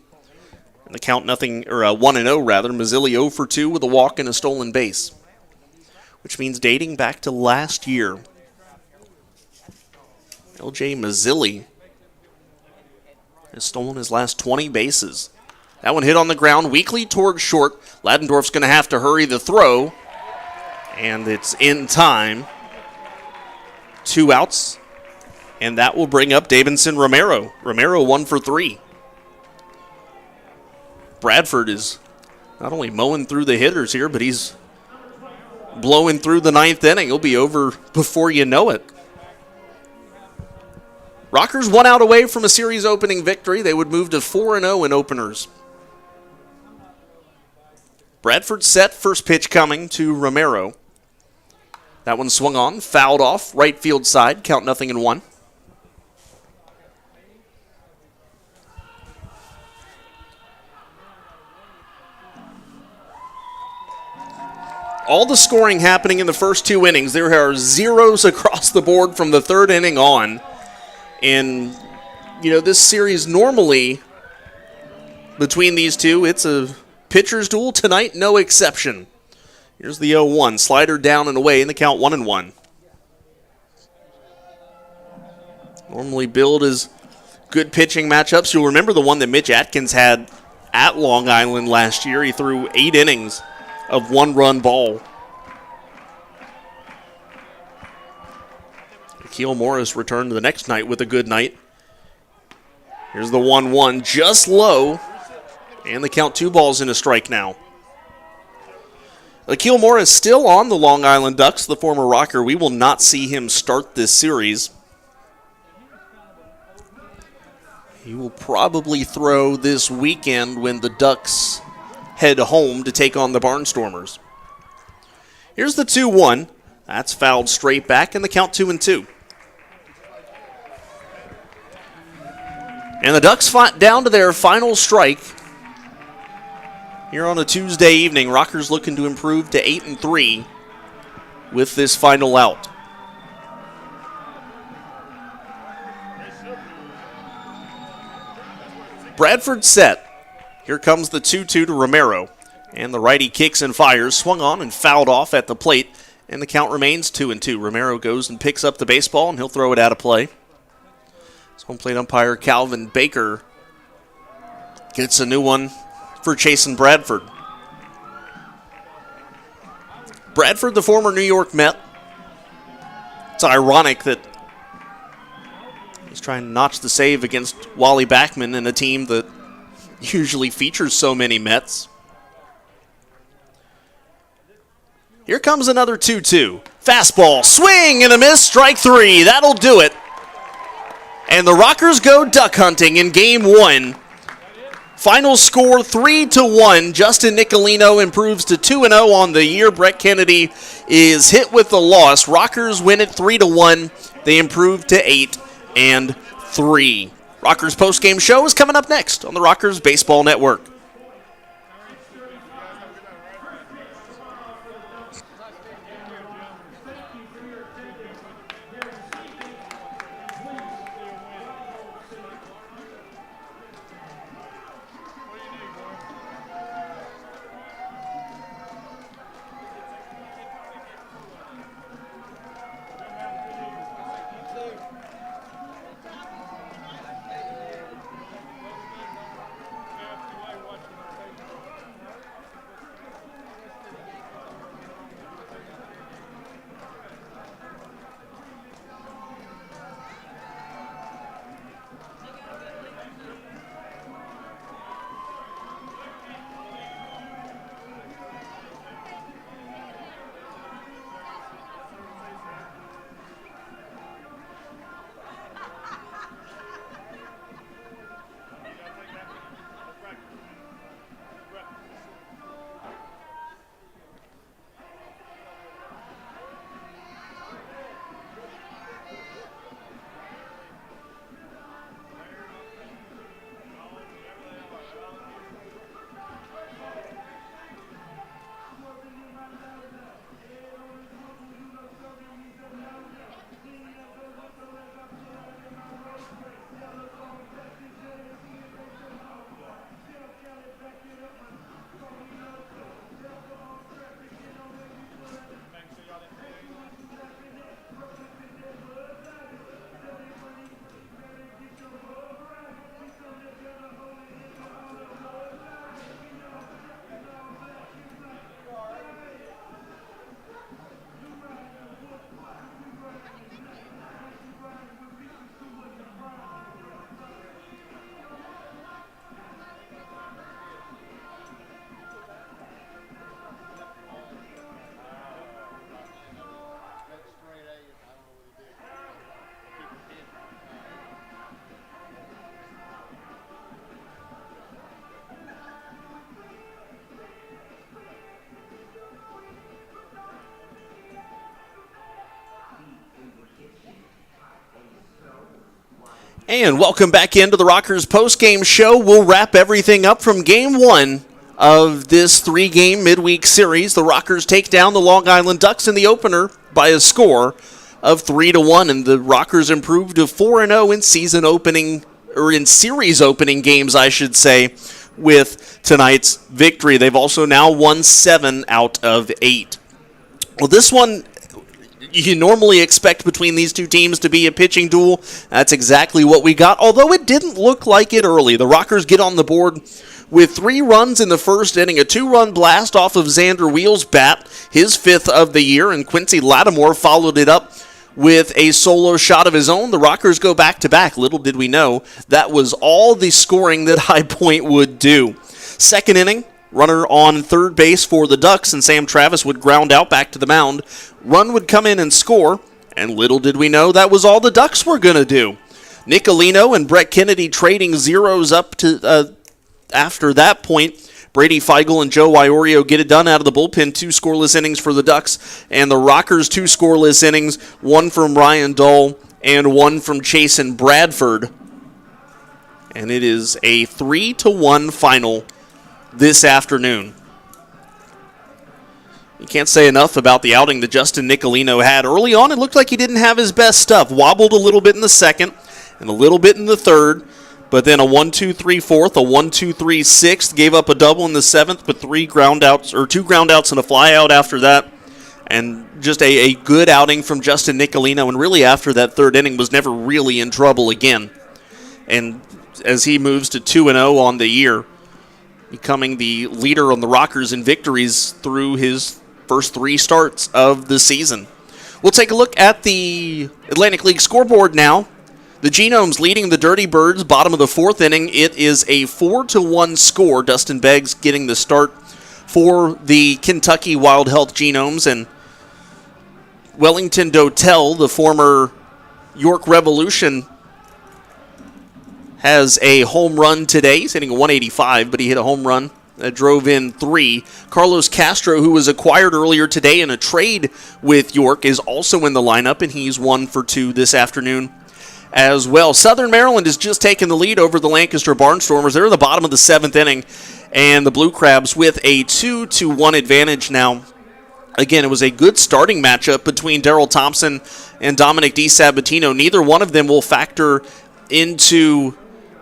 The count 1-0 rather. Mazzilli 0 for 2 with a walk and a stolen base, which means dating back to last year, LJ Mazzilli has stolen his last 20 bases. That one hit on the ground, weakly towards short. Ladendorf's going to have to hurry the throw, and it's in time. 2 outs, and that will bring up Davidson Romero. Romero 1 for 3. Bradford is not only mowing through the hitters here, but he's blowing through the 9th inning. He'll be over before you know it. Rockers 1 out away from a series opening victory. They would move to 4-0 in openers. Bradford set, first pitch coming to Romero. That one swung on, fouled off, right field side, count 0-1. All the scoring happening in the first 2 innings. There are zeros across the board from the 3rd inning on. And, this series normally between these two, it's a pitcher's duel. Tonight, no exception. Here's the 0-1. Slider down and away in the count 1-1. Normally billed as good pitching matchups. You'll remember the one that Mitch Atkins had at Long Island last year. He threw 8 innings of 1-run ball. Akil Morris returned the next night with a good night. Here's the 1-1, just low. And the count 2 balls and a strike now. Akil Morris still on the Long Island Ducks, the former Rocker. We will not see him start this series. He will probably throw this weekend when the Ducks head home to take on the Barnstormers. Here's the 2-1. That's fouled straight back, and the count 2-2. And the Ducks down to their final strike here on a Tuesday evening. Rockers looking to improve to 8-3 with this final out. Bradford set. Here comes the 2-2 to Romero. And the righty kicks and fires, swung on and fouled off at the plate. And the count remains 2-2. Romero goes and picks up the baseball, and he'll throw it out of play. Home plate umpire Calvin Baker gets a new one for Chasen Bradford. Bradford, the former New York Met. It's ironic that he's trying to notch the save against Wally Backman in a team that usually features so many Mets. Here comes another 2-2. Fastball, swing and a miss, strike 3. That'll do it. And the Rockers go duck hunting in Game 1. Final score 3-1. Justin Nicolino improves to 2-0 on the year. Brett Kennedy is hit with the loss. Rockers win it 3-1. They improve to 8-3. Rockers postgame show is coming up next on the Rockers Baseball Network. And welcome back into the Rockers post-game show. We'll wrap everything up from Game 1 of this 3-game midweek series. The Rockers take down the Long Island Ducks in the opener by a score of 3-1, and the Rockers improved to 4-0 in season opening, or in series opening games, I should say, with tonight's victory. They've also now won 7 out of 8. Well, this one, you normally expect between these two teams to be a pitching duel. That's exactly what we got, although it didn't look like it early. The Rockers get on the board with 3 runs in the first inning, a 2-run blast off of Xander Wheel's bat, his 5th of the year, and Quincy Lattimore followed it up with a solo shot of his own. The Rockers go back-to-back. Little did we know that was all the scoring that High Point would do. Second inning, runner on third base for the Ducks, and Sam Travis would ground out back to the mound. Run would come in and score, and little did we know that was all the Ducks were going to do. Nicolino and Brett Kennedy trading zeros up to after that point. Brady Feigl and Joe Iorio get it done out of the bullpen. 2 scoreless innings for the Ducks, and the Rockers 2 scoreless innings, 1 from Ryan Dull and 1 from Chasen Bradford. And it is a 3-1 final this afternoon. You can't say enough about the outing that Justin Nicolino had. Early on, it looked like he didn't have his best stuff. Wobbled a little bit in the second and a little bit in the third, but then a 1-2-3 fourth, a 1-2-3 sixth, gave up a double in the 7th, but 2 groundouts and a flyout after that. And just a good outing from Justin Nicolino, and really after that third inning was never really in trouble again. And as he moves to 2-0 on the year, becoming the leader on the Rockers in victories through his first 3 starts of the season. We'll take a look at the Atlantic League scoreboard now. The Genomes leading the Dirty Birds, bottom of the 4th inning. It is a 4-1 score. Dustin Beggs getting the start for the Kentucky Wild Health Genomes, and Wellington Dotel, the former York Revolution, has a home run today. He's hitting a 185, but he hit a home run that drove in 3. Carlos Castro, who was acquired earlier today in a trade with York, is also in the lineup, and he's 1 for 2 this afternoon as well. Southern Maryland has just taken the lead over the Lancaster Barnstormers. They're in the bottom of the 7th inning, and the Blue Crabs with a 2-1 advantage now. Again, it was a good starting matchup between Darrell Thompson and Dominic DiSabatino. Neither one of them will factor into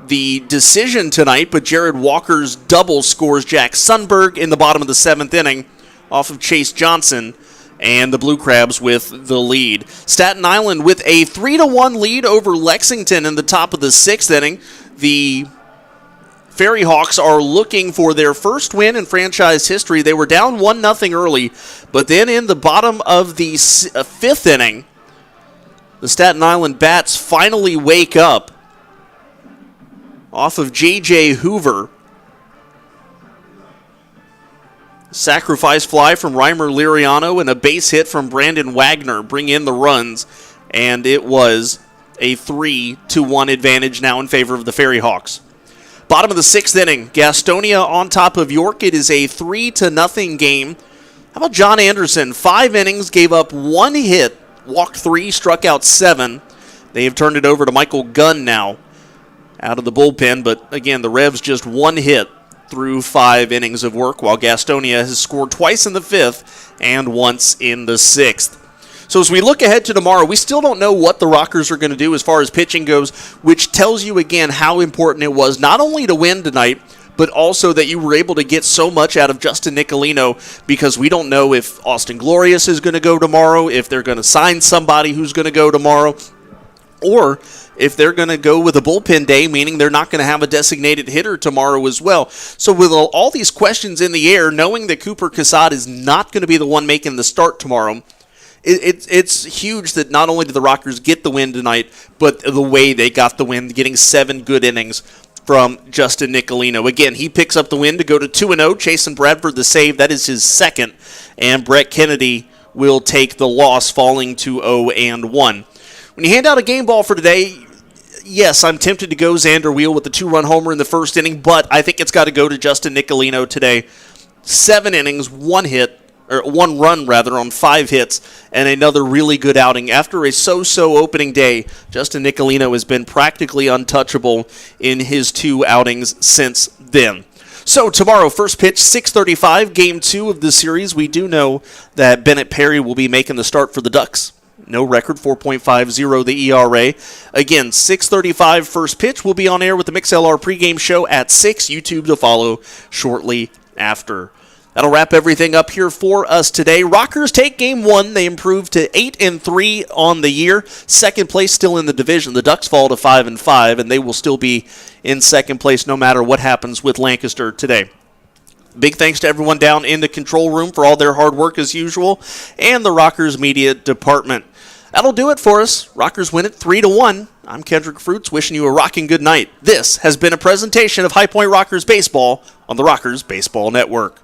the decision tonight, but Jared Walker's double scores Jack Sundberg in the bottom of the 7th inning off of Chase Johnson, and the Blue Crabs with the lead. Staten Island with a 3-1 lead over Lexington in the top of the 6th inning. The Ferry Hawks are looking for their first win in franchise history. They were down 1-0 early, but then in the bottom of the 5th inning, the Staten Island Bats finally wake up off of J.J. Hoover. Sacrifice fly from Reimer Liriano and a base hit from Brandon Wagner bring in the runs, and it was a 3-1 advantage now in favor of the Ferry Hawks. Bottom of the 6th inning, Gastonia on top of York. It is a 3-0 game. How about John Anderson? 5 innings, gave up 1 hit, walked 3, struck out 7. They have turned it over to Michael Gunn now out of the bullpen, but again, the Revs just 1 hit through 5 innings of work, while Gastonia has scored twice in the 5th and once in the 6th. So as we look ahead to tomorrow, we still don't know what the Rockers are going to do as far as pitching goes, which tells you again how important it was not only to win tonight, but also that you were able to get so much out of Justin Nicolino, because we don't know if Austin Glorious is going to go tomorrow, if they're going to sign somebody who's going to go tomorrow, or if they're going to go with a bullpen day, meaning they're not going to have a designated hitter tomorrow as well. So with all these questions in the air, knowing that Cooper Casad is not going to be the one making the start tomorrow, it's huge that not only did the Rockers get the win tonight, but the way they got the win, getting 7 good innings from Justin Nicolino. Again, he picks up the win to go to 2-0. Chasen Bradford the save. That is his 2nd. And Brett Kennedy will take the loss, falling to 0-1. When you hand out a game ball for today, yes, I'm tempted to go Xander Wheel with the 2-run homer in the first inning, but I think it's got to go to Justin Nicolino today. 7 innings, 1 hit, or 1 run rather, on 5 hits, and another really good outing. After a so-so opening day, Justin Nicolino has been practically untouchable in his 2 outings since then. So tomorrow, first pitch, 6:35, game 2 of the series. We do know that Bennett Perry will be making the start for the Ducks. No record, 4.50 the ERA. Again, 6:35 first pitch. We'll be on air with the MixLR pregame show at 6. YouTube to follow shortly after. That'll wrap everything up here for us today. Rockers take game 1. They improved to 8-3 on the year. Second place still in the division. The Ducks fall to 5-5, and they will still be in second place no matter what happens with Lancaster today. Big thanks to everyone down in the control room for all their hard work as usual, and the Rockers media department. That'll do it for us. Rockers win it 3-1. I'm Kendrick Fruits, wishing you a rocking good night. This has been a presentation of High Point Rockers Baseball on the Rockers Baseball Network.